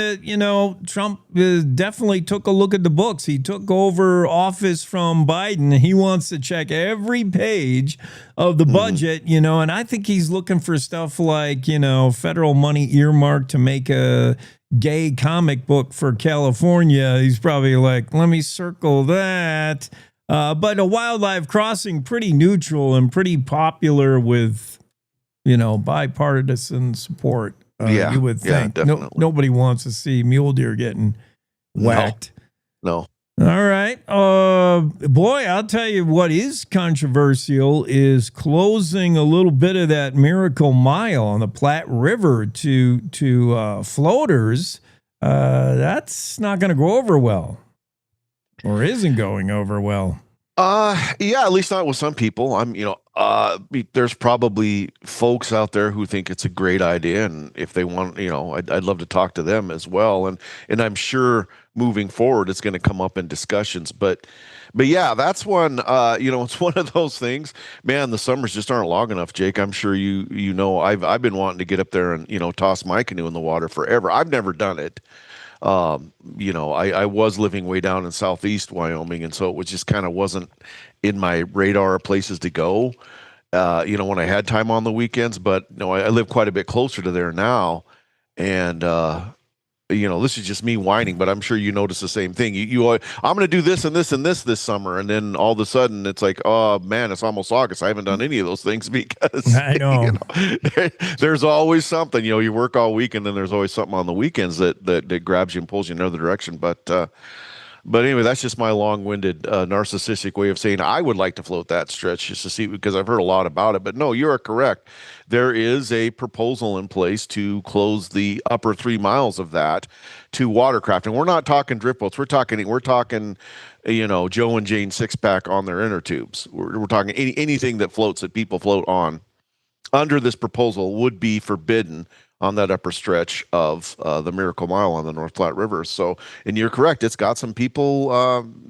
Trump definitely took a look at the books. He took over office from Biden. He wants to check every page of the budget, and I think he's looking for stuff like, federal money earmarked to make a gay comic book for California. He's probably like, let me circle that. But a wildlife crossing, pretty neutral and pretty popular with, bipartisan support. You would think. Definitely. Nobody wants to see mule deer getting whacked. No. All right. Boy, I'll tell you what is controversial is closing a little bit of that Miracle Mile on the Platte River to floaters. That's not going to go over well, or isn't going over well. At least not with some people. There's probably folks out there who think it's a great idea, and if they want, I'd love to talk to them as well. And I'm sure moving forward, it's going to come up in discussions. But yeah, that's one. It's one of those things. Man, the summers just aren't long enough, Jake. I'm sure I've been wanting to get up there and toss my canoe in the water forever. I've never done it. I was living way down in southeast Wyoming, and so it was just kind of wasn't in my radar of places to go, when I had time on the weekends. But I live quite a bit closer to there now, and this is just me whining, but I'm sure you notice the same thing. I'm going to do this and this and this summer, and then all of a sudden it's like, oh man, it's almost August. I haven't done any of those things because I know there's always something. You work all week, and then there's always something on the weekends that grabs you and pulls you in another direction. But But anyway, that's just my long-winded narcissistic way of saying I would like to float that stretch just to see, because I've heard a lot about it. But no, you are correct. There is a proposal in place to close the upper 3 miles of that to watercraft. And we're not talking drift boats. We're talking, Joe and Jane six-pack on their inner tubes. We're talking anything that floats, that people float on under this proposal, would be forbidden on that upper stretch of the Miracle Mile on the North Platte River. So, and you're correct, it's got some people,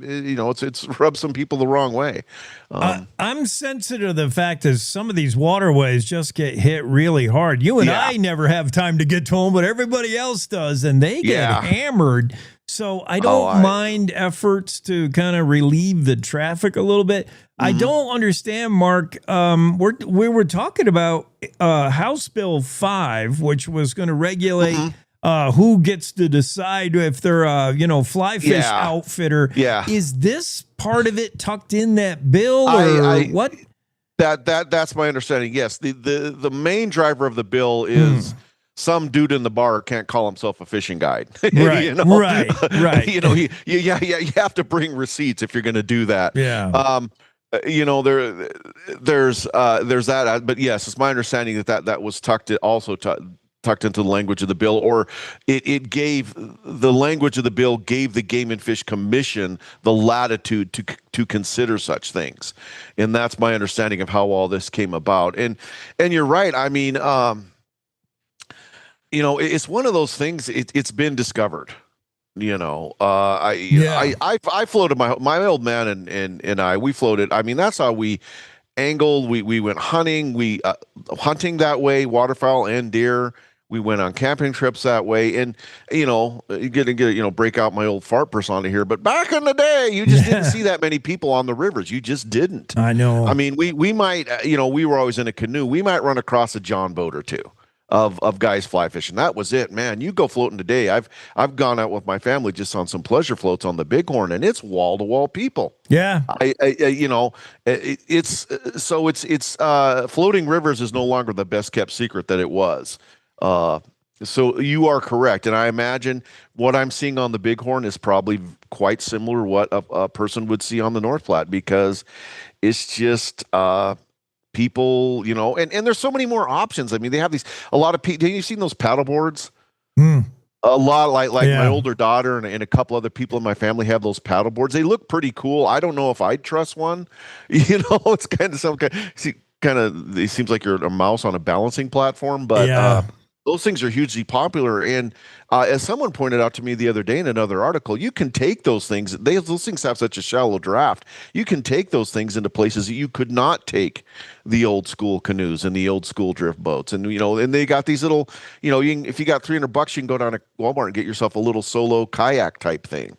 it's rubbed some people the wrong way. I'm sensitive to the fact that some of these waterways just get hit really hard. You and I never have time to get to them, but everybody else does, and they get hammered. So I don't mind efforts to kind of relieve the traffic a little bit. I don't understand, Mark. We were talking about House Bill 5, which was going to regulate who gets to decide if they're a fly fish outfitter. Yeah. Is this part of it tucked in that bill, or what? That's my understanding. Yes. The main driver of the bill is some dude in the bar can't call himself a fishing guide. Right. Right. You have to bring receipts if you're going to do that. Yeah. There's that, but yes, it's my understanding that was tucked into the language of the bill, or it gave the language of the bill gave the Game and Fish Commission the latitude to consider such things, and that's my understanding of how all this came about. And you're right. I mean, it's one of those things. It's been discovered. I floated my old man and I, we floated. I mean, that's how we angled. We went hunting, hunting that way, waterfowl and deer. We went on camping trips that way. And, break out my old fart persona here, but back in the day, you just didn't see that many people on the rivers. You just didn't. I know. I mean, we might, we were always in a canoe. We might run across a John boat or two of guys fly fishing. That was it, man. You go floating today. I've gone out with my family just on some pleasure floats on the Bighorn, and it's wall to wall people. Yeah. It's floating rivers is no longer the best kept secret that it was. So you are correct, and I imagine what I'm seeing on the Bighorn is probably quite similar to what a person would see on the North Platte, because it's just people, and there's so many more options. I mean, they have a lot of people. Have you seen those paddle boards? A lot, like my older daughter and a couple other people in my family have those paddle boards. They look pretty cool. I don't know if I'd trust one. It's kind of it seems like you're a mouse on a balancing platform, but those things are hugely popular. And as someone pointed out to me the other day in another article, you can take those things. Those things have such a shallow draft. You can take those things into places that you could not take the old school canoes and the old school drift boats. And and they got these little, if you got $300, you can go down to Walmart and get yourself a little solo kayak type thing.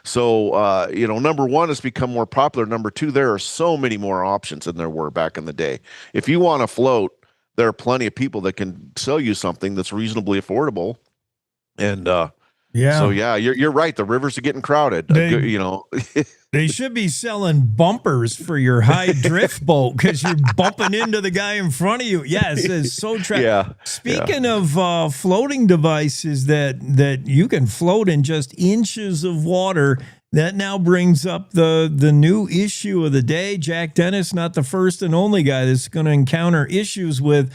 So, number one, it's become more popular. Number two, there are so many more options than there were back in the day. If you want to float, there are plenty of people that can sell you something that's reasonably affordable. And you're right. The rivers are getting crowded. They should be selling bumpers for your high drift boat because you're bumping into the guy in front of you. Yes, it's so Speaking of floating devices that you can float in just inches of water, that now brings up the new issue of the day. Jack Dennis, not the first and only guy that's going to encounter issues with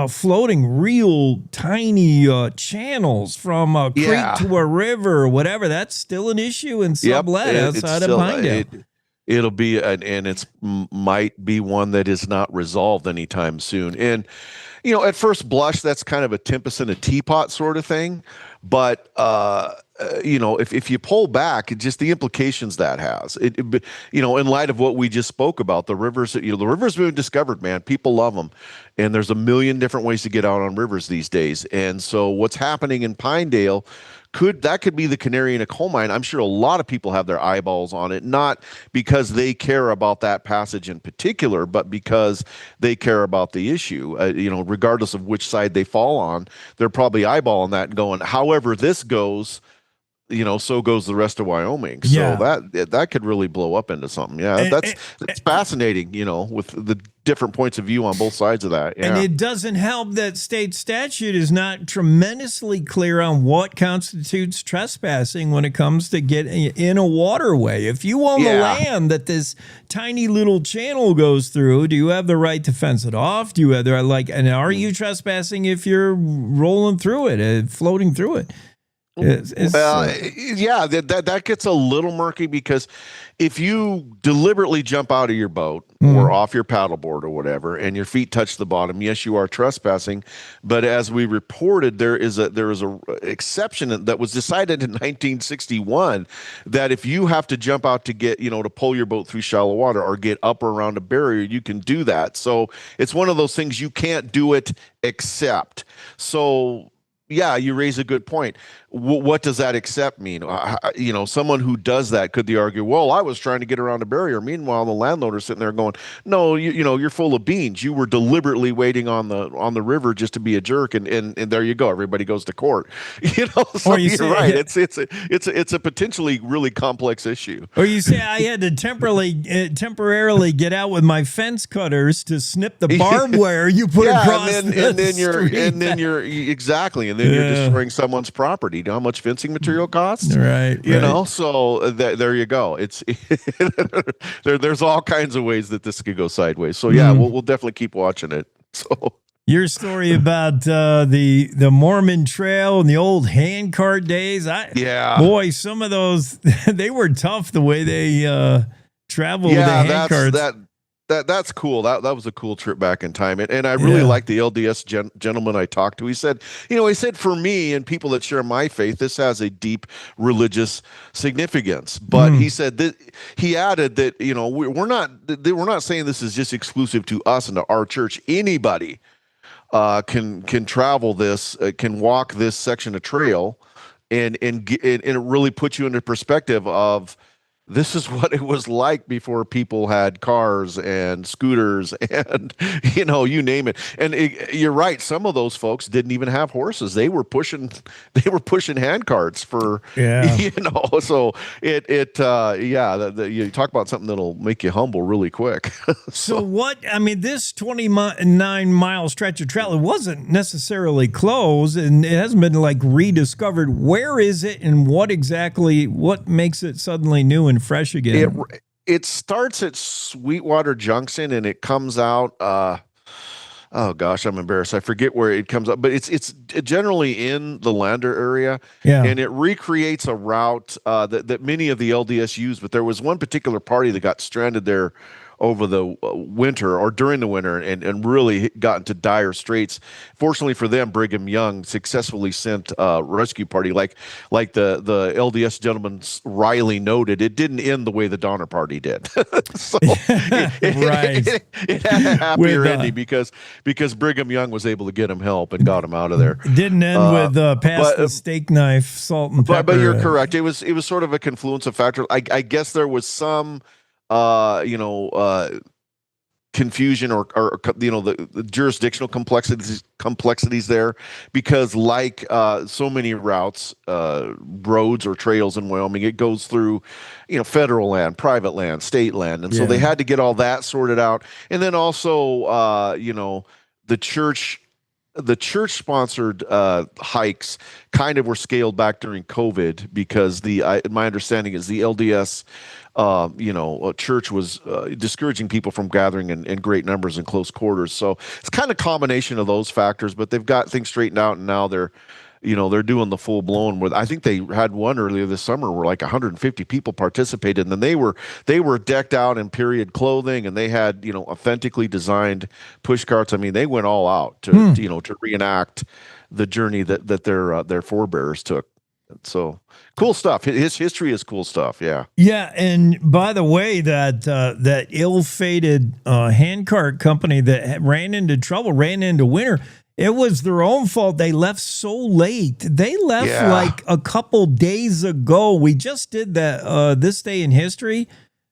floating real tiny channels from a creek to a river or whatever. That's still an issue in Sublet outside of Pinedale. It'll be, and it's might be one that is not resolved anytime soon. And, at first blush, that's kind of a tempest in a teapot sort of thing. But, if you pull back, just the implications that has, in light of what we just spoke about, the rivers, the rivers have been discovered, man. People love them. And there's a million different ways to get out on rivers these days. And so what's happening in Pinedale could be the canary in a coal mine. I'm sure a lot of people have their eyeballs on it, not because they care about that passage in particular, but because they care about the issue. Regardless of which side they fall on, they're probably eyeballing that and going, however this goes, so goes the rest of Wyoming. So that could really blow up into something. Yeah, that's fascinating, with the different points of view on both sides of that. Yeah. And it doesn't help that state statute is not tremendously clear on what constitutes trespassing when it comes to getting in a waterway. If you own the land that this tiny little channel goes through, do you have the right to fence it off? Do you have the and are you trespassing if you're rolling through it, floating through it? That gets a little murky, because if you deliberately jump out of your boat or off your paddleboard or whatever, and your feet touch the bottom, yes, you are trespassing. But as we reported, there is a exception that was decided in 1961 that if you have to jump out to get, to pull your boat through shallow water or get up or around a barrier, you can do that. So it's one of those things you can't do it except. So yeah, you raise a good point. What does that accept mean? Someone who does that, could they argue, well, I was trying to get around a barrier. Meanwhile, the landowner's sitting there going, no, you're full of beans. You were deliberately waiting on the river just to be a jerk, and there you go. Everybody goes to court. So you're right. It's a potentially really complex issue. Or you say I had to temporarily get out with my fence cutters to snip the barbed wire you put across and then you're destroying someone's property. You know how much fencing material costs? Right. So there you go. It's there's all kinds of ways that this could go sideways. So yeah, we'll definitely keep watching it. So your story about the Mormon Trail and the old handcart days. Boy, some of those they were tough the way they traveled with the handcarts. That's cool. That was a cool trip back in time. And I really like the LDS gentleman I talked to. He said, for me and people that share my faith, this has a deep religious significance. But he said that he added that, we're not saying this is just exclusive to us and to our church. Anybody can travel this, can walk this section of trail, and it really puts you into perspective of, this is what it was like before people had cars and scooters and, you name it. And you're right. Some of those folks didn't even have horses. They were pushing hand carts for, so you talk about something that'll make you humble really quick. So this 29-mile stretch of trail, it wasn't necessarily closed, and it hasn't been rediscovered. Where is it, and what makes it suddenly new and fresh again? It starts at Sweetwater Junction and it comes out. Oh gosh, I'm embarrassed. I forget where it comes up, but it's generally in the Lander area, and it recreates a route that many of the LDS use. But there was one particular party that got stranded there over the winter or during the winter and really got into dire straits. Fortunately for them, Brigham Young successfully sent a rescue party. Like the LDS gentleman Riley noted, it didn't end the way the Donner Party did. So it had a happier ending because Brigham Young was able to get him help and got him out of there. It didn't end with pass the steak knife, salt and pepper. But you're correct. It was sort of a confluence of factors. I guess there was some confusion or the jurisdictional complexities there, because so many routes, roads or trails in Wyoming, it goes through federal land, private land, state land, and so they had to get all that sorted out. And then also the church sponsored hikes kind of were scaled back during COVID because my understanding is the LDS church was discouraging people from gathering in great numbers in close quarters. So it's kind of a combination of those factors, but they've got things straightened out, and now they're doing the full blown with. I think they had one earlier this summer where 150 people participated, and then they were decked out in period clothing, and they had authentically designed push carts. I mean, they went all out to reenact the journey that their forebears took. So cool stuff. His history is cool stuff. Yeah. Yeah. And by the way, that ill-fated handcart company that ran into winter, it was their own fault. They left so late. They left a couple days ago. We just did that this day in history.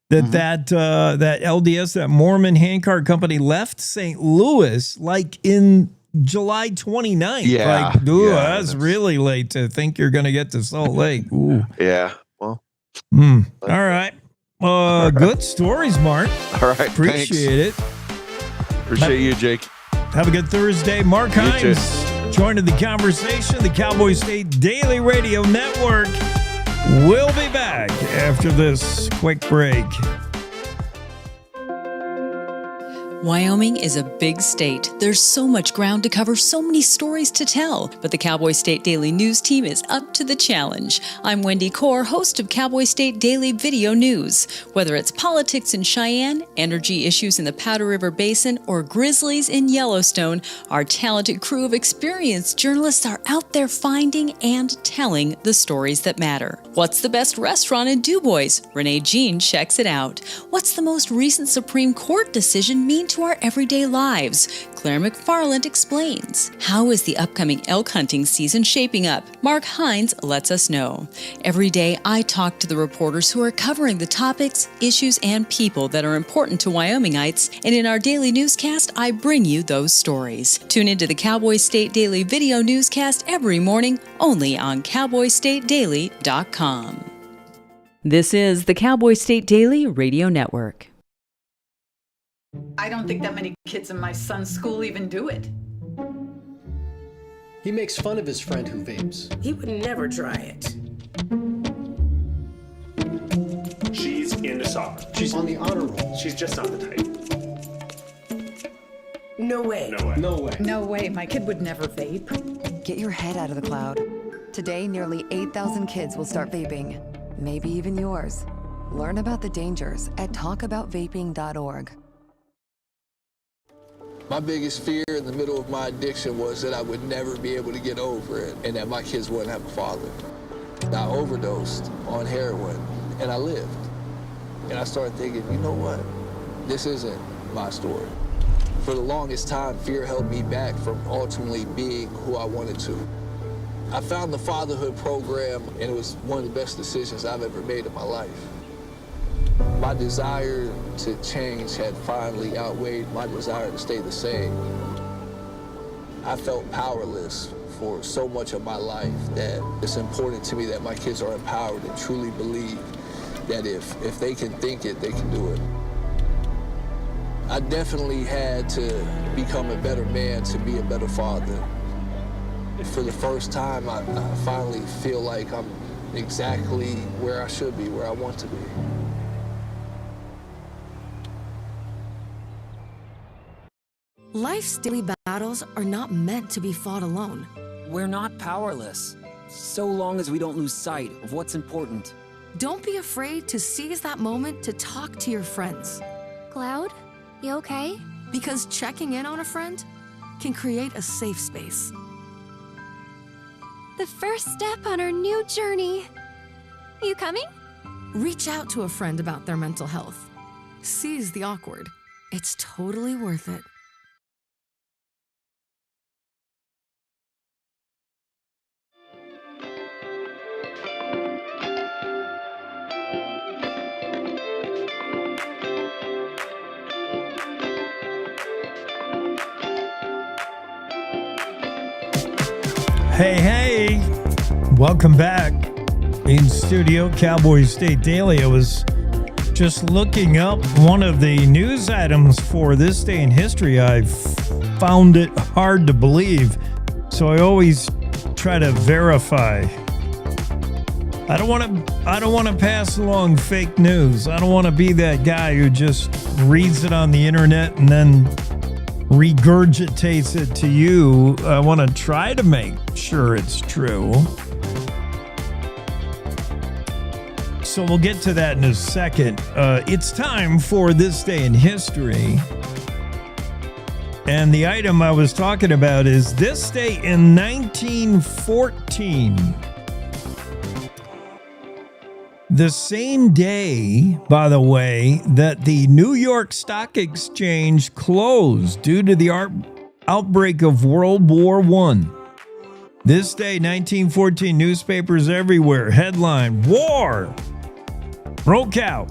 That LDS, that Mormon handcart company, left St. Louis in July 29th. Yeah. That's really late to think you're going to get to Salt Lake. Ooh. Yeah. Well. All right. Good stories, Mark. All right. Appreciate it. Appreciate you, Jake. Have a good Thursday. Mark Hines joining the conversation, the Cowboy State Daily Radio Network. We'll be back after this quick break. Wyoming is a big state. There's so much ground to cover, so many stories to tell. But the Cowboy State Daily News team is up to the challenge. I'm Wendy Core, host of Cowboy State Daily Video News. Whether it's politics in Cheyenne, energy issues in the Powder River Basin, or grizzlies in Yellowstone, our talented crew of experienced journalists are out there finding and telling the stories that matter. What's the best restaurant in DuBois? Renee Jean checks it out. What's the most recent Supreme Court decision mean to our everyday lives? Claire McFarland explains. How is the upcoming elk hunting season shaping up? Mark Hines lets us know. Every day, I talk to the reporters who are covering the topics, issues, and people that are important to Wyomingites, and in our daily newscast, I bring you those stories. Tune into the Cowboy State Daily Video Newscast every morning, only on CowboyStateDaily.com. This is the Cowboy State Daily Radio Network. I don't think that many kids in my son's school even do it. He makes fun of his friend who vapes. He would never try it. She's into soccer. She's on the honor roll. She's just not the type. No way. No way. No way. No way, my kid would never vape. Get your head out of the cloud. Today, nearly 8,000 kids will start vaping. Maybe even yours. Learn about the dangers at talkaboutvaping.org. My biggest fear in the middle of my addiction was that I would never be able to get over it and that my kids wouldn't have a father. I overdosed on heroin and I lived. And I started thinking, you know what? This isn't my story. For the longest time, fear held me back from ultimately being who I wanted to. I found the Fatherhood program and it was one of the best decisions I've ever made in my life. My desire to change had finally outweighed my desire to stay the same. I felt powerless for so much of my life that it's important to me that my kids are empowered and truly believe that if they can think it, they can do it. I definitely had to become a better man to be a better father. For the first time, I finally feel like I'm exactly where I should be, where I want to be. Life's daily battles are not meant to be fought alone. We're not powerless, so long as we don't lose sight of what's important. Don't be afraid to seize that moment to talk to your friends. Cloud, you okay? Because checking in on a friend can create a safe space. The first step on our new journey. You coming? Reach out to a friend about their mental health. Seize the awkward. It's totally worth it. Hey, welcome back in studio, Cowboy State Daily. I was just looking up one of the news items for this day in history. I found it hard to believe, so I always try to verify. I don't want to pass along fake news. I don't want to be that guy who just reads it on the internet and then regurgitates it to you. I want to try to make sure it's true. So we'll get to that in a second. It's time for this day in history. And the item I was talking about is this day in 1914. The same day, by the way, that the New York Stock Exchange closed due to the outbreak of World War I. This day, 1914, newspapers everywhere. Headline, War broke out.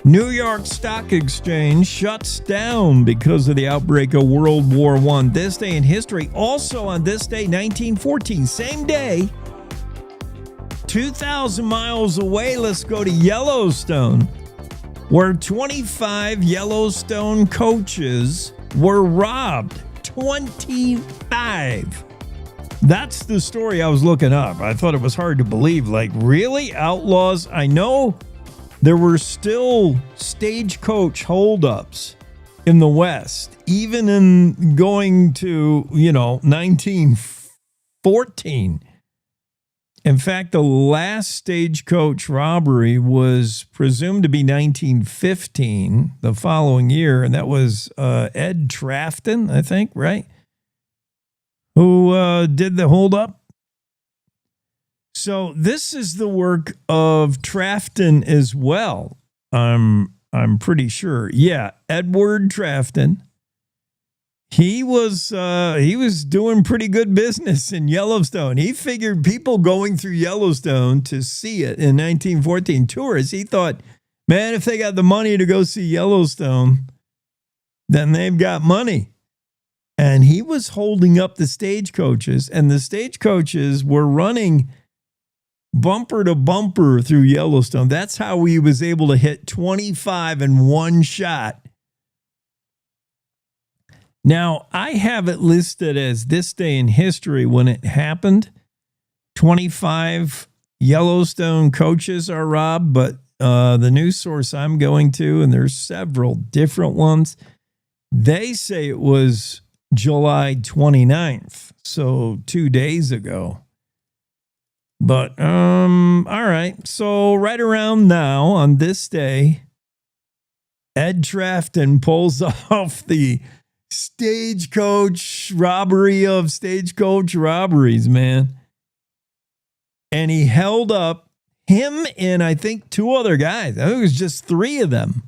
New York Stock Exchange shuts down because of the outbreak of World War I. This day in history, also on this day, 1914, same day, 2,000 miles away, let's go to Yellowstone, where 25 Yellowstone coaches were robbed. 25. That's the story I was looking up. I thought it was hard to believe. Like, really? Outlaws? I know there were still stagecoach holdups in the West, even in going to, 1914. In fact, the last stagecoach robbery was presumed to be 1915, the following year, and that was Ed Trafton, I think, right? Who did the holdup. So this is the work of Trafton as well. I'm pretty sure. Yeah, Edward Trafton. He was doing pretty good business in Yellowstone. He figured people going through Yellowstone to see it in 1914, tourists, he thought, man, if they got the money to go see Yellowstone, then they've got money. And he was holding up the stagecoaches, and the stagecoaches were running bumper to bumper through Yellowstone. That's how he was able to hit 25 in one shot. Now, I have it listed as this day in history when it happened. 25 Yellowstone coaches are robbed, but the news source I'm going to, and there's several different ones, they say it was July 29th, so 2 days ago. But, all right, so right around now, on this day, Ed Trafton pulls off the stagecoach robbery of stagecoach robberies, man. And he held up him and I think two other guys. I think it was just three of them.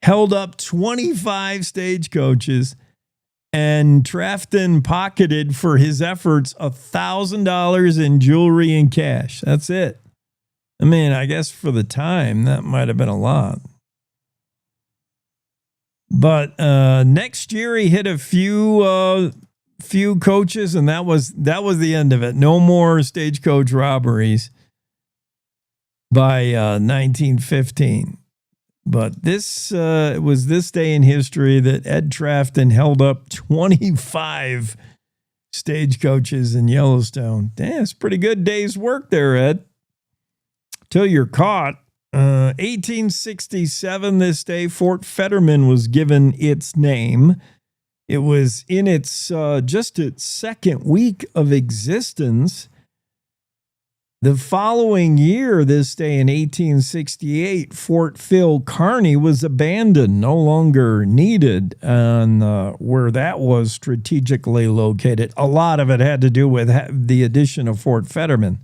Held up 25 stagecoaches, and Trafton pocketed for his efforts $1,000 in jewelry and cash. That's it. I mean, I guess for the time that might have been a lot. But next year he hit a few coaches, and that was the end of it. No more stagecoach robberies by 1915. But this was this day in history that Ed Trafton held up 25 stagecoaches in Yellowstone. Damn, it's a pretty good day's work there, Ed. Till you're caught. 1867, this day, Fort Fetterman was given its name. It was in its just its second week of existence. The following year, this day in 1868, Fort Phil Kearny was abandoned, no longer needed, on where that was strategically located. A lot of it had to do with the addition of Fort Fetterman.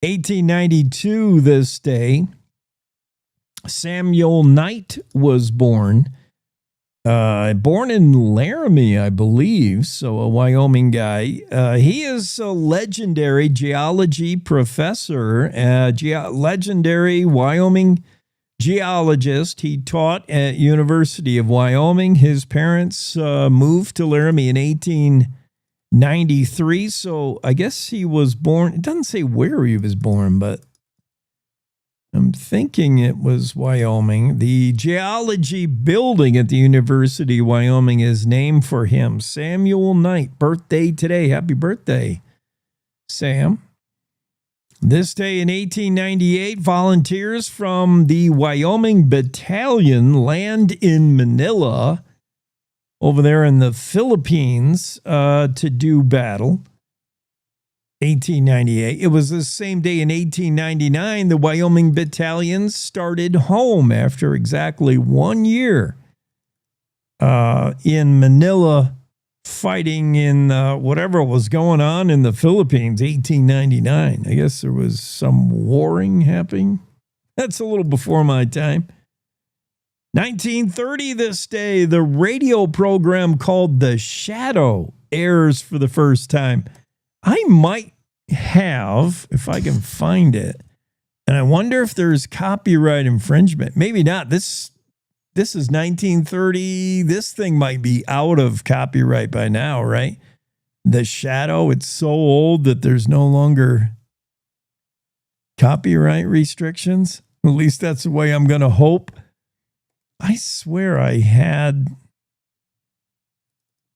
1892, this day, Samuel Knight was born. Born in Laramie, I believe, so a Wyoming guy. He is a legendary geology professor, legendary Wyoming geologist. He taught at University of Wyoming. His parents moved to Laramie in 1893, so I guess he was born. It doesn't say where he was born, but I'm thinking it was Wyoming. The geology building at the University of Wyoming is named for him. Samuel Knight, birthday today. Happy birthday, Sam. This day in 1898, volunteers from the Wyoming Battalion land in Manila, over there in the Philippines, to do battle. 1898. It was the same day in 1899 the Wyoming Battalion started home after exactly 1 year in Manila, fighting in whatever was going on in the Philippines. 1899. I guess there was some warring happening. That's a little before my time. 1930, this day, the radio program called The Shadow airs for the first time. I might have, if I can find it, and I wonder if there's copyright infringement. Maybe not. This is 1930. This thing might be out of copyright by now, right? The Shadow, it's so old that there's no longer copyright restrictions. At least that's the way I'm going to hope. I swear I had,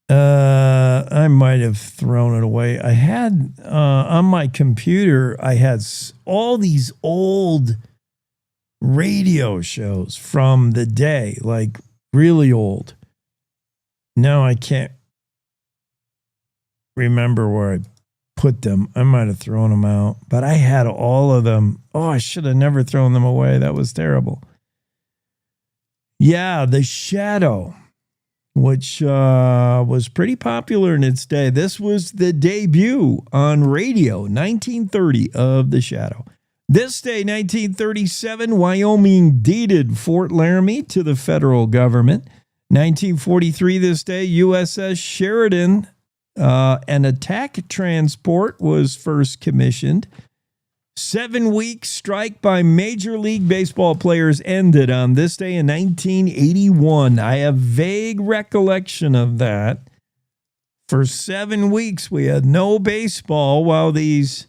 I might have thrown it away. I had, on my computer, I had all these old radio shows from the day, like really old. Now I can't remember where I put them. I might have thrown them out, but I had all of them. Oh, I should have never thrown them away. That was terrible. Yeah, The Shadow, which was pretty popular in its day. This was the debut on radio, 1930, of The Shadow. This day, 1937, Wyoming deeded Fort Laramie to the federal government. 1943, this day, USS Sheridan, an attack transport, was first commissioned. 7-week strike by Major League Baseball players ended on this day in 1981. I have vague recollection of that. For 7 weeks, we had no baseball while these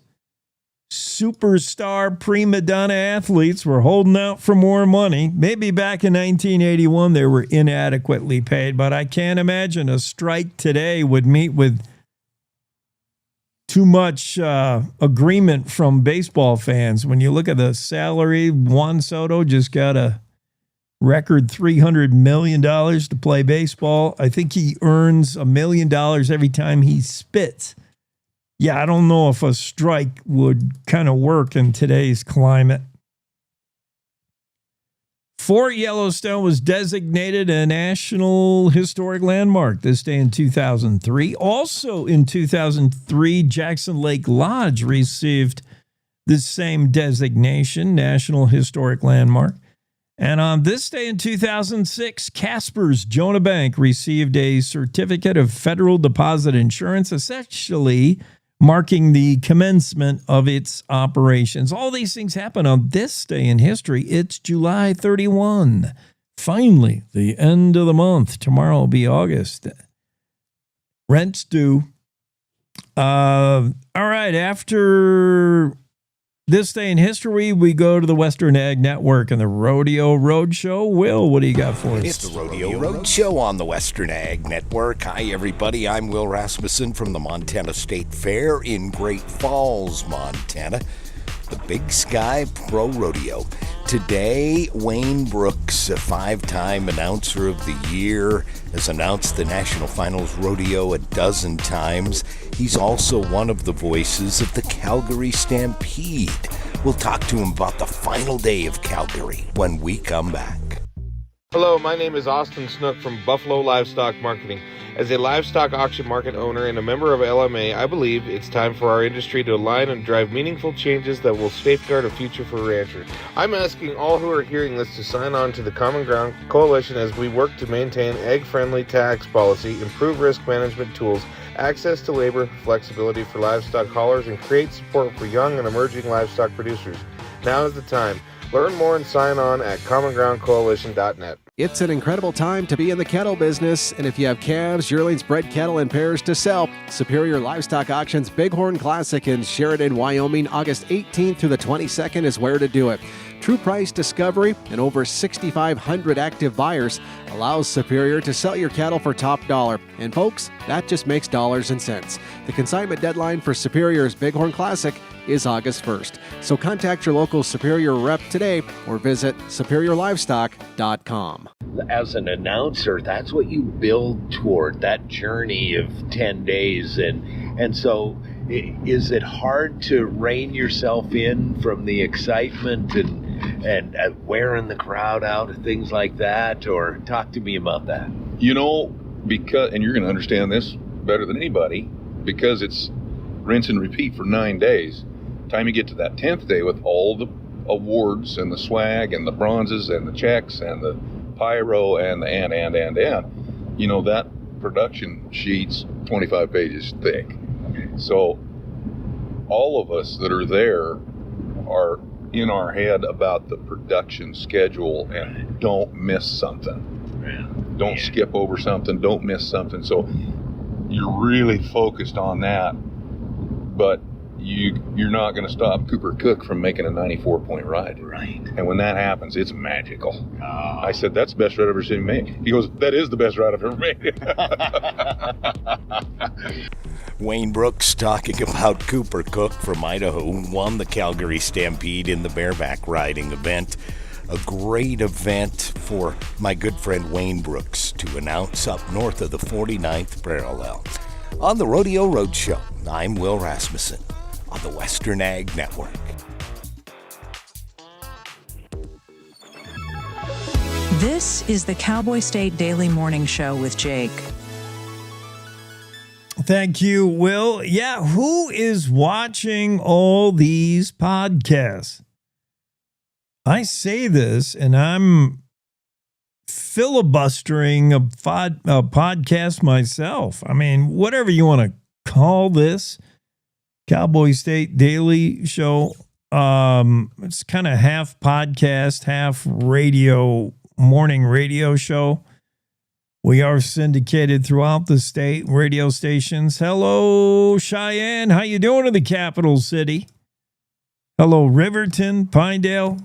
superstar prima donna athletes were holding out for more money. Maybe back in 1981 they were inadequately paid, but I can't imagine a strike today would meet with too much agreement from baseball fans. When you look at the salary, Juan Soto just got a record $300 million to play baseball. I think he earns $1 million every time he spits. Yeah, I don't know if a strike would kind of work in today's climate. Fort Yellowstone was designated a National Historic Landmark this day in 2003. Also in 2003, Jackson Lake Lodge received the same designation, National Historic Landmark. And on this day in 2006, Casper's Jonah Bank received a certificate of federal deposit insurance, essentially marking the commencement of its operations. All these things happen on this day in history. It's July 31. Finally, the end of the month. Tomorrow will be August. Rent's due. All right, after this day in history, we go to the Western Ag Network and the Rodeo Roadshow. Will, what do you got for us? It's the Rodeo Roadshow on the Western Ag Network. Hi, everybody. I'm Will Rasmussen from the Montana State Fair in Great Falls, Montana. The Big Sky Pro Rodeo. Today, Wayne Brooks, a 5-time announcer of the year, has announced the National Finals Rodeo a dozen times. He's also one of the voices of the Calgary Stampede. We'll talk to him about the final day of Calgary when we come back. Hello, my name is Austin Snook from Buffalo Livestock Marketing. As a livestock auction market owner and a member of LMA, I believe it's time for our industry to align and drive meaningful changes that will safeguard a future for ranchers. I'm asking all who are hearing this to sign on to the Common Ground Coalition as we work to maintain ag-friendly tax policy, improve risk management tools, access to labor, flexibility for livestock haulers, and create support for young and emerging livestock producers. Now is the time. Learn more and sign on at commongroundcoalition.net. It's an incredible time to be in the cattle business, and if you have calves, yearlings, bred cattle, and pairs to sell, Superior Livestock Auctions Bighorn Classic in Sheridan, Wyoming, August 18th through the 22nd is where to do it. True price discovery and over 6,500 active buyers allows Superior to sell your cattle for top dollar. And folks, that just makes dollars and cents. The consignment deadline for Superior's Bighorn Classic is August 1st. So contact your local Superior rep today or visit superiorlivestock.com. As an announcer, that's what you build toward, that journey of 10 days. And so is it hard to rein yourself in from the excitement and wearing the crowd out and things like that? Or talk to me about that. You know, because, and you're going to understand this better than anybody, because it's rinse and repeat for 9 days. Time you get to that 10th day with all the awards and the swag and the bronzes and the checks and the pyro and the and, you know, that production sheet's 25 pages thick. So all of us that are there are in our head about the production schedule and don't miss something. Don't skip over something, don't miss something. So you're really focused on that, but you're not going to stop Cooper Cook from making a 94-point ride. Right. And when that happens, it's magical. I said, that's the best ride I've ever seen him make. He goes, that is the best ride I've ever made. Wayne Brooks talking about Cooper Cook from Idaho, who won the Calgary Stampede in the bareback riding event. A great event for my good friend Wayne Brooks to announce up north of the 49th parallel. On the Rodeo Roadshow, I'm Will Rasmussen on the Western Ag Network. This is the Cowboy State Daily Morning Show with Jake. Thank you, Will. Yeah, who is watching all these podcasts? I say this, and I'm filibustering a podcast myself. I mean, whatever you want to call this, Cowboy State Daily Show. It's kind of half podcast, half radio, morning radio show. We are syndicated throughout the state, radio stations. Hello, Cheyenne. How you doing in the capital city? Hello, Riverton, Pinedale,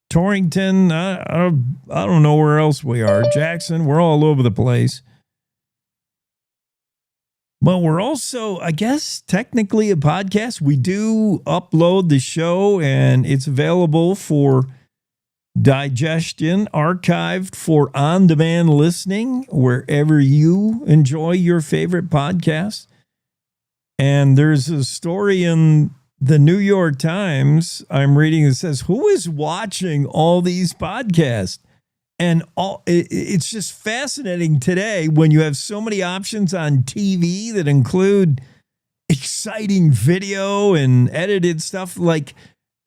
Torrington. I don't know where else we are. Jackson, we're all over the place. But we're also, I guess, technically a podcast. We do upload the show, and it's available for digestion, archived for on-demand listening wherever you enjoy your favorite podcast. And there's a story in the New York Times I'm reading that says, who is watching all these podcasts? And it's just fascinating today when you have so many options on TV that include exciting video and edited stuff. Like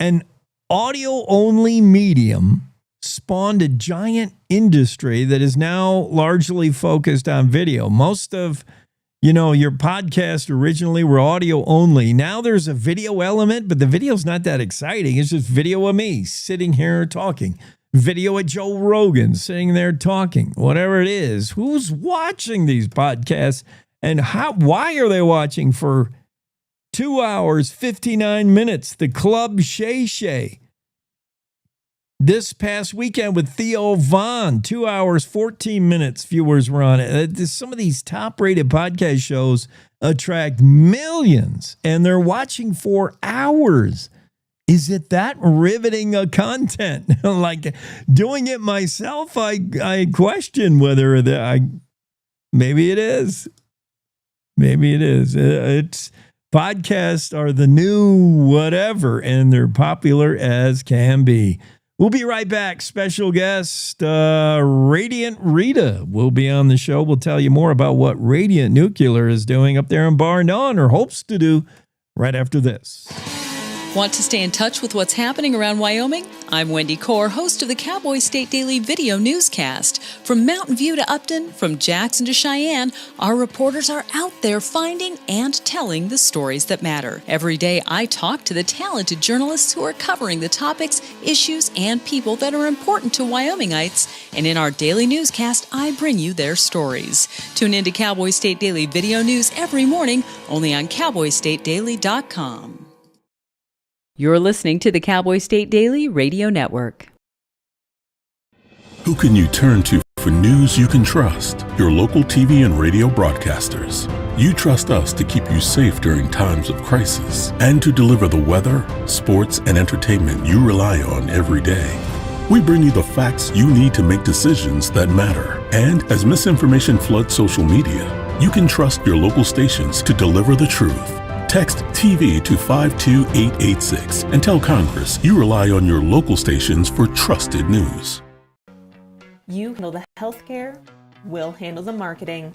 an audio-only medium spawned a giant industry that is now largely focused on video. Most of, your podcast originally were audio only. Now there's a video element, but the video's not that exciting. It's just video of me sitting here talking. Video of Joe Rogan sitting there talking. Whatever it is. Who's watching these podcasts? And why are they watching for 2 hours, 59 minutes? The Club Shay Shay. This past weekend with Theo Vaughn, 2 hours, 14 minutes viewers were on it. Some of these top-rated podcast shows attract millions, and they're watching for hours. Is it that riveting a content? Like doing it myself, I question whether maybe it is. Maybe it is. It's podcasts are the new whatever, and they're popular as can be. We'll be right back. Special guest, Radiant Rita will be on the show. We'll tell you more about what Radiant Nuclear is doing up there in Bar None, or hopes to do, right after this. Want to stay in touch with what's happening around Wyoming? I'm Wendy Core, host of the Cowboy State Daily video newscast. From Mountain View to Upton, from Jackson to Cheyenne, our reporters are out there finding and telling the stories that matter. Every day, I talk to the talented journalists who are covering the topics, issues, and people that are important to Wyomingites. And in our daily newscast, I bring you their stories. Tune in to Cowboy State Daily video news every morning, only on cowboystatedaily.com. You're listening to the Cowboy State Daily Radio Network. Who can you turn to for news you can trust? Your local TV and radio broadcasters. You trust us to keep you safe during times of crisis and to deliver the weather, sports, and entertainment you rely on every day. We bring you the facts you need to make decisions that matter. And as misinformation floods social media, you can trust your local stations to deliver the truth. Text TV to 52886 and tell Congress you rely on your local stations for trusted news. You handle the healthcare, we'll handle the marketing.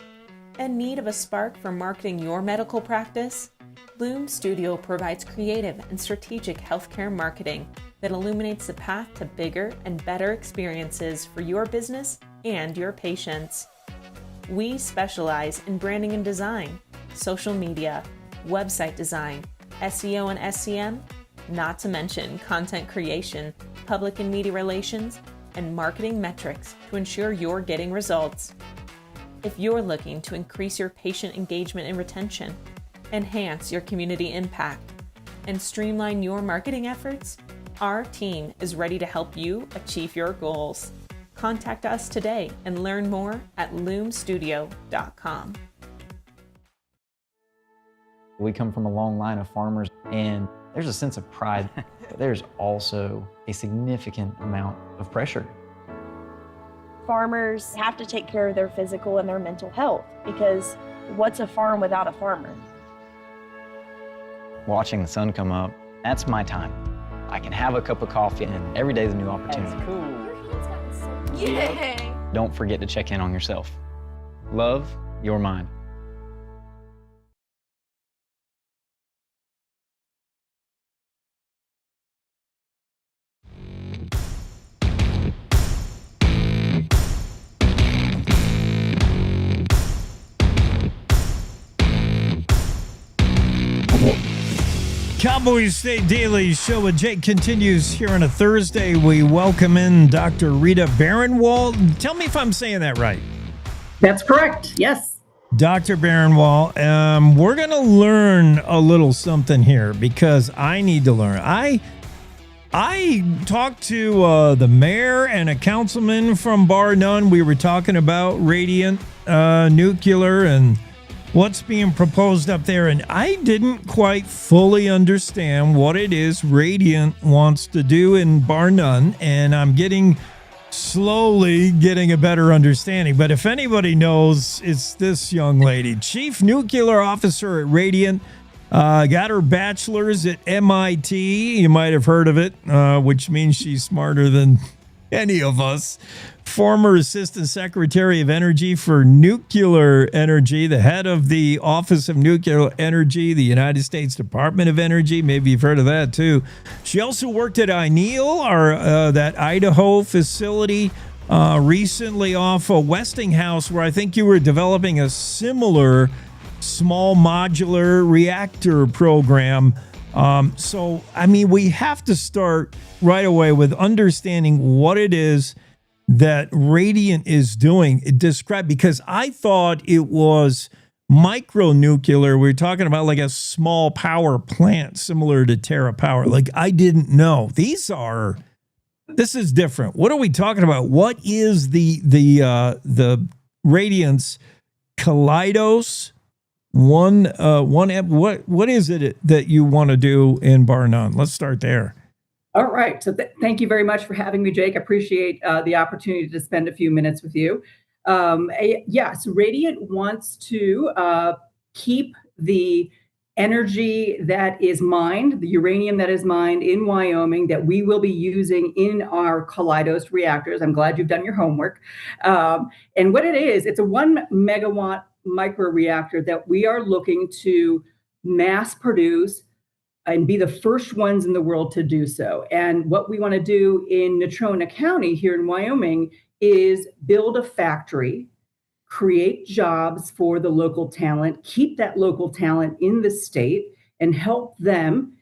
In need of a spark for marketing your medical practice? Loom Studio provides creative and strategic healthcare marketing that illuminates the path to bigger and better experiences for your business and your patients. We specialize in branding and design, social media, website design, SEO and SEM, not to mention content creation, public and media relations, and marketing metrics to ensure you're getting results. If you're looking to increase your patient engagement and retention, enhance your community impact, and streamline your marketing efforts? Our team is ready to help you achieve your goals. Contact us today and learn more at loomstudio.com. We come from a long line of farmers, and there's a sense of pride, but there's also a significant amount of pressure. Farmers have to take care of their physical and their mental health, because what's a farm without a farmer? Watching the sun come up, that's my time. I can have a cup of coffee, and every day is a new opportunity. That's cool. Your hand's gotten so big. Yay! Don't forget to check in on yourself. Love your mind. Cowboy State Daily show with Jake continues here on a Thursday. We welcome in Dr. Rita Barenwald. Tell me if I'm saying that right. That's correct. Yes. Dr. Barenwald, we're going to learn a little something here because I need to learn. I talked to the mayor and a councilman from Bar None. We were talking about Radiant Nuclear and what's being proposed up there, and I didn't quite fully understand what it is Radiant wants to do in Bar None, and I'm slowly getting a better understanding. But if anybody knows, it's this young lady, Chief Nuclear Officer at Radiant, got her bachelor's at MIT. You might have heard of it, which means she's smarter than any of us. Former Assistant Secretary of Energy for Nuclear Energy, the head of the Office of Nuclear Energy, the United States Department of Energy. Maybe you've heard of that too. She also worked at INEAL, that Idaho facility, recently off of Westinghouse, where I think you were developing a similar small modular reactor program. So, I mean, we have to start right away with understanding what it is that Radiant is doing. Describe, because I thought it was micronuclear. We were talking about like a small power plant similar to TerraPower. Like, I didn't know. This is different. What are we talking about? What is the Radiant's Kaleidos what is it that you want to do in Bar None? Let's start there. All right. So thank you very much for having me, Jake. I appreciate the opportunity to spend a few minutes with you. So Radiant wants to keep the energy that is mined, the uranium that is mined in Wyoming that we will be using in our Kaleidos reactors. I'm glad you've done your homework. And what it is, it's a 1 megawatt microreactor that we are looking to mass produce and be the first ones in the world to do so. And what we want to do in Natrona County here in Wyoming is build a factory, create jobs for the local talent, keep that local talent in the state, and help them,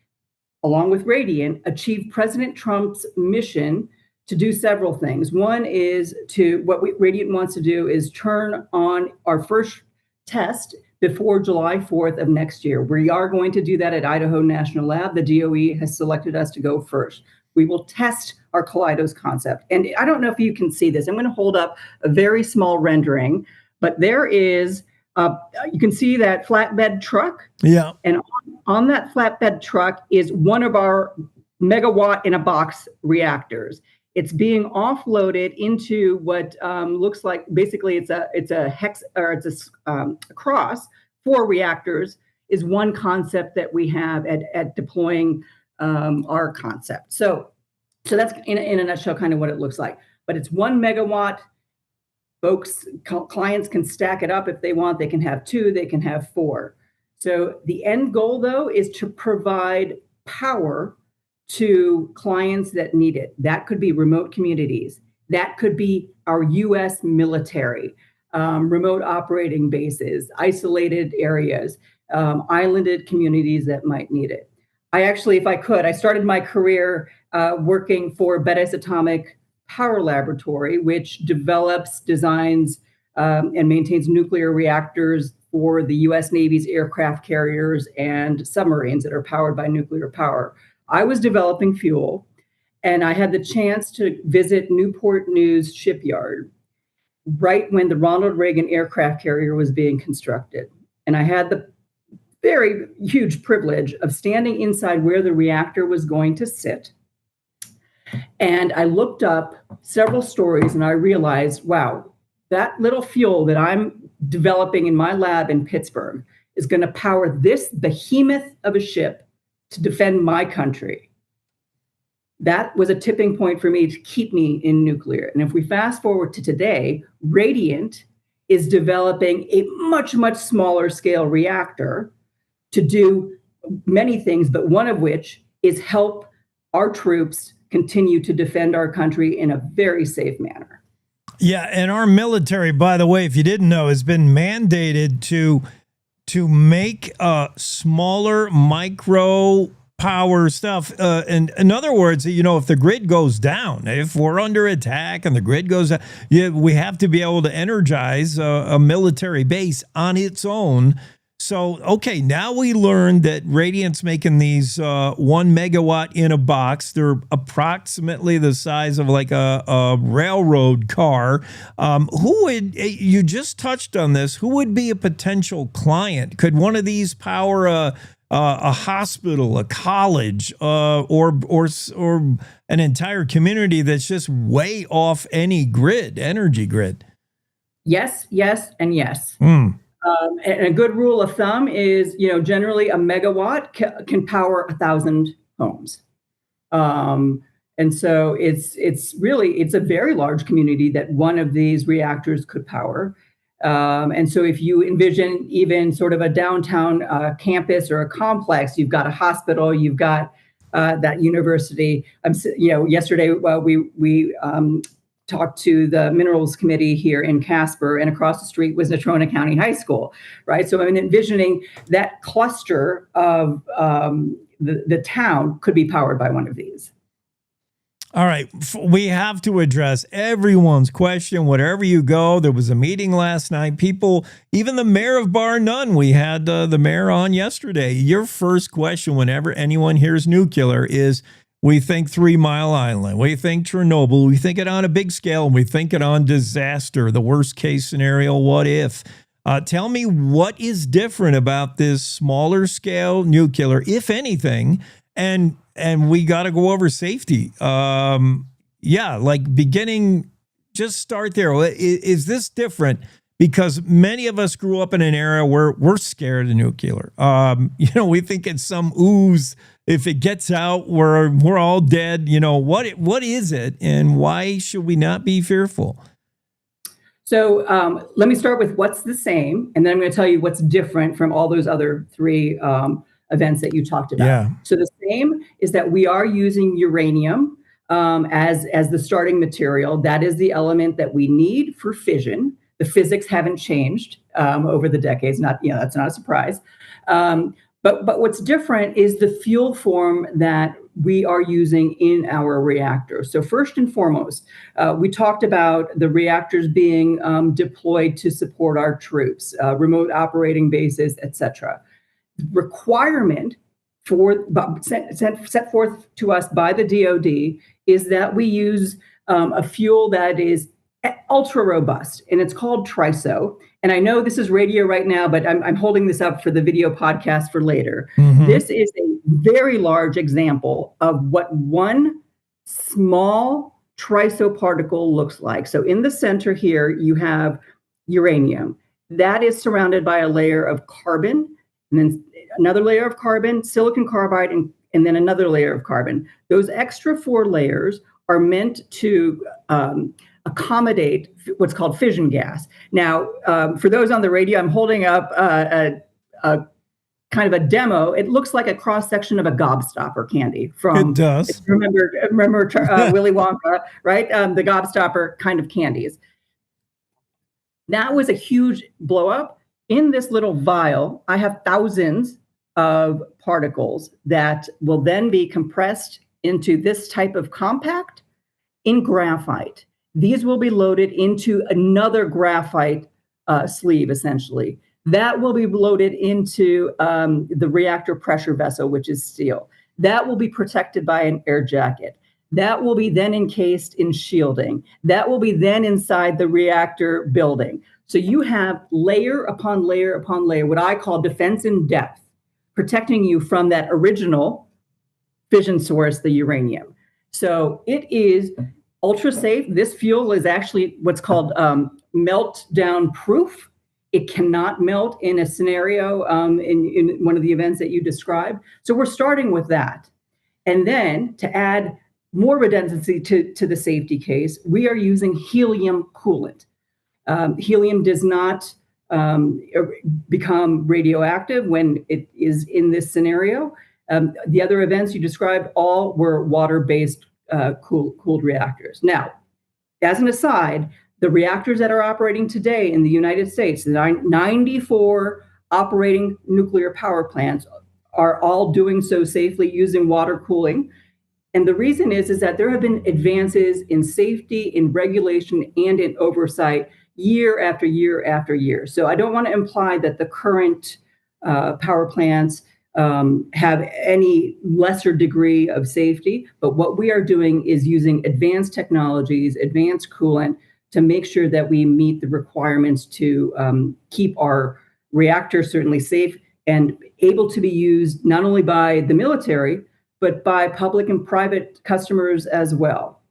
along with Radiant, achieve President Trump's mission to do several things. One is Radiant wants to do is turn on our first test before July 4th of next year. We are going to do that at Idaho National Lab. The DOE has selected us to go first. We will test our Kaleidos concept. And I don't know if you can see this. I'm going to hold up a very small rendering, but there is, you can see that flatbed truck. Yeah. And on that flatbed truck is one of our megawatt in a box reactors. It's being offloaded into what looks like, basically it's a hex, or it's a cross. 4 reactors is one concept that we have at deploying our concept. So that's in a nutshell kind of what it looks like. But it's 1 megawatt. Folks, clients can stack it up if they want. They can have 2, they can have 4. So the end goal, though, is to provide power to clients that need it. That could be remote communities. That could be our U.S. military, remote operating bases, isolated areas, islanded communities that might need it. I actually, if I could, I started my career working for Bettis Atomic Power Laboratory, which develops, designs, and maintains nuclear reactors for the U.S. Navy's aircraft carriers and submarines that are powered by nuclear power. I was developing fuel, and I had the chance to visit Newport News shipyard right when the Ronald Reagan aircraft carrier was being constructed. And I had the very huge privilege of standing inside where the reactor was going to sit. And I looked up several stories and I realized, wow, that little fuel that I'm developing in my lab in Pittsburgh is going to power this behemoth of a ship to defend my country. That was a tipping point for me to keep me in nuclear. And if we fast forward to today, Radiant is developing a much, much smaller scale reactor to do many things, but one of which is help our troops continue to defend our country in a very safe manner. Yeah, and our military, by the way, if you didn't know, has been mandated to make smaller micro power stuff. And in other words, you know, if the grid goes down, if we're under attack and the grid goes down, we have to be able to energize a military base on its own. So, okay, now we learned that Radiant's making these 1 megawatt in a box. They're approximately the size of like a railroad car. Who would, you just touched on this, who would be a potential client? Could one of these power a hospital, a college, or an entire community that's just way off any grid, energy grid? Yes, yes, and yes. And a good rule of thumb is, you know, generally a megawatt can power 1,000 homes. And so it's really a very large community that one of these reactors could power. And so if you envision even sort of a downtown campus or a complex, you've got a hospital, you've got that university. Yesterday we talked to the Minerals Committee here in Casper, and across the street was Natrona County High School, right? So I'm envisioning that cluster of the town could be powered by one of these. All right, we have to address everyone's question wherever you go. There was a meeting last night. People, even the mayor of Bar None, we had the mayor on yesterday. Your first question whenever anyone hears nuclear is, we think 3 Mile Island, we think Chernobyl, we think it on a big scale, and we think it on disaster, the worst case scenario, what if? Tell me what is different about this smaller scale nuclear, if anything, and we got to go over safety. Just start there. Is this different? Because many of us grew up in an era where we're scared of nuclear. We think it's some ooze. If it gets out, we're all dead. What is it, and why should we not be fearful? So let me start with what's the same, and then I'm going to tell you what's different from all those other three events that you talked about. Yeah. So the same is that we are using uranium as the starting material. That is the element that we need for fission. The physics haven't changed over the decades. That's not a surprise. But what's different is the fuel form that we are using in our reactors. So first and foremost, we talked about the reactors being deployed to support our troops, remote operating bases, etc. Requirement set forth to us by the DoD is that we use a fuel that is ultra robust, and it's called TRISO. And I know this is radio right now, but I'm holding this up for the video podcast for later. Mm-hmm. This is a very large example of what one small TRISO particle looks like. So in the center here, you have uranium. That is surrounded by a layer of carbon, and then another layer of carbon, silicon carbide, and then another layer of carbon. Those extra 4 layers are meant to accommodate what's called fission gas. Now, for those on the radio, I'm holding up a kind of a demo. It looks like a cross section of a gobstopper candy from. It does. Remember Willy Wonka, right? The gobstopper kind of candies. That was a huge blow up. In this little vial, I have thousands of particles that will then be compressed into this type of compact in graphite. These will be loaded into another graphite sleeve, essentially. That will be loaded into the reactor pressure vessel, which is steel. That will be protected by an air jacket. That will be then encased in shielding. That will be then inside the reactor building. So you have layer upon layer upon layer, what I call defense in depth, protecting you from that original fission source, the uranium. So it is ultra safe. This fuel is actually what's called meltdown proof. It cannot melt in a scenario in one of the events that you described. So we're starting with that. And then to add more redundancy to the safety case, we are using helium coolant. Helium does not become radioactive when it is in this scenario. The other events you described all were water-based cooled reactors. Now, as an aside, the reactors that are operating today in the United States, the 94 operating nuclear power plants, are all doing so safely using water cooling. And the reason is that there have been advances in safety, in regulation, and in oversight year after year after year. So I don't want to imply that the current power plants have any lesser degree of safety, but what we are doing is using advanced technologies, advanced coolant, to make sure that we meet the requirements to keep our reactors certainly safe and able to be used not only by the military, but by public and private customers as well.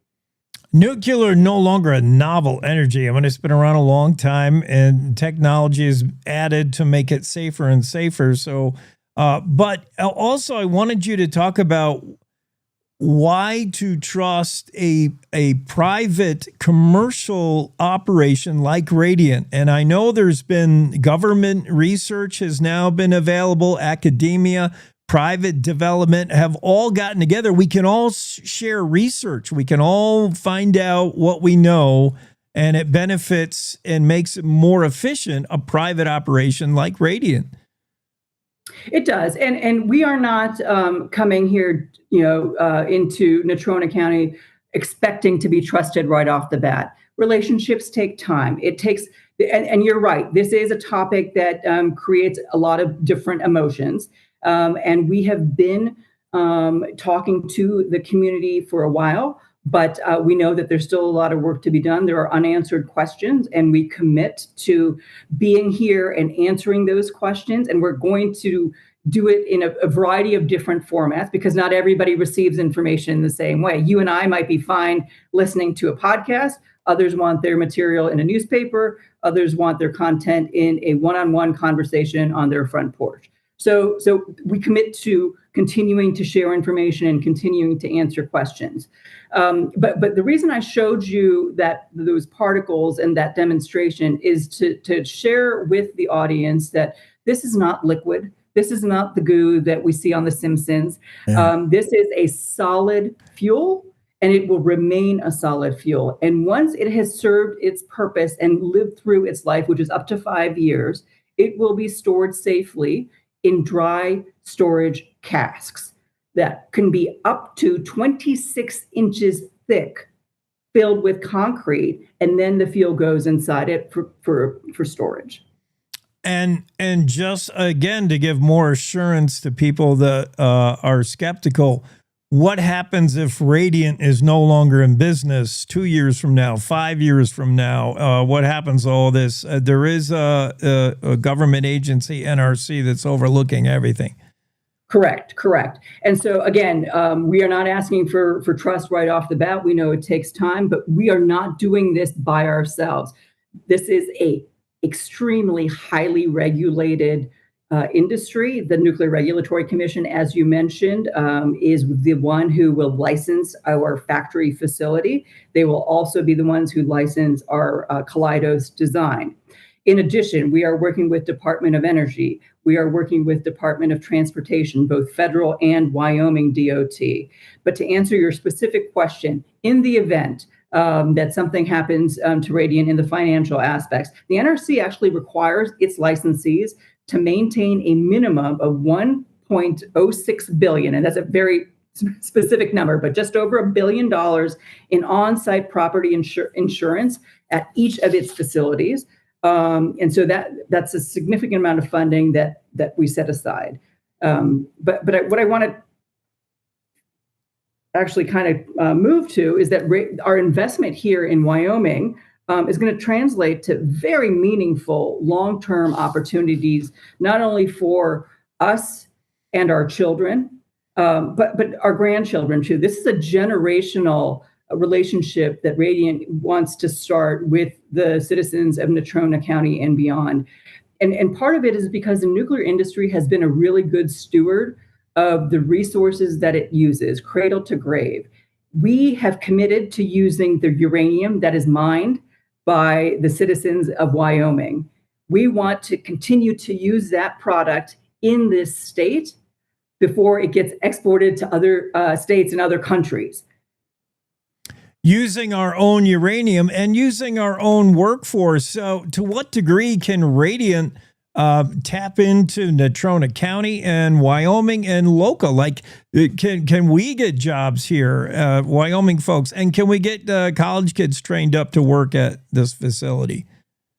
Nuclear no longer a novel energy. I mean, it's been around a long time, and technology is added to make it safer and safer. So, but also I wanted you to talk about why to trust a private commercial operation like Radiant. And I know there's been government research has now been available, academia, private development have all gotten together. We can all share research. We can all find out what we know, and it benefits and makes it more efficient, a private operation like Radiant. It does. And we are not coming here, into Natrona County expecting to be trusted right off the bat. Relationships take time. It takes, and you're right, this is a topic that creates a lot of different emotions. And we have been talking to the community for a while, but we know that there's still a lot of work to be done. There are unanswered questions, and we commit to being here and answering those questions. And we're going to do it in a variety of different formats, because not everybody receives information in the same way. You and I might be fine listening to a podcast. Others want their material in a newspaper. Others want their content in a one-on-one conversation on their front porch. So we commit to continuing to share information and continuing to answer questions. But the reason I showed you those particles and that demonstration is to share with the audience that this is not liquid. This is not the goo that we see on The Simpsons. Yeah. This is a solid fuel, and it will remain a solid fuel. And once it has served its purpose and lived through its life, which is up to 5 years, it will be stored safely in dry storage casks that can be up to 26 inches thick, filled with concrete, and then the fuel goes inside it for storage. And just again, to give more assurance to people that are skeptical, what happens if Radiant is no longer in business 2 years from now, 5 years from now? What happens to all this? There is a government agency, NRC, that's overlooking everything. Correct. And so again, we are not asking for trust right off the bat. We know it takes time, but we are not doing this by ourselves. This is a extremely highly regulated industry. The Nuclear Regulatory Commission, as you mentioned, is the one who will license our factory facility. They will also be the ones who license our Kaleidos design. In addition, we are working with Department of Energy. We are working with Department of Transportation, both federal and Wyoming DOT. But to answer your specific question, in the event that something happens to Radiant in the financial aspects, the NRC actually requires its licensees to maintain a minimum of $1.06 billion, and that's a very specific number, but just over $1 billion in on-site property insurance at each of its facilities. And so that's a significant amount of funding that we set aside. But what I want to actually kind of move to is that our investment here in Wyoming is going to translate to very meaningful long-term opportunities, not only for us and our children, but our grandchildren too. This is a generational relationship that Radiant wants to start with the citizens of Natrona County and beyond. And part of it is because the nuclear industry has been a really good steward of the resources that it uses, cradle to grave. We have committed to using the uranium that is mined by the citizens of Wyoming. We want to continue to use that product in this state before it gets exported to other states and other countries. Using our own uranium and using our own workforce. So to what degree can Radiant tap into Natrona County and Wyoming and local? Like, can we get jobs here, Wyoming folks? And can we get college kids trained up to work at this facility?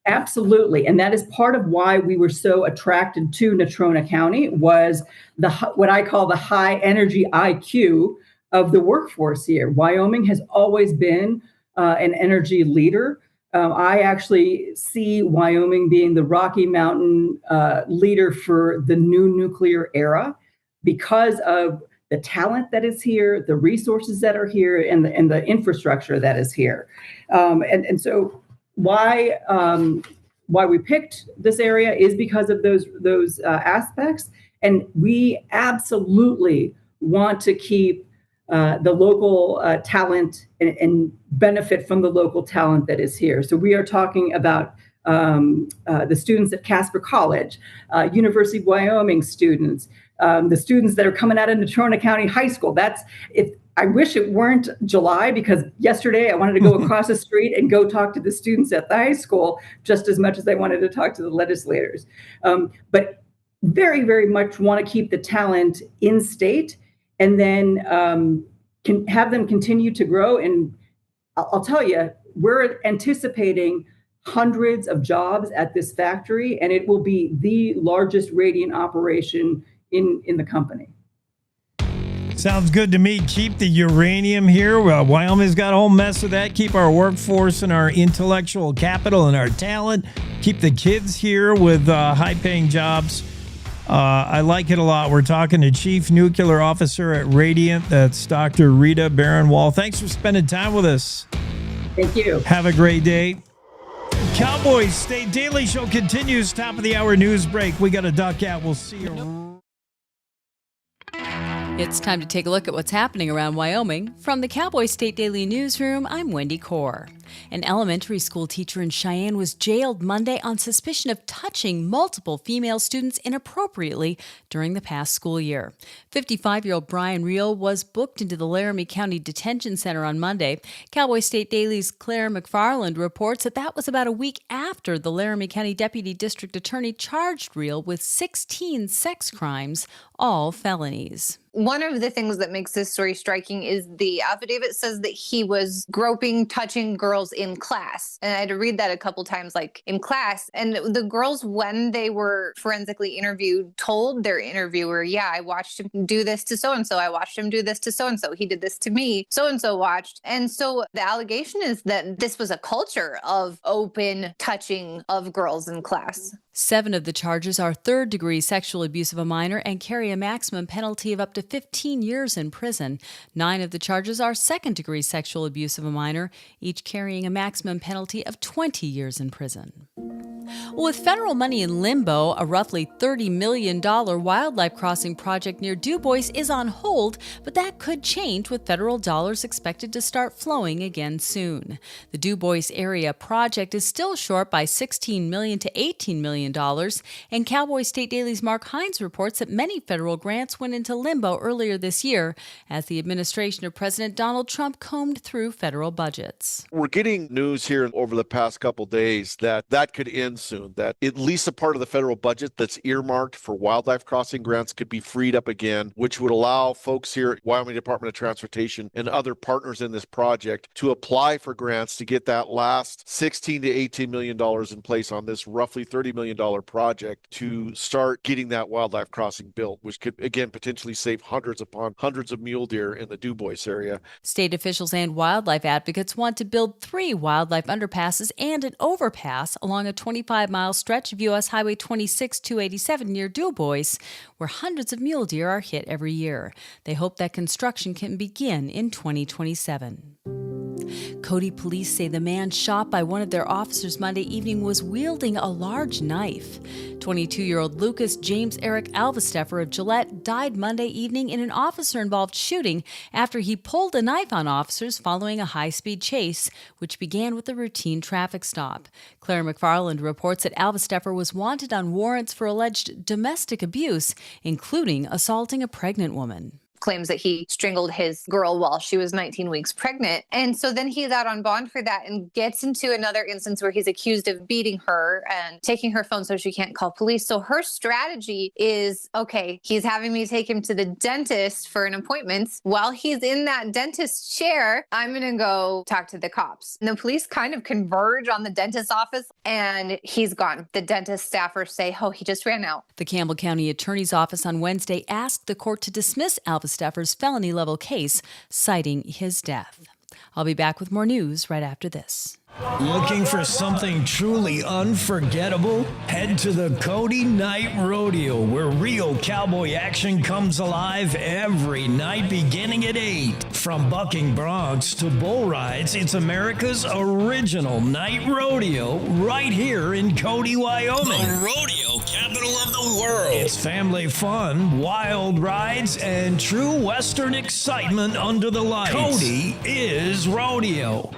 Absolutely. And that is part of why we were so attracted to Natrona County was what I call the high energy IQ of the workforce here. Wyoming has always been an energy leader. I actually see Wyoming being the Rocky Mountain leader for the new nuclear era because of the talent that is here, the resources that are here, and the infrastructure that is here. And so why we picked this area is because of those aspects. And we absolutely want to keep the local talent and benefit from the local talent that is here. So we are talking about the students at Casper College, University of Wyoming students, the students that are coming out of Natrona County High School. I wish it weren't July, because yesterday I wanted to go across the street and go talk to the students at the high school just as much as I wanted to talk to the legislators. But very, very much want to keep the talent in state, and then can have them continue to grow. And I'll tell you, we're anticipating hundreds of jobs at this factory, and it will be the largest Radiant operation in the company. Sounds good to me. Keep the uranium here. Wyoming's got a whole mess of that. Keep our workforce and our intellectual capital and our talent. Keep the kids here with high-paying jobs. I like it a lot. We're talking to Chief Nuclear Officer at Radiant. That's Dr. Rita Barron-Wall. Thanks for spending time with us. Thank you. Have a great day. Cowboy State Daily Show continues. Top of the hour news break. We got to duck out. We'll see you. It's time to take a look at what's happening around Wyoming. From the Cowboy State Daily Newsroom, I'm Wendy Core. An elementary school teacher in Cheyenne was jailed Monday on suspicion of touching multiple female students inappropriately during the past school year. 55-year-old Brian Reel was booked into the Laramie County Detention Center on Monday. Cowboy State Daily's Claire McFarland reports that was about a week after the Laramie County Deputy District Attorney charged Reel with 16 sex crimes, all felonies. One of the things that makes this story striking is the affidavit says that he was groping, touching girls in class. And I had to read that a couple times, like in class. And the girls, when they were forensically interviewed, told their interviewer, yeah, I watched him do this to so-and-so. I watched him do this to so-and-so. He did this to me. So-and-so watched. And so the allegation is that this was a culture of open touching of girls in class. 7 of the charges are third-degree sexual abuse of a minor and carry a maximum penalty of up to 15 years in prison. 9 of the charges are second-degree sexual abuse of a minor, each carrying a maximum penalty of 20 years in prison. With federal money in limbo, a roughly $30 million wildlife crossing project near Du Bois is on hold, but that could change with federal dollars expected to start flowing again soon. The Du Bois area project is still short by $16 million to $18 million, and Cowboy State Daily's Mark Hines reports that many federal grants went into limbo earlier this year as the administration of President Donald Trump combed through federal budgets. We're getting news here over the past couple days that could end soon, that at least a part of the federal budget that's earmarked for wildlife crossing grants could be freed up again, which would allow folks here at Wyoming Department of Transportation and other partners in this project to apply for grants to get that last $16 to $18 million in place on this roughly $30 million project to start getting that wildlife crossing built, which could, again, potentially save hundreds upon hundreds of mule deer in the Du Bois area. State officials and wildlife advocates want to build 3 wildlife underpasses and an overpass along a 25-mile stretch of U.S. Highway 26-287 near Du Bois, where hundreds of mule deer are hit every year. They hope that construction can begin in 2027. Cody police say the man shot by one of their officers Monday evening was wielding a large knife. 22-year-old Lucas James Eric Alvesteffer of Gillette died Monday evening in an officer-involved shooting after he pulled a knife on officers following a high-speed chase, which began with a routine traffic stop. Claire McFarland reports that Alvesteffer was wanted on warrants for alleged domestic abuse, including assaulting a pregnant woman. Claims that he strangled his girl while she was 19 weeks pregnant. And so then he's out on bond for that and gets into another instance where he's accused of beating her and taking her phone so she can't call police. So her strategy is, okay, he's having me take him to the dentist for an appointment. While he's in that dentist chair, I'm going to go talk to the cops. And the police kind of converge on the dentist's office and he's gone. The dentist staffers say, oh, he just ran out. The Campbell County Attorney's Office on Wednesday asked the court to dismiss Alvesteffer's felony-level case, citing his death. I'll be back with more news right after this. Looking for something truly unforgettable? Head to the Cody Night Rodeo, where real cowboy action comes alive every night beginning at 8. From bucking broncs to bull rides, it's America's original night rodeo right here in Cody, Wyoming. The rodeo capital of the world. It's family fun, wild rides, and true Western excitement under the lights. Cody is rodeo.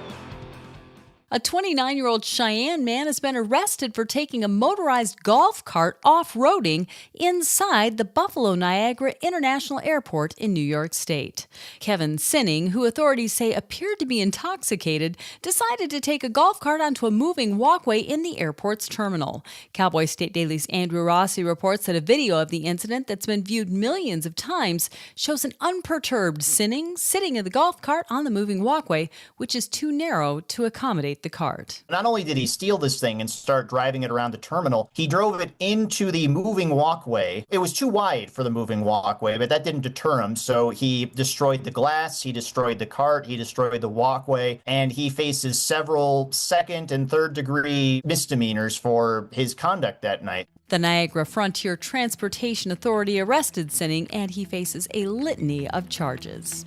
A 29-year-old Cheyenne man has been arrested for taking a motorized golf cart off-roading inside the Buffalo Niagara International Airport in New York State. Kevin Sinning, who authorities say appeared to be intoxicated, decided to take a golf cart onto a moving walkway in the airport's terminal. Cowboy State Daily's Andrew Rossi reports that a video of the incident that's been viewed millions of times shows an unperturbed Sinning sitting in the golf cart on the moving walkway, which is too narrow to accommodate the cart. Not only did he steal this thing and start driving it around the terminal, he drove it into the moving walkway. It was too wide for the moving walkway, but that didn't deter him. So he destroyed the glass, he destroyed the cart, he destroyed the walkway, and he faces several second and third degree misdemeanors for his conduct that night. The Niagara Frontier Transportation Authority arrested Sinning, and he faces a litany of charges.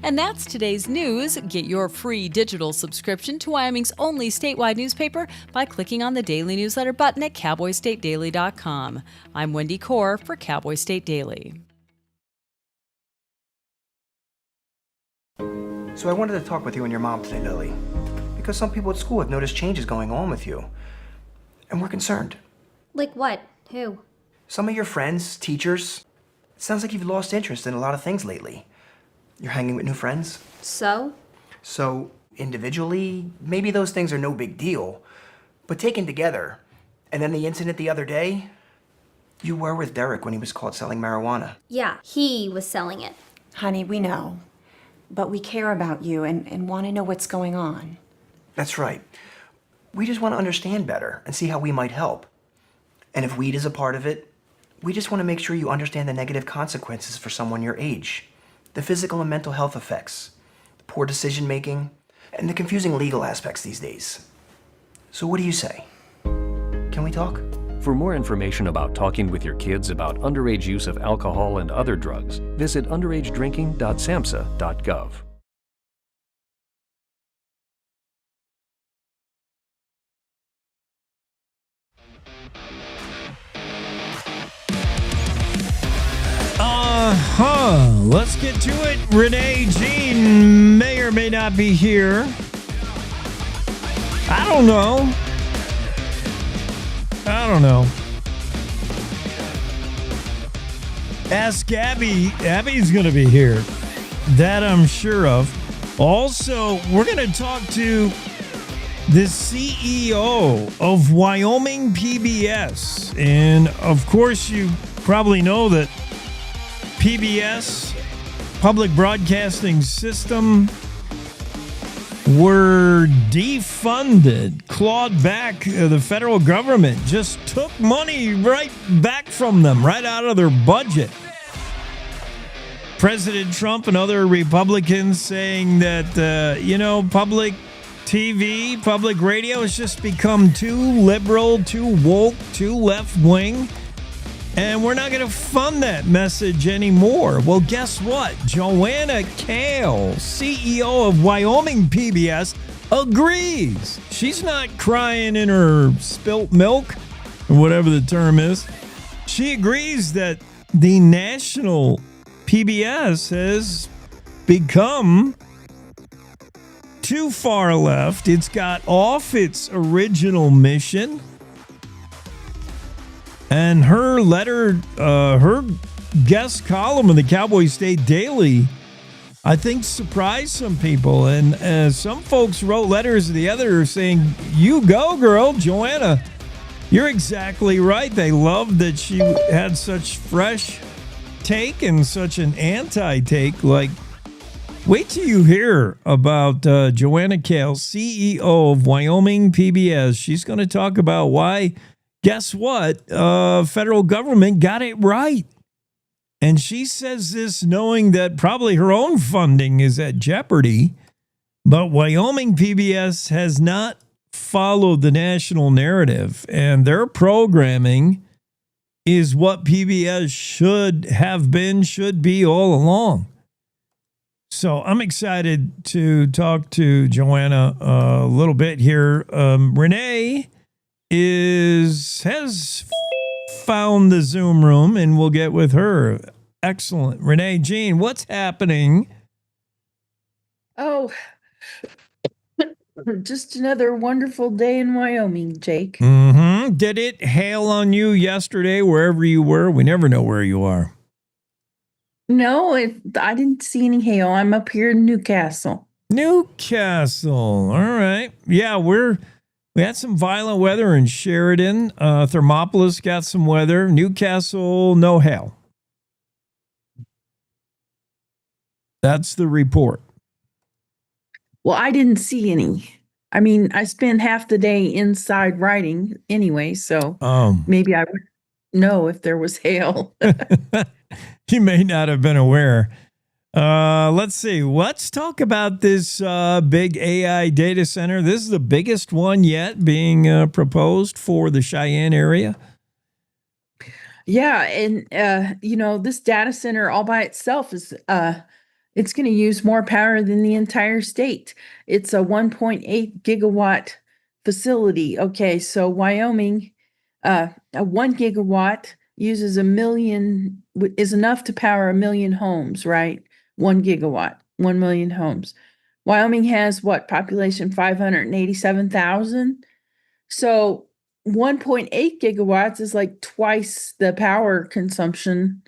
And that's today's news. Get your free digital subscription to Wyoming's only statewide newspaper by clicking on the daily newsletter button at cowboystatedaily.com. I'm Wendy Core for Cowboy State Daily. So I wanted to talk with you and your mom today, Lily, because some people at school have noticed changes going on with you, and we're concerned. Like what? Who? Some of your friends, teachers. It sounds like you've lost interest in a lot of things lately. You're hanging with new friends. So? So, individually, maybe those things are no big deal. But taken together, and then the incident the other day, you were with Derek when he was caught selling marijuana. Yeah, he was selling it. Honey, we know. But we care about you and want to know what's going on. That's right. We just want to understand better and see how we might help. And if weed is a part of it, we just want to make sure you understand the negative consequences for someone your age, the physical and mental health effects, the poor decision making, and the confusing legal aspects these days. So what do you say? Can we talk? For more information about talking with your kids about underage use of alcohol and other drugs, visit underagedrinking.samhsa.gov. Let's get to it. Renee Jean may or may not be here. I don't know. Ask Abby. Abby's going to be here. That I'm sure of. Also, we're going to talk to the CEO of Wyoming PBS. And of course, you probably know that PBS, Public Broadcasting System, were defunded, clawed back. The federal government just took money right back from them, right out of their budget. President Trump and other Republicans saying that, public TV, public radio has just become too liberal, too woke, too left-wing, and we're not going to fund that message anymore. Well, guess what? Joanna Kale, CEO of Wyoming PBS, agrees. She's not crying in her spilt milk, or whatever the term is. She agrees that the national PBS has become too far left. It's got off its original mission. And her letter, her guest column in the Cowboy State Daily, I think surprised some people. And some folks wrote letters to the editor saying, "You go, girl, Joanna. You're exactly right." They loved that she had such fresh take and such an anti-take. Like, wait till you hear about Joanna Kale, CEO of Wyoming PBS. She's going to talk about why, guess what, federal government got it right. And she says this knowing that probably her own funding is at jeopardy. But Wyoming PBS has not followed the national narrative, and their programming is what PBS should be all along. So I'm excited to talk to Joanna a little bit here. Renee has found the Zoom room, and we'll get with her. Excellent. Renee, Jean, what's happening? Oh, just another wonderful day in Wyoming, Jake. Mm-hmm. Did it hail on you yesterday, wherever you were? We never know where you are. No, I didn't see any hail. I'm up here in Newcastle. Newcastle. All right. Yeah, we had some violent weather in Sheridan. Thermopolis got some weather. Newcastle, no hail. That's the report. Well, I didn't see any. I mean, I spent half the day inside writing anyway, so maybe I would know if there was hail. You may not have been aware. Let's see. Let's talk about this big AI data center. This is the biggest one yet being proposed for the Cheyenne area. Yeah, and this data center all by itself is it's going to use more power than the entire state. It's a 1.8 gigawatt facility. Okay, so Wyoming, a 1 gigawatt uses is enough to power 1 million homes, right? 1 gigawatt, 1 million homes. Wyoming has what, population 587,000? So 1.8 gigawatts is like twice the power consumption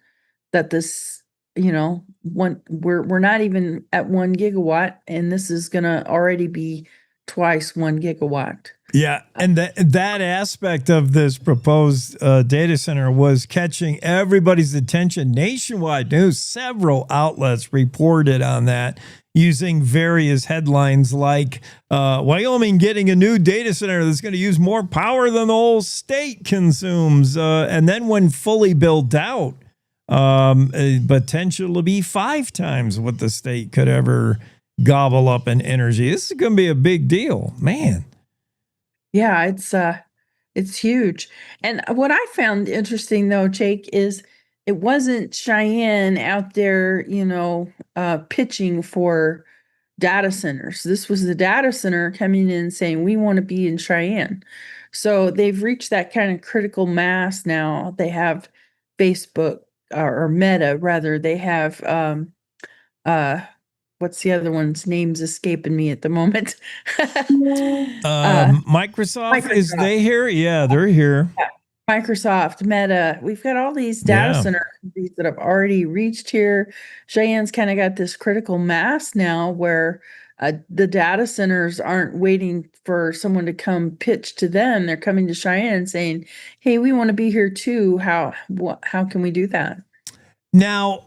that this, we're not even at 1 gigawatt, and this is going to already be twice 1 gigawatt. Yeah, and that aspect of this proposed data center was catching everybody's attention. Nationwide news, several outlets reported on that using various headlines like Wyoming getting a new data center that's going to use more power than the whole state consumes. And then when fully built out, potential to be 5 times what the state could ever gobble up in energy. This is going to be a big deal, man. Yeah, it's huge. And what I found interesting though, Jake, is it wasn't Cheyenne out there, pitching for data centers. This was the data center coming in saying, we want to be in Cheyenne. So they've reached that kind of critical mass now. They have Facebook or Meta, rather. They have, what's the other one's name's escaping me at the moment? Microsoft, is they here? Yeah, they're here. Microsoft, Meta. We've got all these data center companies that have already reached here. Cheyenne's kind of got this critical mass now where The data centers aren't waiting for someone to come pitch to them. They're coming to Cheyenne and saying, "Hey, we want to be here too. How can we do that?" Now,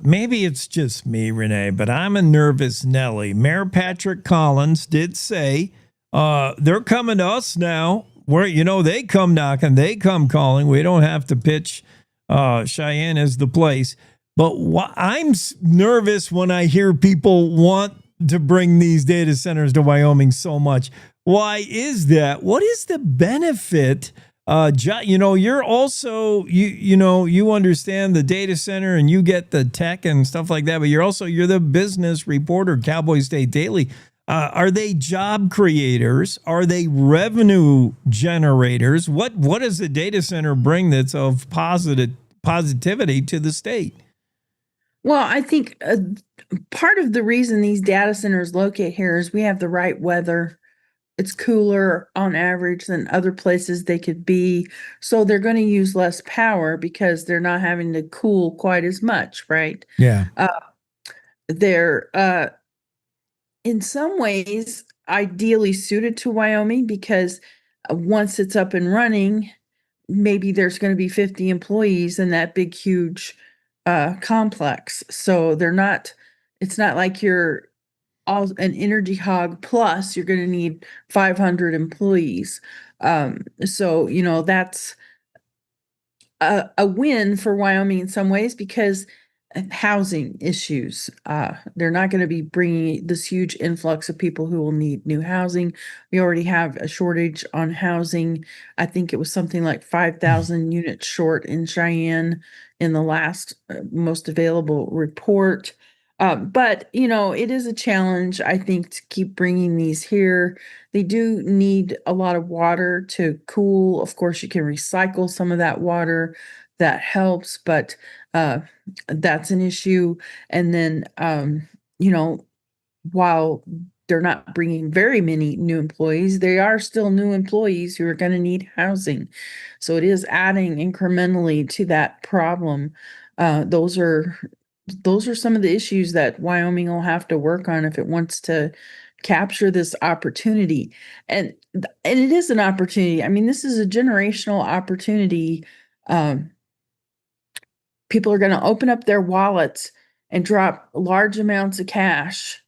maybe it's just me, Renee, but I'm a nervous Nelly. Mayor Patrick Collins did say they're coming to us now. They come knocking, they come calling. We don't have to pitch Cheyenne as the place. But I'm nervous when I hear people want to bring these data centers to Wyoming so much. Why is that? What is the benefit? You're also, you understand the data center and you get the tech and stuff like that, but you're the business reporter, Cowboy State Daily. Are they job creators? Are they revenue generators? What does the data center bring that's of positivity to the state? Well, I think part of the reason these data centers locate here is we have the right weather. It's cooler on average than other places they could be. So they're going to use less power because they're not having to cool quite as much, right? Yeah. They're in some ways ideally suited to Wyoming because once it's up and running, maybe there's going to be 50 employees in that big, huge complex. So it's not like you're an energy hog plus you're going to need 500 employees. So that's a win for Wyoming in some ways because housing issues. They're not going to be bringing this huge influx of people who will need new housing. We already have a shortage on housing. I think it was something like 5,000 units short in Cheyenne in the last most available report. But it is a challenge, I think, to keep bringing these here. They do need a lot of water to cool. Of course, you can recycle some of that water. That helps, but that's an issue. And then, while they're not bringing very many new employees, they are still new employees who are going to need housing. So it is adding incrementally to that problem. Those are some of the issues that Wyoming will have to work on if it wants to capture this opportunity. And it is an opportunity. I mean, this is a generational opportunity. People are going to open up their wallets and drop large amounts of cash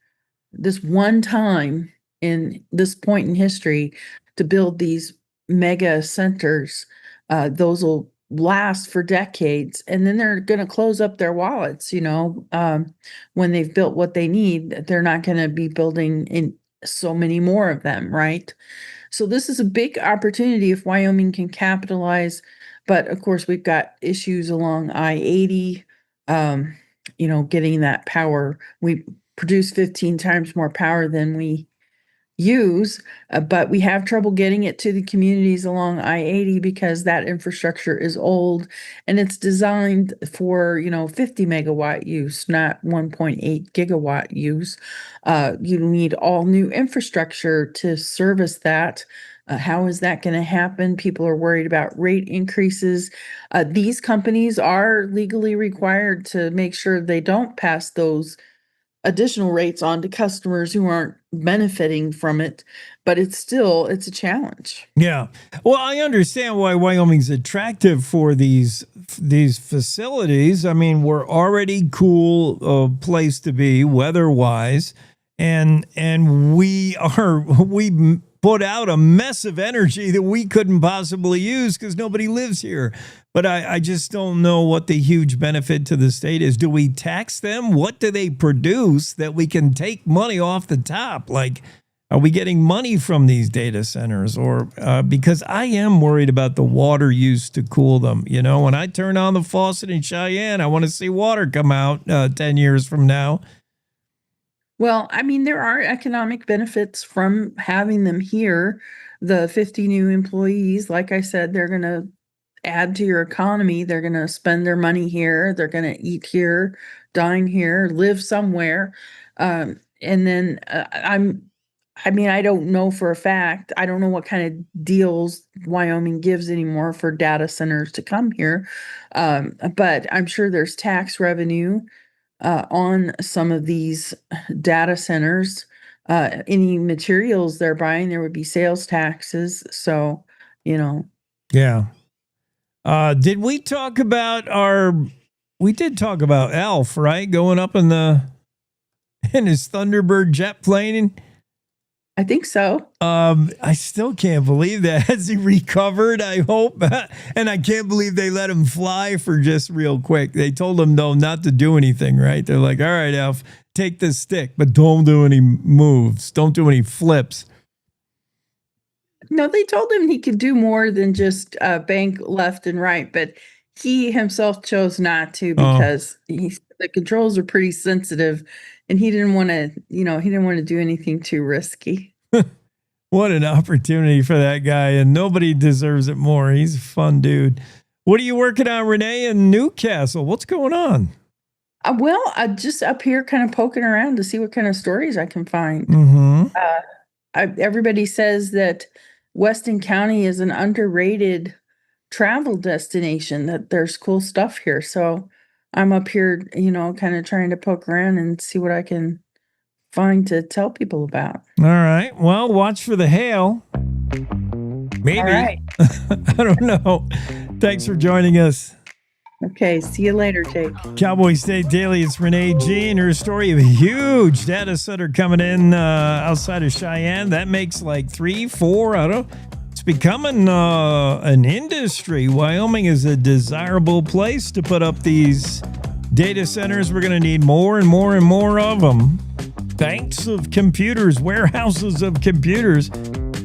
this one time in this point in history to build these mega centers. Those will last for decades, and then they're going to close up their wallets. When they've built what they need, they're not going to be building in so many more of them, right? So this is a big opportunity if Wyoming can capitalize. But of course, we've got issues along I-80, getting that power. We produce 15 times more power than we use, but we have trouble getting it to the communities along I-80 because that infrastructure is old and it's designed for 50 megawatt use, not 1.8 gigawatt use. You need all new infrastructure to service that. How is that going to happen? People are worried about rate increases. These companies are legally required to make sure they don't pass those additional rates on to customers who aren't benefiting from it, but it's a challenge. Yeah. Well, I understand why Wyoming's attractive for these facilities. I mean, we're already cool place to be weather-wise, and we put out a mess of energy that we couldn't possibly use because nobody lives here. But I just don't know what the huge benefit to the state is. Do we tax them? What do they produce that we can take money off the top? Like, are we getting money from these data centers? Or because I am worried about the water use to cool them. When I turn on the faucet in Cheyenne, I want to see water come out 10 years from now. Well, I mean, there are economic benefits from having them here. The 50 new employees, like I said, they're going to add to your economy. They're going to spend their money here. They're going to eat here, dine here, live somewhere. And then I don't know for a fact. I don't know what kind of deals Wyoming gives anymore for data centers to come here. But I'm sure there's tax revenue on some of these data centers. any materials they're buying, there would be sales taxes. So, Yeah. Did we talk about we did talk about Alf, right? Going up in his Thunderbird jet plane. I think so. I still can't believe that. Has he recovered? I hope. And I can't believe they let him fly for just real quick. They told him, though, not to do anything, right? They're like, all right, Alf, take the stick, but don't do any moves. Don't do any flips. No, they told him he could do more than just bank left and right, but he himself chose not to because the controls are pretty sensitive, and he didn't want to, he didn't want to do anything too risky. What an opportunity for that guy, and nobody deserves it more. He's a fun dude. What are you working on, Renee, in Newcastle? What's going on? Well, I'm just up here kind of poking around to see what kind of stories I can find. Mm-hmm. Everybody says that Weston County is an underrated travel destination, that there's cool stuff here. So I'm up here, kind of trying to poke around and see what I can find to tell people about. All right. Well, watch for the hail. Maybe. All right. I don't know. Thanks for joining us. Okay. See you later, Jake. Cowboy State Daily. It's Renee G. and her story of a huge data center coming in outside of Cheyenne. That makes like 3, 4, I don't know. It's becoming an industry. Wyoming is a desirable place to put up these data centers. We're going to need more and more and more of them. Banks of computers, warehouses of computers.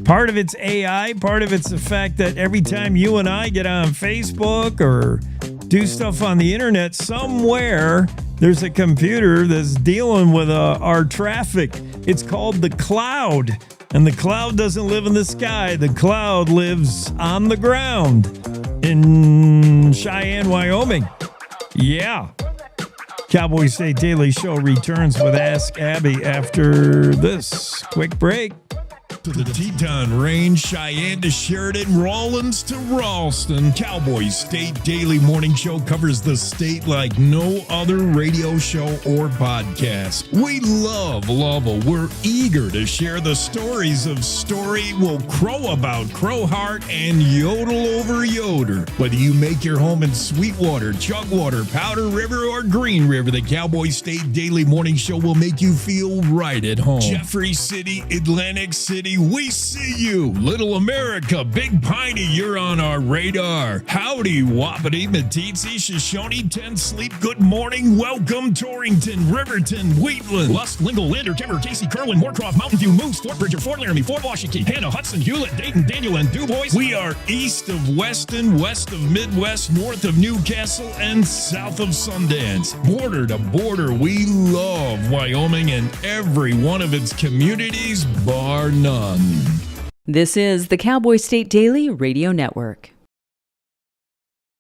Part of it's AI. Part of it's the fact that every time you and I get on Facebook or do stuff on the internet, somewhere there's a computer that's dealing with our traffic. It's called the cloud. And the cloud doesn't live in the sky. The cloud lives on the ground in Cheyenne, Wyoming. Yeah. Cowboy State Daily Show returns with Ask Abby after this quick break. To the Teton Range, Cheyenne to Sheridan, Rawlins to Ralston. Cowboy State Daily Morning Show covers the state like no other radio show or podcast. We love Lovell. We're eager to share the stories of Story will crow about Crowheart and Yodel over Yoder. Whether you make your home in Sweetwater, Chugwater, Powder River, or Green River, the Cowboy State Daily Morning Show will make you feel right at home. Jeffrey City, Atlantic City, we see you. Little America, Big Piney, you're on our radar. Howdy, Wapiti, Meeteetse, Shoshone, Ten Sleep, good morning, welcome, Torrington, Riverton, Wheatland, Lusk, Lingle, Lander, Timber, Casey, Kerwin, Moorcroft, Mountain View, Moose, Fort Bridger, Fort Laramie, Fort Washington, Hannah, Hudson, Hewlett, Dayton, Daniel, and DuBois. We are east of Weston, west of Midwest, north of Newcastle, and south of Sundance. Border to border, we love Wyoming and every one of its communities, bar none. This is the Cowboy State Daily Radio Network.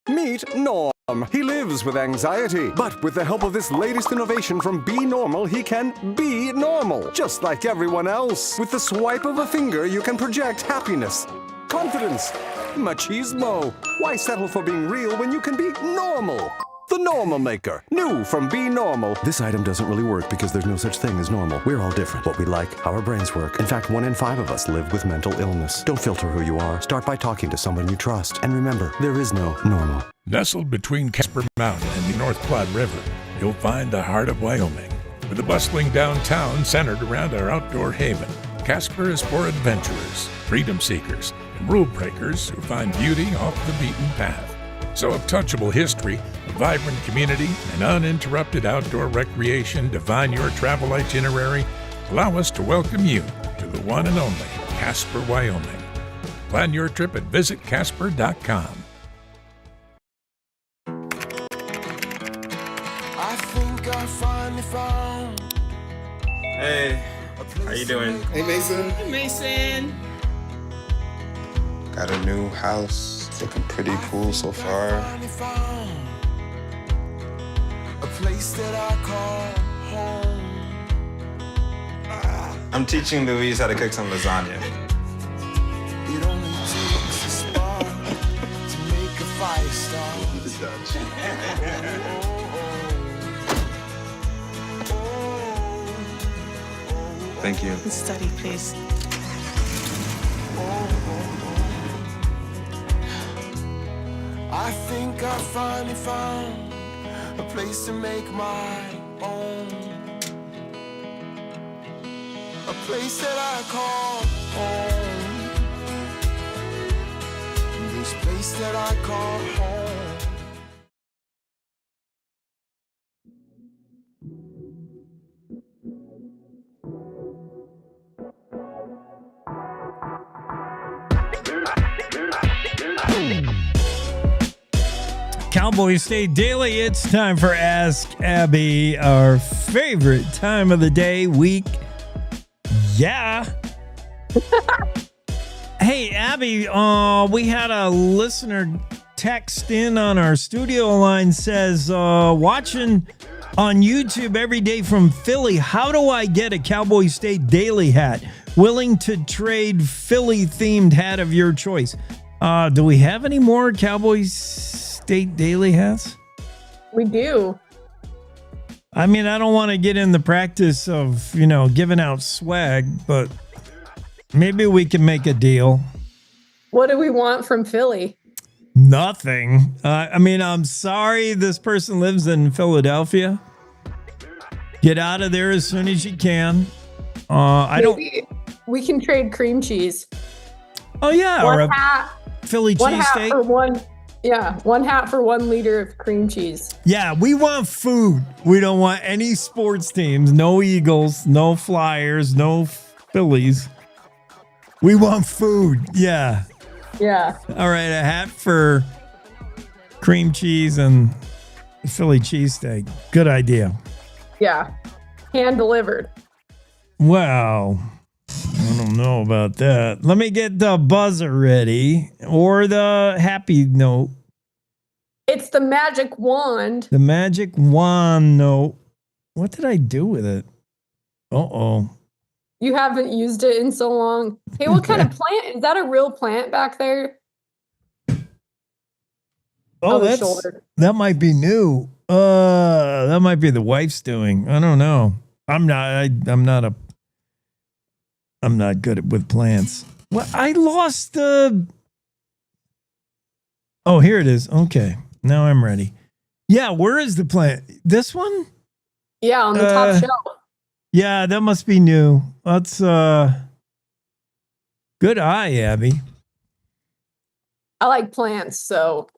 Meet Norm. He lives with anxiety, but with the help of this latest innovation from Be Normal, he can be normal, just like everyone else. With the swipe of a finger, you can project happiness, confidence, machismo. Why settle for being real when you can be normal? The Normal Maker. New from Be Normal. This item doesn't really work because there's no such thing as normal. We're all different. What we like, how our brains work. In fact, 1 in 5 of us live with mental illness. Don't filter who you are. Start by talking to someone you trust. And remember, there is no normal. Nestled between Casper Mountain and the North Platte River, you'll find the heart of Wyoming. With a bustling downtown centered around our outdoor haven, Casper is for adventurers, freedom seekers, and rule breakers who find beauty off the beaten path. So if touchable history, a vibrant community, and uninterrupted outdoor recreation define your travel itinerary, allow us to welcome you to the one and only Casper, Wyoming. Plan your trip at visitcasper.com. I think I finally found. Hey, how you doing? Hey, Mason. Hey, Mason. Got a new house. It's looking pretty cool so far. A place that I call home. I'm teaching Louise how to cook some lasagna. It only takes a spark to make a fire start. Thank you. Study, please. I think I finally found a place to make my own. A place that I call home. This place that I call home. Cowboy State Daily, it's time for Ask Abby, our favorite time of the day, week. Yeah. Hey, Abby, we had a listener text in on our studio line, says, watching on YouTube every day from Philly, how do I get a Cowboy State Daily hat? Willing to trade Philly-themed hat of your choice. Do we have any more Cowboy State Daily hats? We do. I mean, I don't want to get in the practice of, giving out swag, but maybe we can make a deal. What do we want from Philly? Nothing. I'm sorry this person lives in Philadelphia. Get out of there as soon as you can. We can trade cream cheese. Oh, yeah. One or a hat. Philly cheesesteak. One hat for 1 liter of cream cheese. Yeah, we want food. We don't want any sports teams. No Eagles, no Flyers, no Phillies. We want food. Yeah. Yeah. All right, a hat for cream cheese and Philly cheesesteak. Good idea. Yeah. Hand delivered. Wow. I don't know about that. Let me get the buzzer ready or the happy note. It's the magic wand. The magic wand note. What did I do with it? Uh-oh. You haven't used it in so long. Hey, what kind of plant? Is that a real plant back there? Oh, that might be new. That might be the wife's doing. I don't know. I'm not good with plants. Well, I lost the... Oh, here it is. Okay. Now I'm ready. Yeah, where is the plant? This one? Yeah, on the top shelf. Yeah, that must be new. That's good eye, Abby. I like plants, so,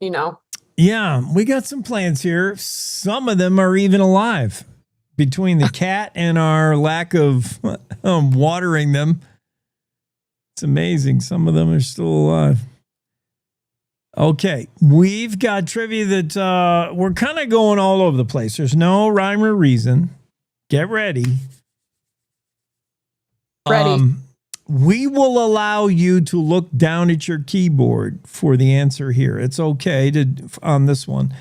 Yeah, we got some plants here. Some of them are even alive. Between the cat and our lack of watering them, it's amazing. Some of them are still alive. Okay, we've got trivia that we're kind of going all over the place. There's no rhyme or reason. Get ready. Ready. We will allow you to look down at your keyboard for the answer here. It's okay on this one.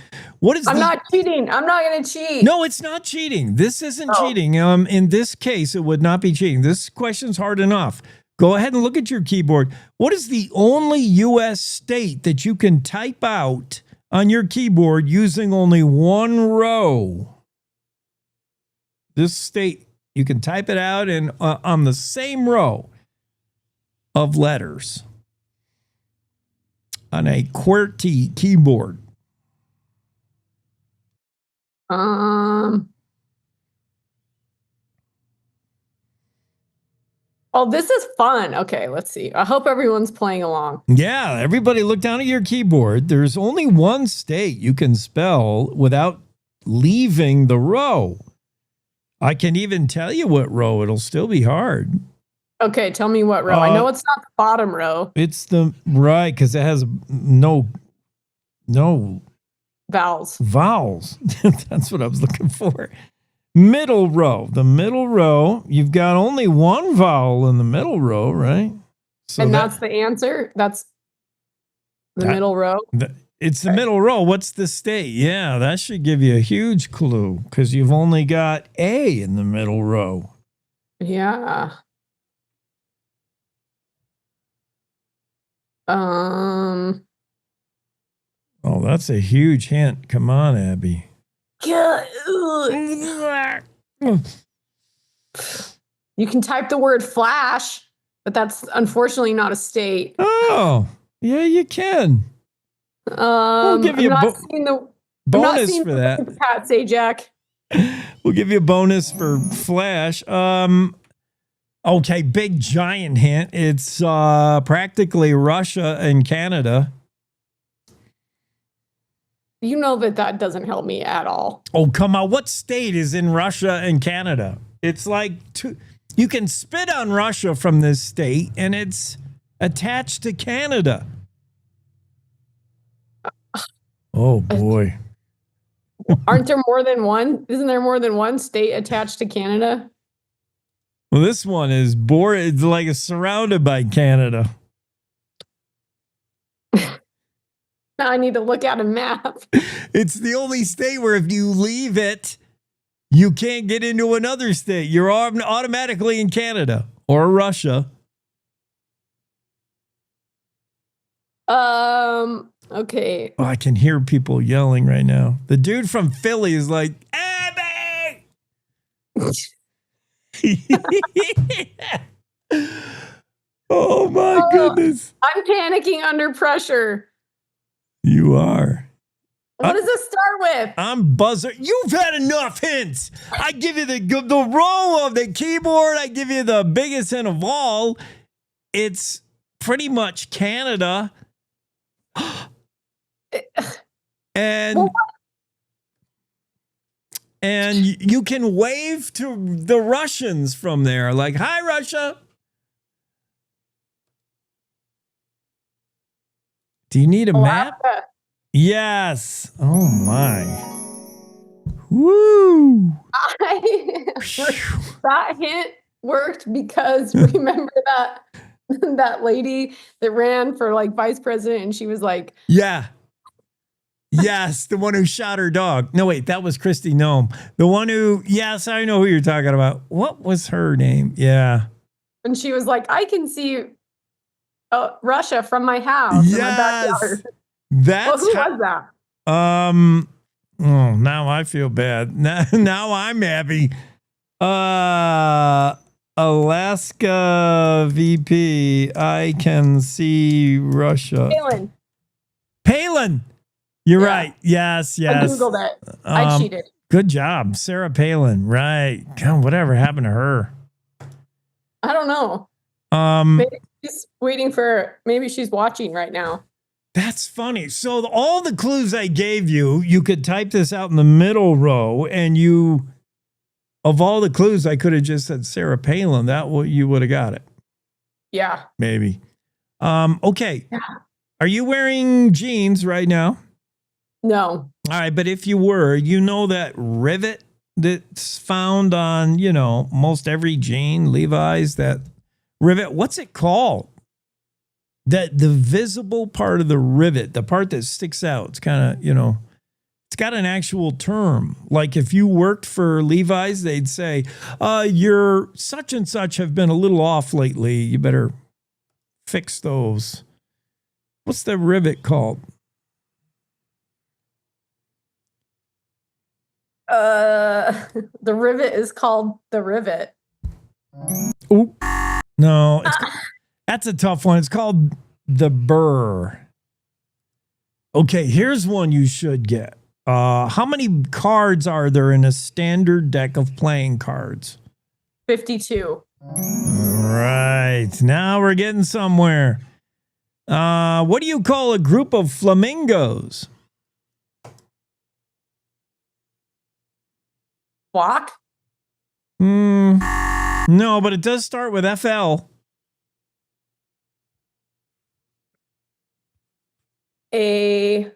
I'm not cheating. I'm not going to cheat. No, it's not cheating. This isn't cheating. In this case, it would not be cheating. This question's hard enough. Go ahead and look at your keyboard. What is the only U.S. state that you can type out on your keyboard using only one row? This state, you can type it out and on the same row of letters on a QWERTY keyboard. Oh, this is fun. Okay, let's see. I hope everyone's playing along. Yeah, everybody look down at your keyboard. There's only one state you can spell without leaving the row. I can even tell you what row. It'll still be hard. Okay, tell me what row. I know it's not the bottom row. It's the right, because it has no vowels. That's what I was looking for. Middle row. The middle row, you've got only one vowel in the middle row, right? So and that's the answer? That's the middle row? It's the middle row. What's the state? Yeah, that should give you a huge clue because you've only got A in the middle row. Yeah. Oh, that's a huge hint. Come on, Abby. You can type the word flash, but that's unfortunately not a state. Oh, yeah, you can. We'll give you I'm a not seeing the bonus for that. Pat say Jack. We'll give you a bonus for Flash. Okay, big giant hint. It's practically Russia and Canada. You know that doesn't help me at all. Oh, come on. What state is in Russia and Canada? It's like you can spit on Russia from this state, and it's attached to Canada. Oh, boy. Aren't there more than one? Isn't there more than one state attached to Canada? Well, this one is it's like it's surrounded by Canada. Now I need to look at a map. It's the only state where if you leave it, you can't get into another state. You're automatically in Canada or Russia. Okay. Oh, I can hear people yelling right now. The dude from Philly is like, Abby! Oh, my goodness. I'm panicking under pressure. You are. What does this start with? I'm buzzer. You've had enough hints. I give you the row of the keyboard. I give you the biggest hint of all. It's pretty much Canada. And you can wave to the Russians from there, like, hi, Russia. Do you need a map? Yes. Oh, my. Woo. That hint worked because remember that lady that ran for like vice president and she was like, yeah. Yes, the one who shot her dog. No, wait, that was Kristi Noem. The one who, yes, I know who you're talking about. What was her name? Yeah. And she was like, I can see Russia from my house. Yes. In my backyard. That's who was that? Oh, now I feel bad. Now I'm happy. Alaska VP. I can see Russia. Palin. You're right. Yes. I Googled it. I cheated. Good job. Sarah Palin. Right. God, whatever happened to her? I don't know. Maybe she's waiting maybe she's watching right now. That's funny. So all the clues I gave you, you could type this out in the middle row and of all the clues, I could have just said Sarah Palin. You would have got it. Yeah. Maybe. Okay. Yeah. Are you wearing jeans right now? No. All right. But if you were, you know that rivet that's found on, most every jean, Levi's, that rivet, what's it called? The visible part of the rivet, the part that sticks out. It's kind of, it's got an actual term. Like if you worked for Levi's, they'd say, your such and such have been a little off lately. You better fix those. What's the rivet called? The rivet is called the rivet. Oop. No, that's a tough one. It's called the burr. Okay, here's one you should get. How many cards are there in a standard deck of playing cards? 52. All right, now we're getting somewhere. What do you call a group of flamingos? Flock? No, but it does start with FL. A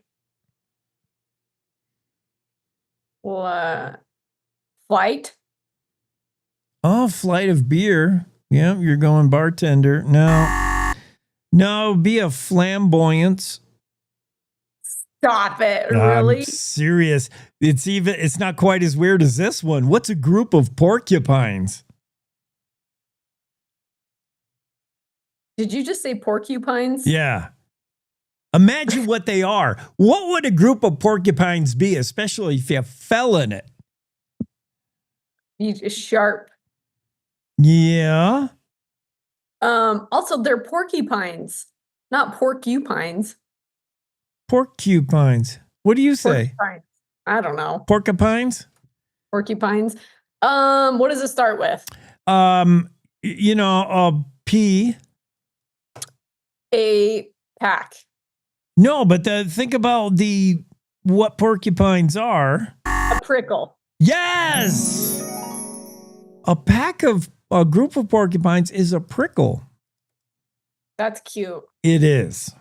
flight? Oh, flight of beer. Yeah, you're going bartender. No, be a flamboyance. Stop it. Really? I'm serious. It's not quite as weird as this one. What's a group of porcupines? Did you just say porcupines? Yeah. Imagine what they are. What would a group of porcupines be, especially if you fell in it? Sharp. Yeah. Also, they're porcupines, not porcupines. Porcupines. What do you say? Porcupines. I don't know. Porcupines? Porcupines. What does it start with? P. A pack. No, but think about what porcupines are. A prickle. Yes. A group of porcupines is a prickle. That's cute. It is.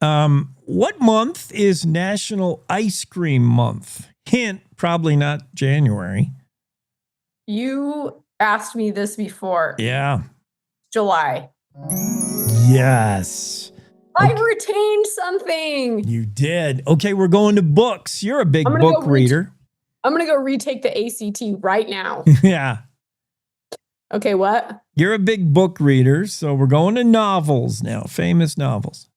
What month is National Ice Cream Month? Hint, probably not January. You asked me this before. Yeah. July. Yes. I retained something. You did. Okay, we're going to books. You're a big book reader. I'm going to go retake the ACT right now. Yeah. Okay, what? You're a big book reader, so we're going to novels now, famous novels.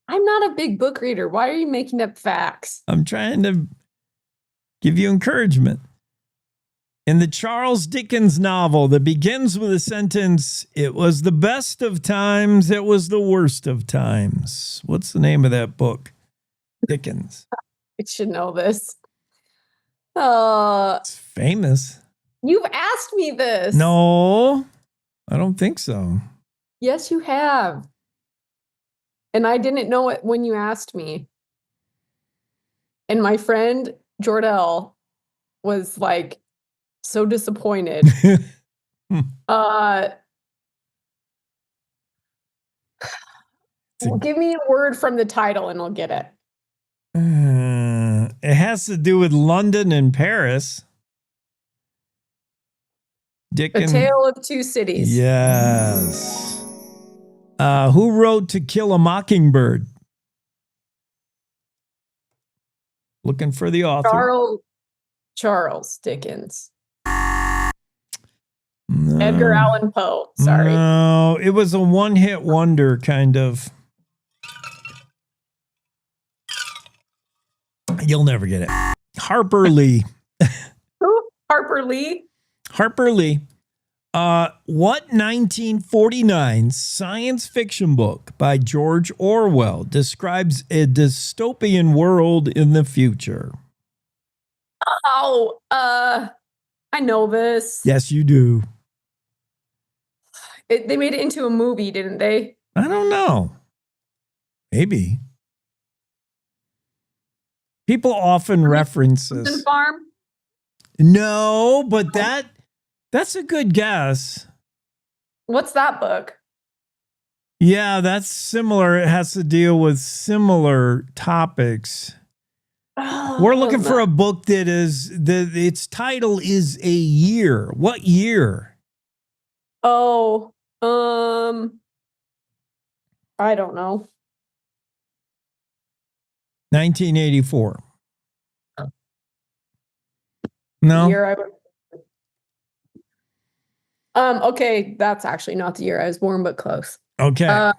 I'm not a big book reader. Why are you making up facts? I'm trying to give you encouragement. In the Charles Dickens novel that begins with a sentence, "It was the best of times, it was the worst of times." What's the name of that book? Dickens. I should know this. It's famous. You've asked me this. No, I don't think so. Yes, you have. And I didn't know it when you asked me. And my friend Jordell was like so disappointed. Give me a word from the title and I'll get it. It has to do with London and Paris. Dickens. A Tale of Two Cities. Yes. Who wrote To Kill a Mockingbird? Looking for the author. Charles Dickens. No. Edgar Allan Poe. Sorry. No, it was a one-hit wonder, kind of. You'll never get it. Harper Lee. Who? Harper Lee? Harper Lee. What 1949 science fiction book by George Orwell describes a dystopian world in the future? Oh, I know this. Yes, you do. They made it into a movie, didn't they? I don't know. Maybe. People often reference this. Farm? No, but that's a good guess. What's that book? Yeah, that's similar. It has to deal with similar topics. We're looking for a book that is its title is a year. What year? Oh, I don't know. 1984. No. Year I would. Okay, that's actually not the year I was born, but close. Okay.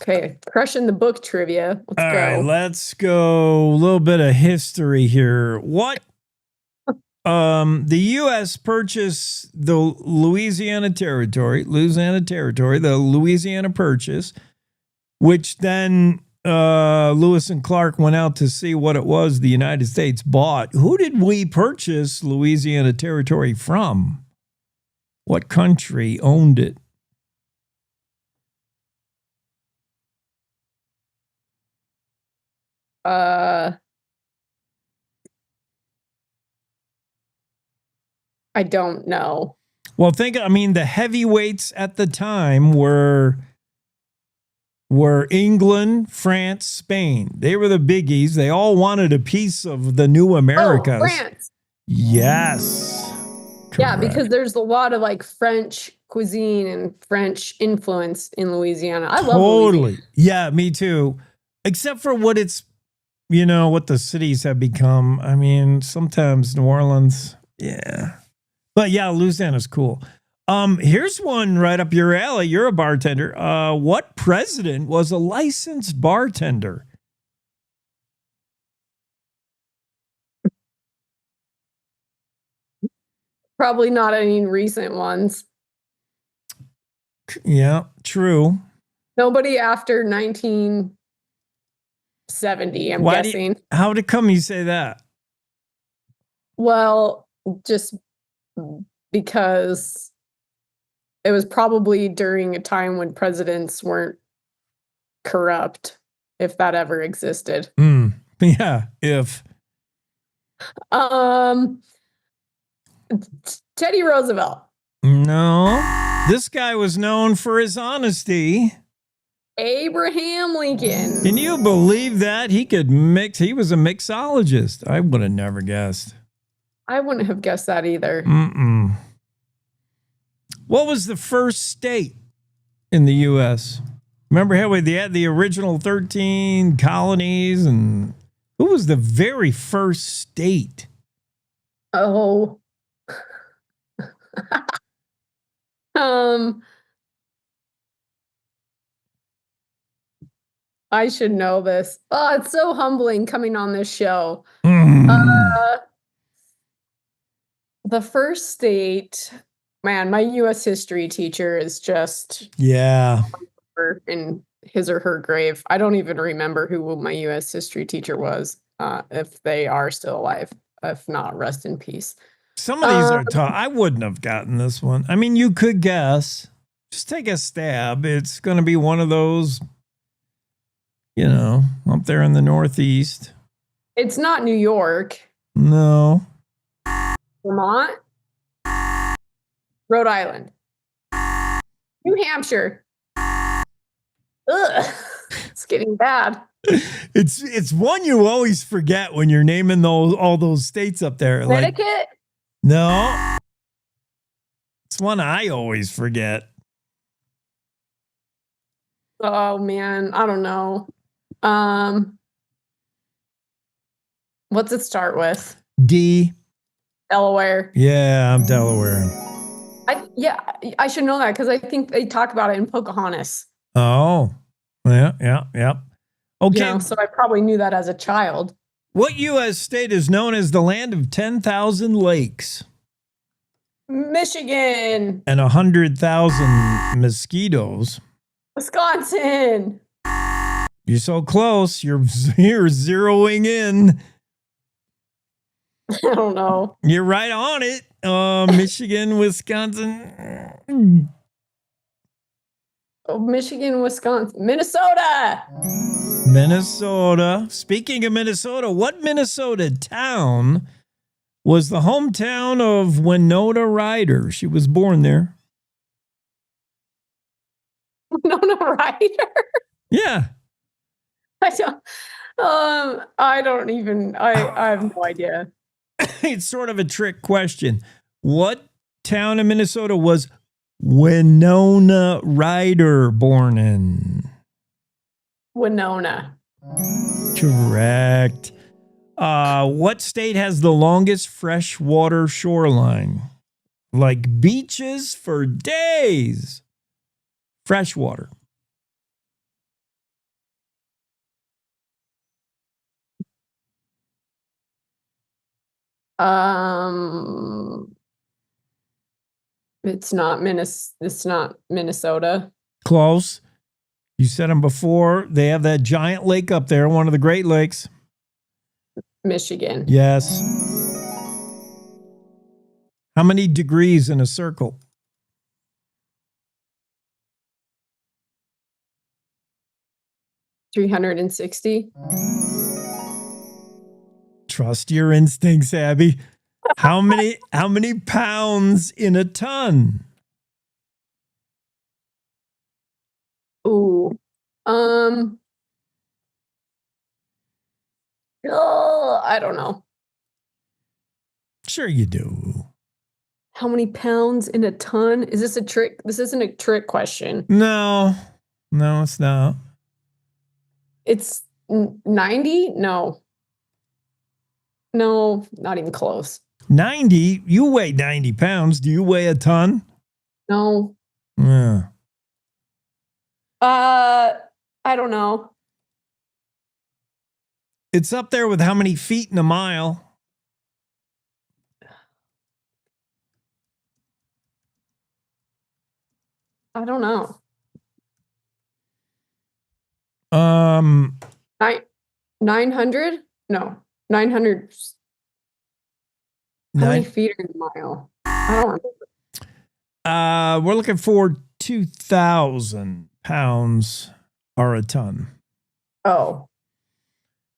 Okay, crushing the book trivia. Let's All go. right, let's go a little bit of history here. What the U.S. purchased the Louisiana Territory, the Louisiana Purchase, which then Lewis and Clark went out to see what it was the United States bought. Who did we purchase Louisiana Territory from? What country owned it? I don't know. Well, the heavyweights at the time were England, France, Spain. They were the biggies. They all wanted a piece of the new Americas. Oh, France. Yes. Yeah, Correct. because there's a lot of like French cuisine and French influence in Louisiana. I love Louisiana. Yeah, me too. Except for what what the cities have become. I mean, sometimes New Orleans, yeah. But yeah, Louisiana's cool. Here's one right up your alley. You're a bartender. What president was a licensed bartender? Probably not any recent ones. Yeah, true. Nobody after 1970, I'm guessing. How did come you say that? Well, just because it was probably during a time when presidents weren't corrupt, if that ever existed. Yeah, if. Teddy Roosevelt. No. This guy was known for his honesty. Abraham Lincoln. Can you believe that? He could mix. He was a mixologist. I would have never guessed. I wouldn't have guessed that either. What was the first state in the U.S.? Remember how they had the original 13 colonies, and who was the very first state? Oh. I should know this. Oh, it's so humbling coming on this show. The first state, man, my U.S. history teacher is just in his or her grave. I don't even remember who my U.S. history teacher was, if they are still alive. If not, rest in peace. Some of these are tough. I wouldn't have gotten this one. I mean, you could guess. Just take a stab. It's going to be one of those, up there in the Northeast. It's not New York. No. Vermont. Rhode Island. New Hampshire. Ugh. It's getting bad. It's one you always forget when you're naming all those states up there. Connecticut? No. It's one I always forget. Oh man, I don't know. What's it start with? D. Delaware. Yeah, I'm Delaware. I should know that because I think they talk about it in Pocahontas. Oh, yeah. Okay. So I probably knew that as a child. What U.S. state is known as the land of 10,000 lakes? Michigan. And 100,000 mosquitoes? Wisconsin. You're so close. You're zeroing in. I don't know. You're right on it. Michigan, Wisconsin. Oh, Michigan, Wisconsin, Minnesota. Speaking of Minnesota, what Minnesota town was the hometown of Winona Ryder? She was born there. Winona Ryder? Yeah. I have no idea. It's sort of a trick question. What town in Minnesota was Winona Ryder born in? Winona. Correct. What state has the longest freshwater shoreline? Like beaches for days. Freshwater. It's not Minnesota. Close. You said them before. They have that giant lake up there, one of the Great Lakes. Michigan. Yes. How many degrees in a circle? 360. Trust your instincts, Abby. How many pounds in a ton? Ooh. I don't know. Sure you do. How many pounds in a ton? Is this a trick? This isn't a trick question. No, it's not. It's 90? No, not even close. 90? You weigh 90 pounds. Do you weigh a ton? No. Yeah. I don't know. It's up there with how many feet in a mile? I don't know. 900? No, 900. How many feet are in a mile? I don't remember. We're looking for 2,000 pounds or a ton. Oh. All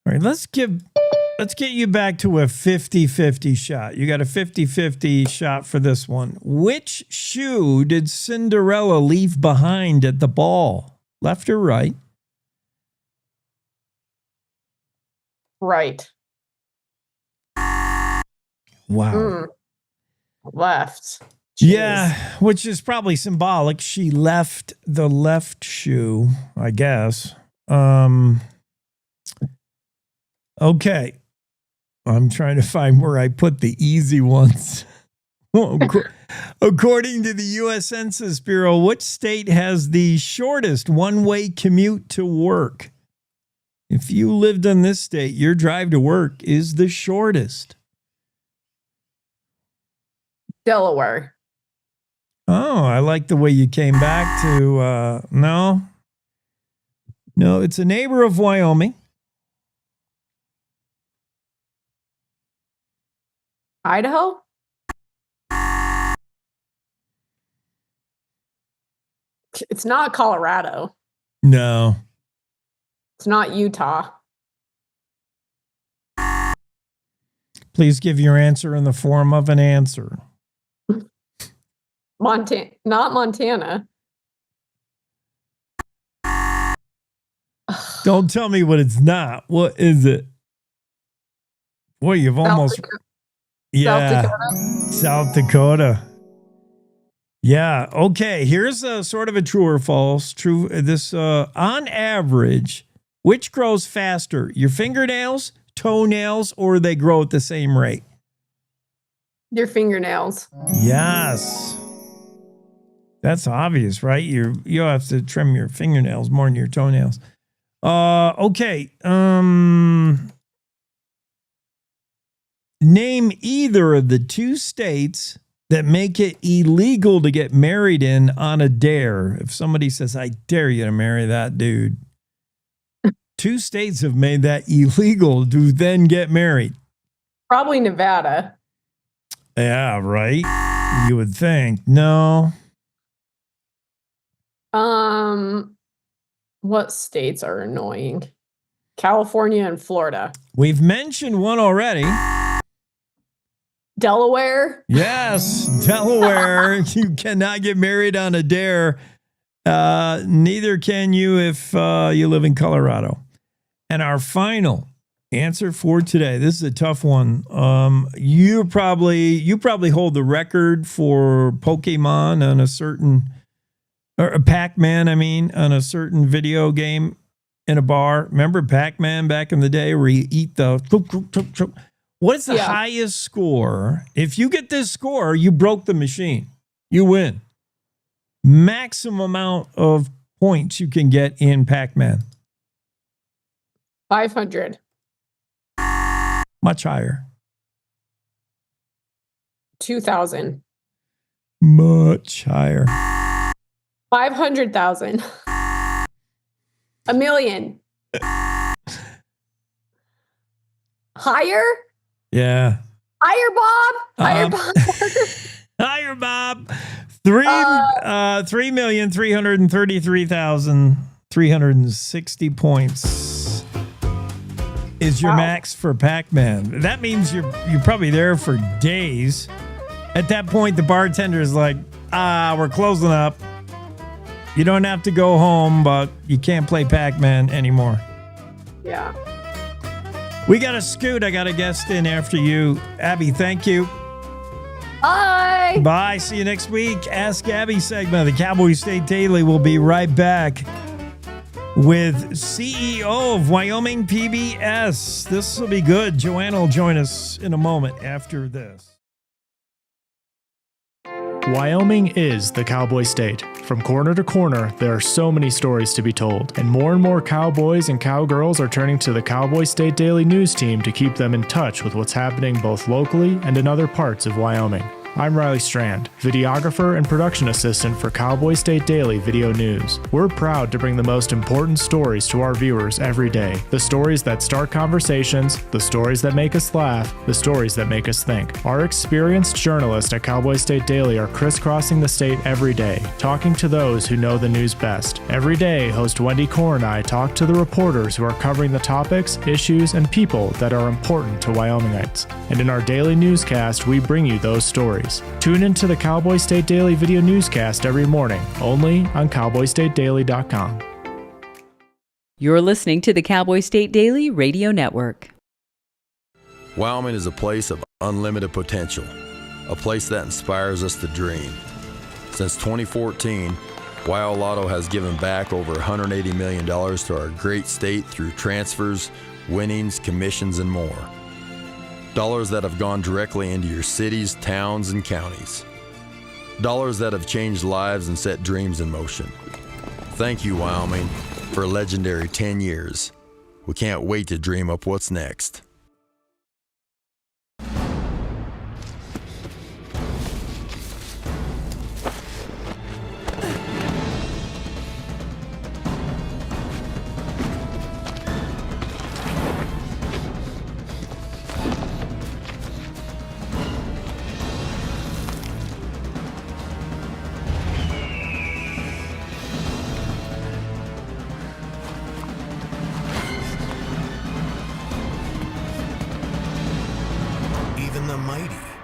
right, let's get you back to a 50-50 shot. You got a 50-50 shot for this one. Which shoe did Cinderella leave behind at the ball? Left or right? Right. Wow. Left. Yeah, which is probably symbolic. She left the left shoe, I guess. Okay. I'm trying to find where I put the easy ones. According to the U.S. Census Bureau, which state has the shortest one-way commute to work? If you lived in this state, your drive to work is the shortest. Delaware. Oh, I like the way you came back to, no, it's a neighbor of Wyoming. Idaho? It's not Colorado. No. It's not Utah. Please give your answer in the form of an answer. Not Montana. Don't tell me what it's not. What is it? Boy, you've almost... Yeah. South Dakota. Yeah. Okay. Here's a sort of a true or false. True. This, on average, which grows faster? Your fingernails, toenails, or they grow at the same rate? Your fingernails. Yes. That's obvious, right? You have to trim your fingernails more than your toenails. Okay. Name either of the two states that make it illegal to get married in on a dare. If somebody says, I dare you to marry that dude. Two states have made that illegal to then get married. Probably Nevada. Yeah, right? You would think. No. What states are annoying? California and Florida. We've mentioned one already. Delaware? Yes, Delaware. You cannot get married on a dare. Neither can you if you live in Colorado. And our final answer for today. This is a tough one. You probably hold the record for Pokemon on a certain, or Pac-Man, on a certain video game in a bar. Remember Pac-Man back in the day where you eat the... What is the highest score? If you get this score, you broke the machine. You win. Maximum amount of points you can get in Pac-Man. 500. Much higher. 2,000. Much higher. 500,000. 1,000,000. Higher? Yeah. Higher, Bob. Higher, Bob. Higher, Bob. 3,333,360 points is your max for Pac-Man. That means you're probably there for days. At that point, the bartender is like, we're closing up. You don't have to go home, but you can't play Pac-Man anymore. Yeah. We got to scoot. I got a guest in after you. Abby, thank you. Bye. Bye. See you next week. Ask Abby segment of the Cowboy State Daily. We'll be right back with CEO of Wyoming PBS. This will be good. Joanna will join us in a moment after this. Wyoming is the cowboy state. From corner to corner, there are so many stories to be told, and more cowboys and cowgirls are turning to the Cowboy State Daily news team to keep them in touch with what's happening both locally and in other parts of Wyoming. I'm Riley Strand, videographer and production assistant for Cowboy State Daily Video News. We're proud to bring the most important stories to our viewers every day. The stories that start conversations, the stories that make us laugh, the stories that make us think. Our experienced journalists at Cowboy State Daily are crisscrossing the state every day, talking to those who know the news best. Every day, host Wendy Core and I talk to the reporters who are covering the topics, issues, and people that are important to Wyomingites. And in our daily newscast, we bring you those stories. Tune into the Cowboy State Daily video newscast every morning, only on cowboystatedaily.com. You're listening to the Cowboy State Daily Radio Network. Wyoming is a place of unlimited potential, a place that inspires us to dream. Since 2014, Wyo Lotto has given back over $180 million to our great state through transfers, winnings, commissions, and more. Dollars that have gone directly into your cities, towns, and counties. Dollars that have changed lives and set dreams in motion. Thank you, Wyoming, for a legendary 10 years. We can't wait to dream up what's next.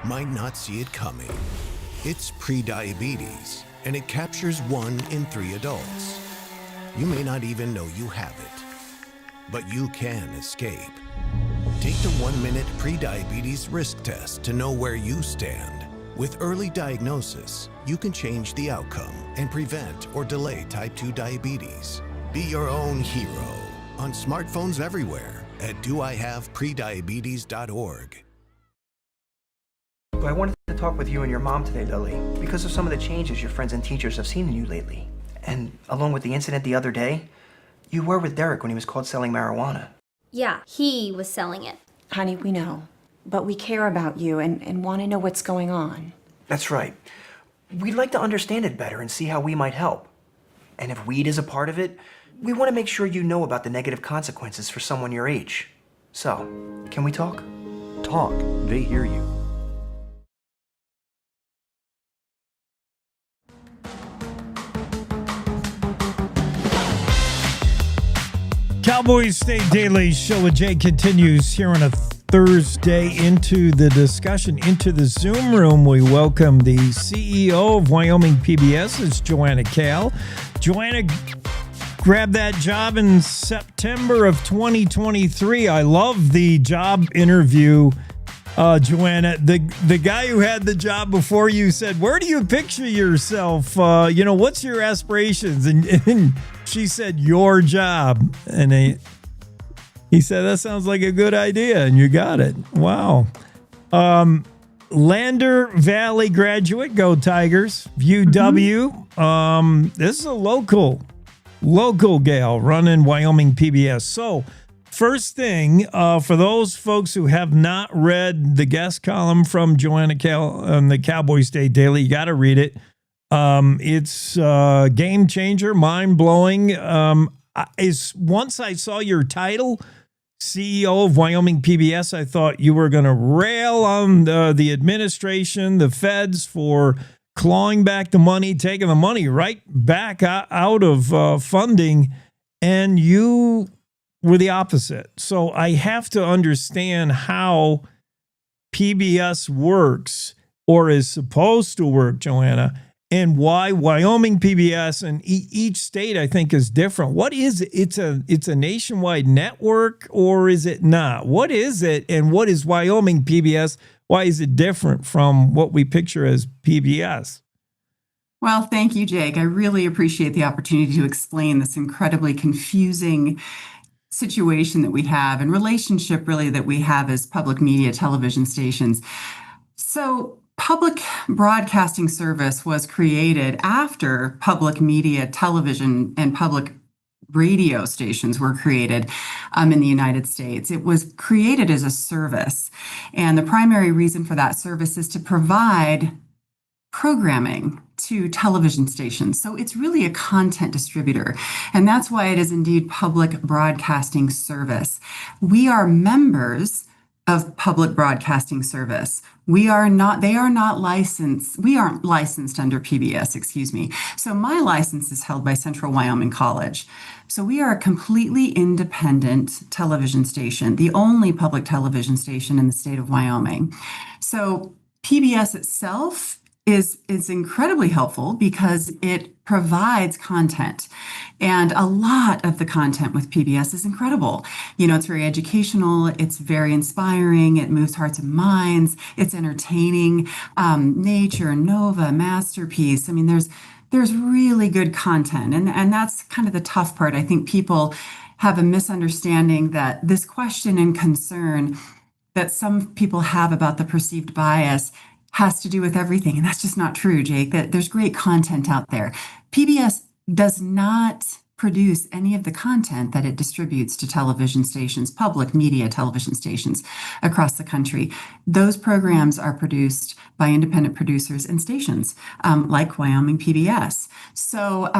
Might not see it coming. It's prediabetes, and it captures 1 in 3 adults. You may not even know you have it, but you can escape. Take the 1-minute prediabetes risk test to know where you stand. With early diagnosis, you can change the outcome and prevent or delay type 2 diabetes. Be your own hero on smartphones everywhere at doihaveprediabetes.org. I wanted to talk with you and your mom today, Lily, because of some of the changes your friends and teachers have seen in you lately. And along with the incident the other day, you were with Derek when he was caught selling marijuana. Yeah, he was selling it. Honey, we know. But we care about you and want to know what's going on. That's right. We'd like to understand it better and see how we might help. And if weed is a part of it, we want to make sure you know about the negative consequences for someone your age. So, can we talk? Talk. They hear you. Cowboy State Daily Show with Jay continues here on a Thursday. Into the discussion, into the Zoom room, we welcome the CEO of Wyoming PBS. It's Joanna Cal. Joanna grabbed that job in September of 2023. I love the job interview. Joanna, the guy who had the job before you said, "Where do you picture yourself? What's your aspirations?" And she said, "Your job." And he said, "That sounds like a good idea." And you got it. Wow. Lander Valley graduate, go Tigers. UW. This is a local gal running Wyoming PBS. So, first thing, for those folks who have not read the guest column from Joanna Cal on the Cowboy State Daily, you got to read it. It's game changer, mind blowing. Once I saw your title, CEO of Wyoming PBS, I thought you were going to rail on the administration, the feds for clawing back the money, taking the money right back out of funding, and you were the opposite. So I have to understand how PBS works or is supposed to work, Joanna, and why Wyoming PBS and each state, I think, is different. What is it? It's a nationwide network, or is it not? What is it, and what is Wyoming PBS? Why is it different from what we picture as PBS? Well, thank you, Jake. I really appreciate the opportunity to explain this incredibly confusing situation that we have and relationship really that we have as public media television stations. So public broadcasting service was created after public media television and public radio stations were created in the United States. It was created as a service. And the primary reason for that service is to provide programming to television stations. So it's really a content distributor. And that's why it is indeed public broadcasting service. We are members of public broadcasting service. They are not licensed. We aren't licensed under PBS, excuse me. So my license is held by Central Wyoming College. So we are a completely independent television station, the only public television station in the state of Wyoming. So PBS itself is incredibly helpful because it provides content. And a lot of the content with PBS is incredible. It's very educational, it's very inspiring, it moves hearts and minds, it's entertaining. Nature, Nova, Masterpiece. I mean, there's really good content. And that's kind of the tough part. I think people have a misunderstanding that this question and concern that some people have about the perceived bias has to do with everything. And that's just not true, Jake. That there's great content out there. PBS does not produce any of the content that it distributes to television stations, public media television stations across the country. Those programs are produced by independent producers and stations like Wyoming PBS. So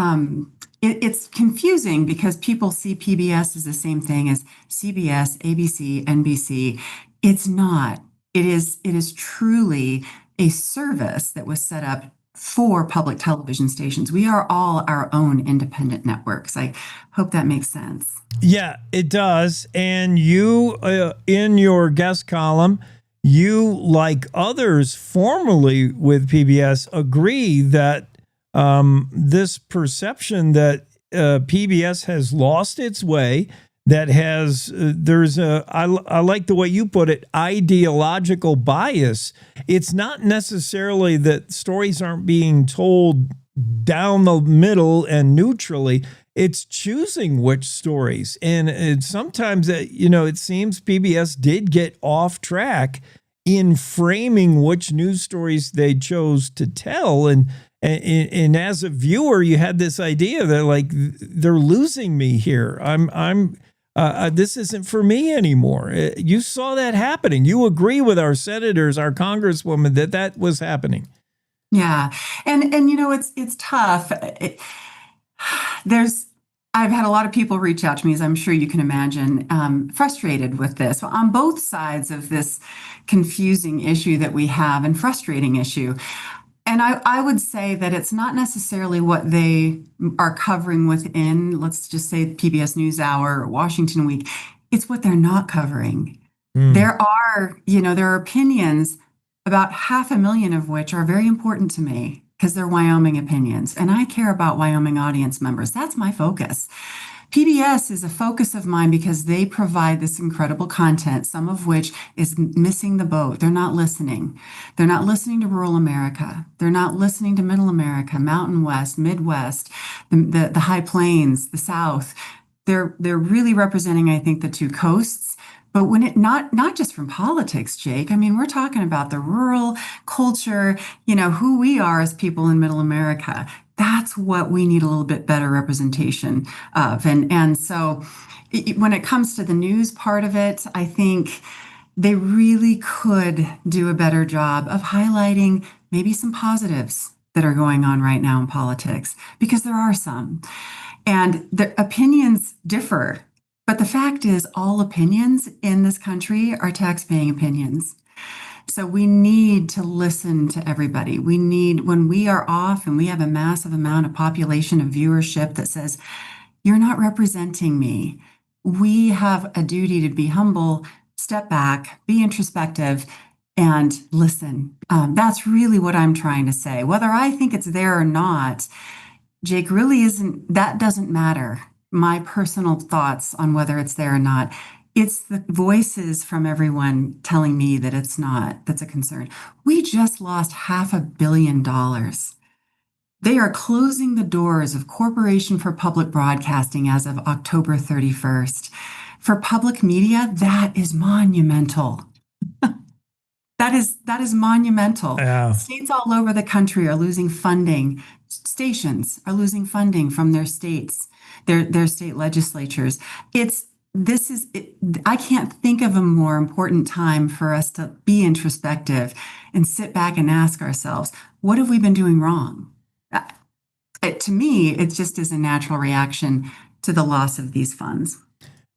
it's confusing because people see PBS as the same thing as CBS, ABC, NBC. It's not. It is truly a service that was set up for public television stations. We are all our own independent networks. I hope that makes sense. Yeah, it does. And you, in your guest column, you, like others formerly with PBS, agree that this perception that PBS has lost its way, that has, I like the way you put it, ideological bias. It's not necessarily that stories aren't being told down the middle and neutrally. It's choosing which stories. And sometimes, it seems PBS did get off track in framing which news stories they chose to tell. And as a viewer, you had this idea that, like, they're losing me here. This isn't for me anymore. You saw that happening. You agree with our senators, our congresswoman, that was happening. Yeah. And it's tough. I've had a lot of people reach out to me, as I'm sure you can imagine, frustrated with this on both sides of this confusing issue that we have and frustrating issue. And I would say that it's not necessarily what they are covering within, let's just say, PBS NewsHour or Washington Week. It's what they're not covering. There are opinions, about 500,000 of which are very important to me because they're Wyoming opinions. And I care about Wyoming audience members. That's my focus. PBS is a focus of mine because they provide this incredible content, some of which is missing the boat. They're not listening. They're not listening to rural America. They're not listening to middle America, Mountain West, Midwest, the High Plains, the South. They're really representing, I think, the two coasts. But when it not just from politics, Jake, I mean, we're talking about the rural culture, who we are as people in middle America. That's what we need a little bit better representation of. And so when it comes to the news part of it, I think they really could do a better job of highlighting maybe some positives that are going on right now in politics, because there are some. And the opinions differ. But the fact is, all opinions in this country are taxpaying opinions. So we need to listen to everybody. When we are off and we have a massive amount of population of viewership that says, you're not representing me, we have a duty to be humble, step back, be introspective, and listen. That's really what I'm trying to say. Whether I think it's there or not, Jake, that doesn't matter. My personal thoughts on whether it's there or not. It's the voices from everyone telling me that it's not, that's a concern. We just lost $500 million. They are closing the doors of Corporation for Public Broadcasting as of October 31st. For public media, that is monumental. That is monumental. Yeah. States all over the country are losing funding. Stations are losing funding from their states their state legislatures. I can't think of a more important time for us to be introspective and sit back and ask ourselves, what have we been doing wrong? To me, it just is a natural reaction to the loss of these funds.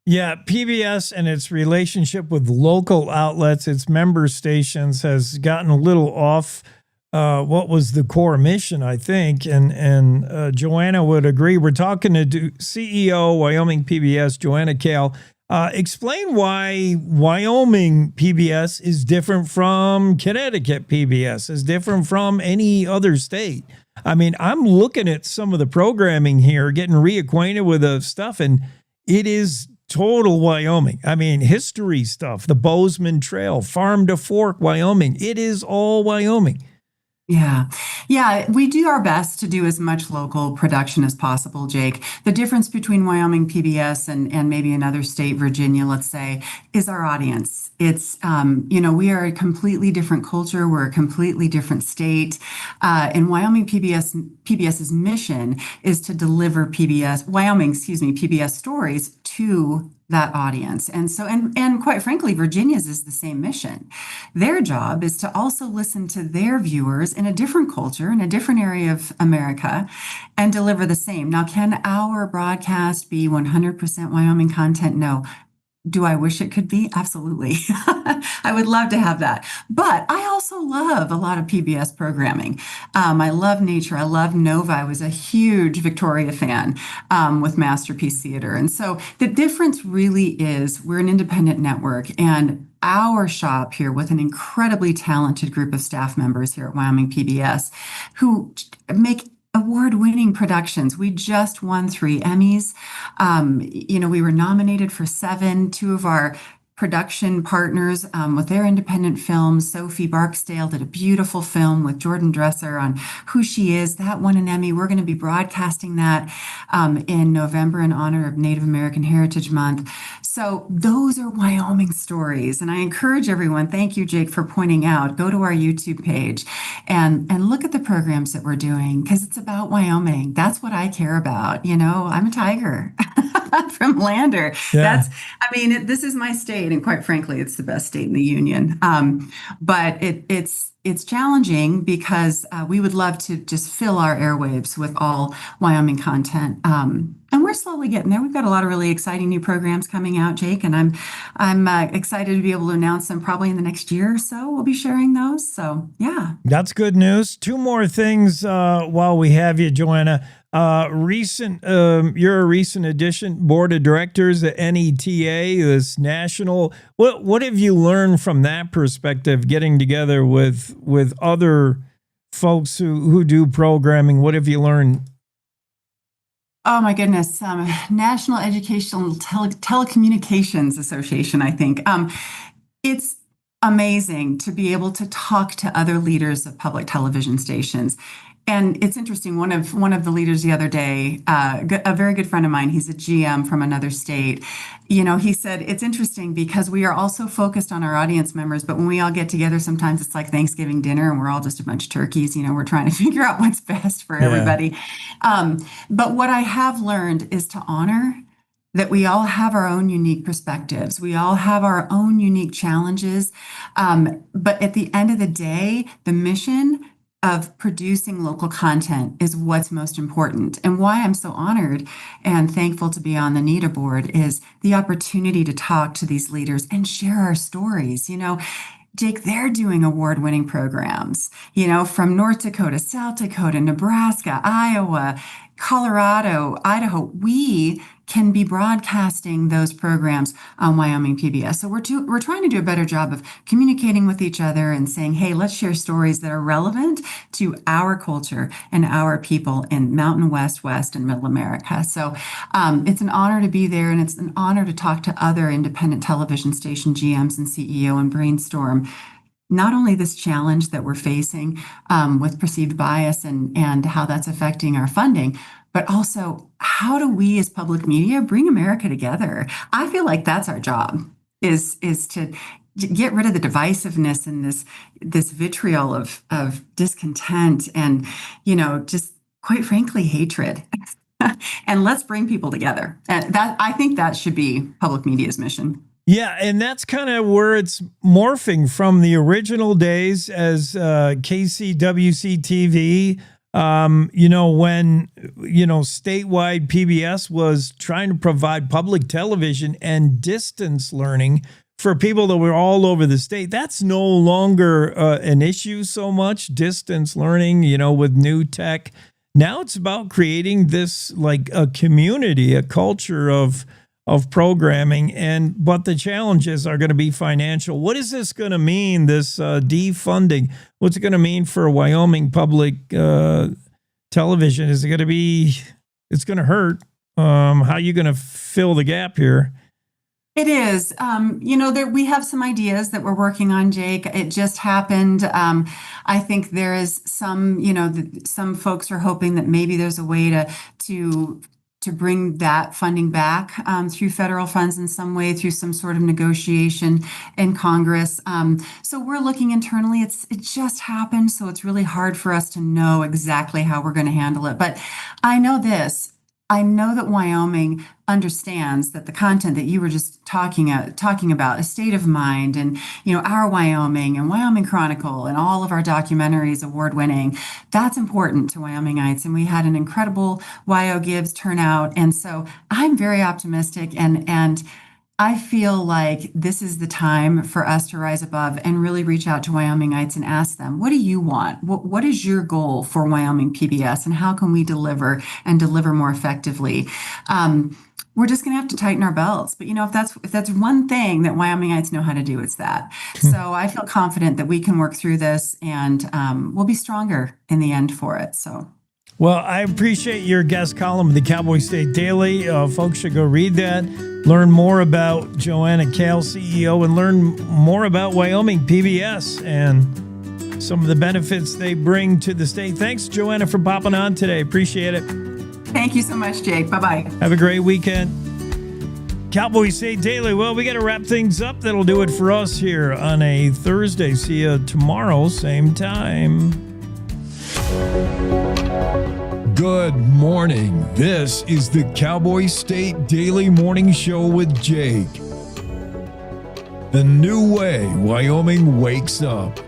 Yeah, PBS and its relationship with local outlets, its member stations, has gotten a little off what was the core mission, I think. And Joanna would agree. We're talking to CEO, Wyoming PBS, Joanna Kale. Explain why Wyoming PBS is different from Connecticut PBS, is different from any other state. I mean, I'm looking at some of the programming here, getting reacquainted with the stuff, and it is total Wyoming. I mean, history stuff, the Bozeman Trail, Farm to Fork, Wyoming. It is all Wyoming. Yeah, we do our best to do as much local production as possible, Jake. The difference between Wyoming PBS and maybe another state, Virginia, let's say, is our audience. It's, we are a completely different culture. We're a completely different state. And Wyoming PBS's mission is to deliver PBS stories to that audience. And quite frankly, Virginia's is the same mission. Their job is to also listen to their viewers in a different culture, in a different area of America, and deliver the same. Now, can our broadcast be 100% Wyoming content? No. Do I wish it could be? Absolutely. I would love to have that. But I also love a lot of PBS programming. I love nature. I love Nova. I was a huge Victoria fan with Masterpiece Theater. And so the difference really is we're an independent network, and our shop here with an incredibly talented group of staff members here at Wyoming PBS who make award-winning productions. We just won 3 Emmys. We were nominated for 7. 2 of our production partners with their independent films. Sophie Barksdale did a beautiful film with Jordan Dresser on who she is. That won an Emmy. We're going to be broadcasting that in November in honor of Native American Heritage Month. So those are Wyoming stories. And I encourage everyone, thank you, Jake, for pointing out, go to our YouTube page and look at the programs that we're doing, because it's about Wyoming. That's what I care about. I'm a tiger from Lander. Yeah. This is my state. And quite frankly, it's the best state in the union. But it's challenging because we would love to just fill our airwaves with all Wyoming content. And we're slowly getting there. We've got a lot of really exciting new programs coming out, Jake, and I'm excited to be able to announce them probably in the next year or so. We'll be sharing those. So, yeah. That's good news. 2 more things while we have you, Joanna. You're a recent addition, board of directors at NETA, this national. What have you learned from that perspective, getting together with other folks who do programming? What have you learned? Oh my goodness. National Educational Telecommunications Association, I think. It's amazing to be able to talk to other leaders of public television stations. And it's interesting, one of the leaders the other day, a very good friend of mine, he's a GM from another state, he said, it's interesting because we are also focused on our audience members, but when we all get together, sometimes it's like Thanksgiving dinner and we're all just a bunch of turkeys, we're trying to figure out what's best for everybody. But what I have learned is to honor that we all have our own unique perspectives. We all have our own unique challenges. But at the end of the day, the mission of producing local content is what's most important. And why I'm so honored and thankful to be on the NETA board is the opportunity to talk to these leaders and share our stories. Jake, they're doing award-winning programs, from North Dakota, South Dakota, Nebraska, Iowa, Colorado, Idaho. We can be broadcasting those programs on Wyoming PBS. So we're trying to do a better job of communicating with each other and saying, hey, let's share stories that are relevant to our culture and our people in Mountain West, and Middle America. So it's an honor to be there, and it's an honor to talk to other independent television station GMs and CEO and brainstorm not only this challenge that we're facing with perceived bias and how that's affecting our funding, but also how do we as public media bring America together? I feel like that's our job, is to get rid of the divisiveness and this vitriol of discontent and, just quite frankly, hatred. and let's bring people together. And I think that should be public media's mission. Yeah, and that's kind of where it's morphing from the original days as KCWC-TV. When statewide PBS was trying to provide public television and distance learning for people that were all over the state. That's no longer an issue so much, distance learning, with new tech. Now it's about creating this like a community, a culture of programming, but the challenges are going to be financial. What is this going to mean, this defunding? What's it going to mean for Wyoming public television? Is it going to be, it's going to hurt? How are you going to fill the gap here? It is. We have some ideas that we're working on, Jake. It just happened. I think there is some, some folks are hoping that maybe there's a way to bring that funding back through federal funds in some way, through some sort of negotiation in Congress. So we're looking internally. It just happened, so it's really hard for us to know exactly how we're going to handle it. But I know this. I know that Wyoming understands that the content that you were just talking about, a state of mind, and our Wyoming and Wyoming Chronicle and all of our documentaries, award-winning, that's important to Wyomingites. And we had an incredible WyoGives turnout, and so I'm very optimistic, and I feel like this is the time for us to rise above and really reach out to Wyomingites and ask them, what do you want? What is your goal for Wyoming PBS, and how can we deliver more effectively? We're just going to have to tighten our belts. But if that's one thing that Wyomingites know how to do, it's that. So I feel confident that we can work through this, and we'll be stronger in the end for it. So. Well, I appreciate your guest column of the Cowboy State Daily. Folks should go read that, learn more about Joanna Kale, CEO, and learn more about Wyoming PBS and some of the benefits they bring to the state. Thanks, Joanna, for popping on today. Appreciate it. Thank you so much, Jake. Bye-bye. Have a great weekend. Cowboy State Daily. Well, we got to wrap things up. That'll do it for us here on a Thursday. See you tomorrow, same time. Good morning. This is the Cowboy State Daily Morning Show with Jake. The new way Wyoming wakes up.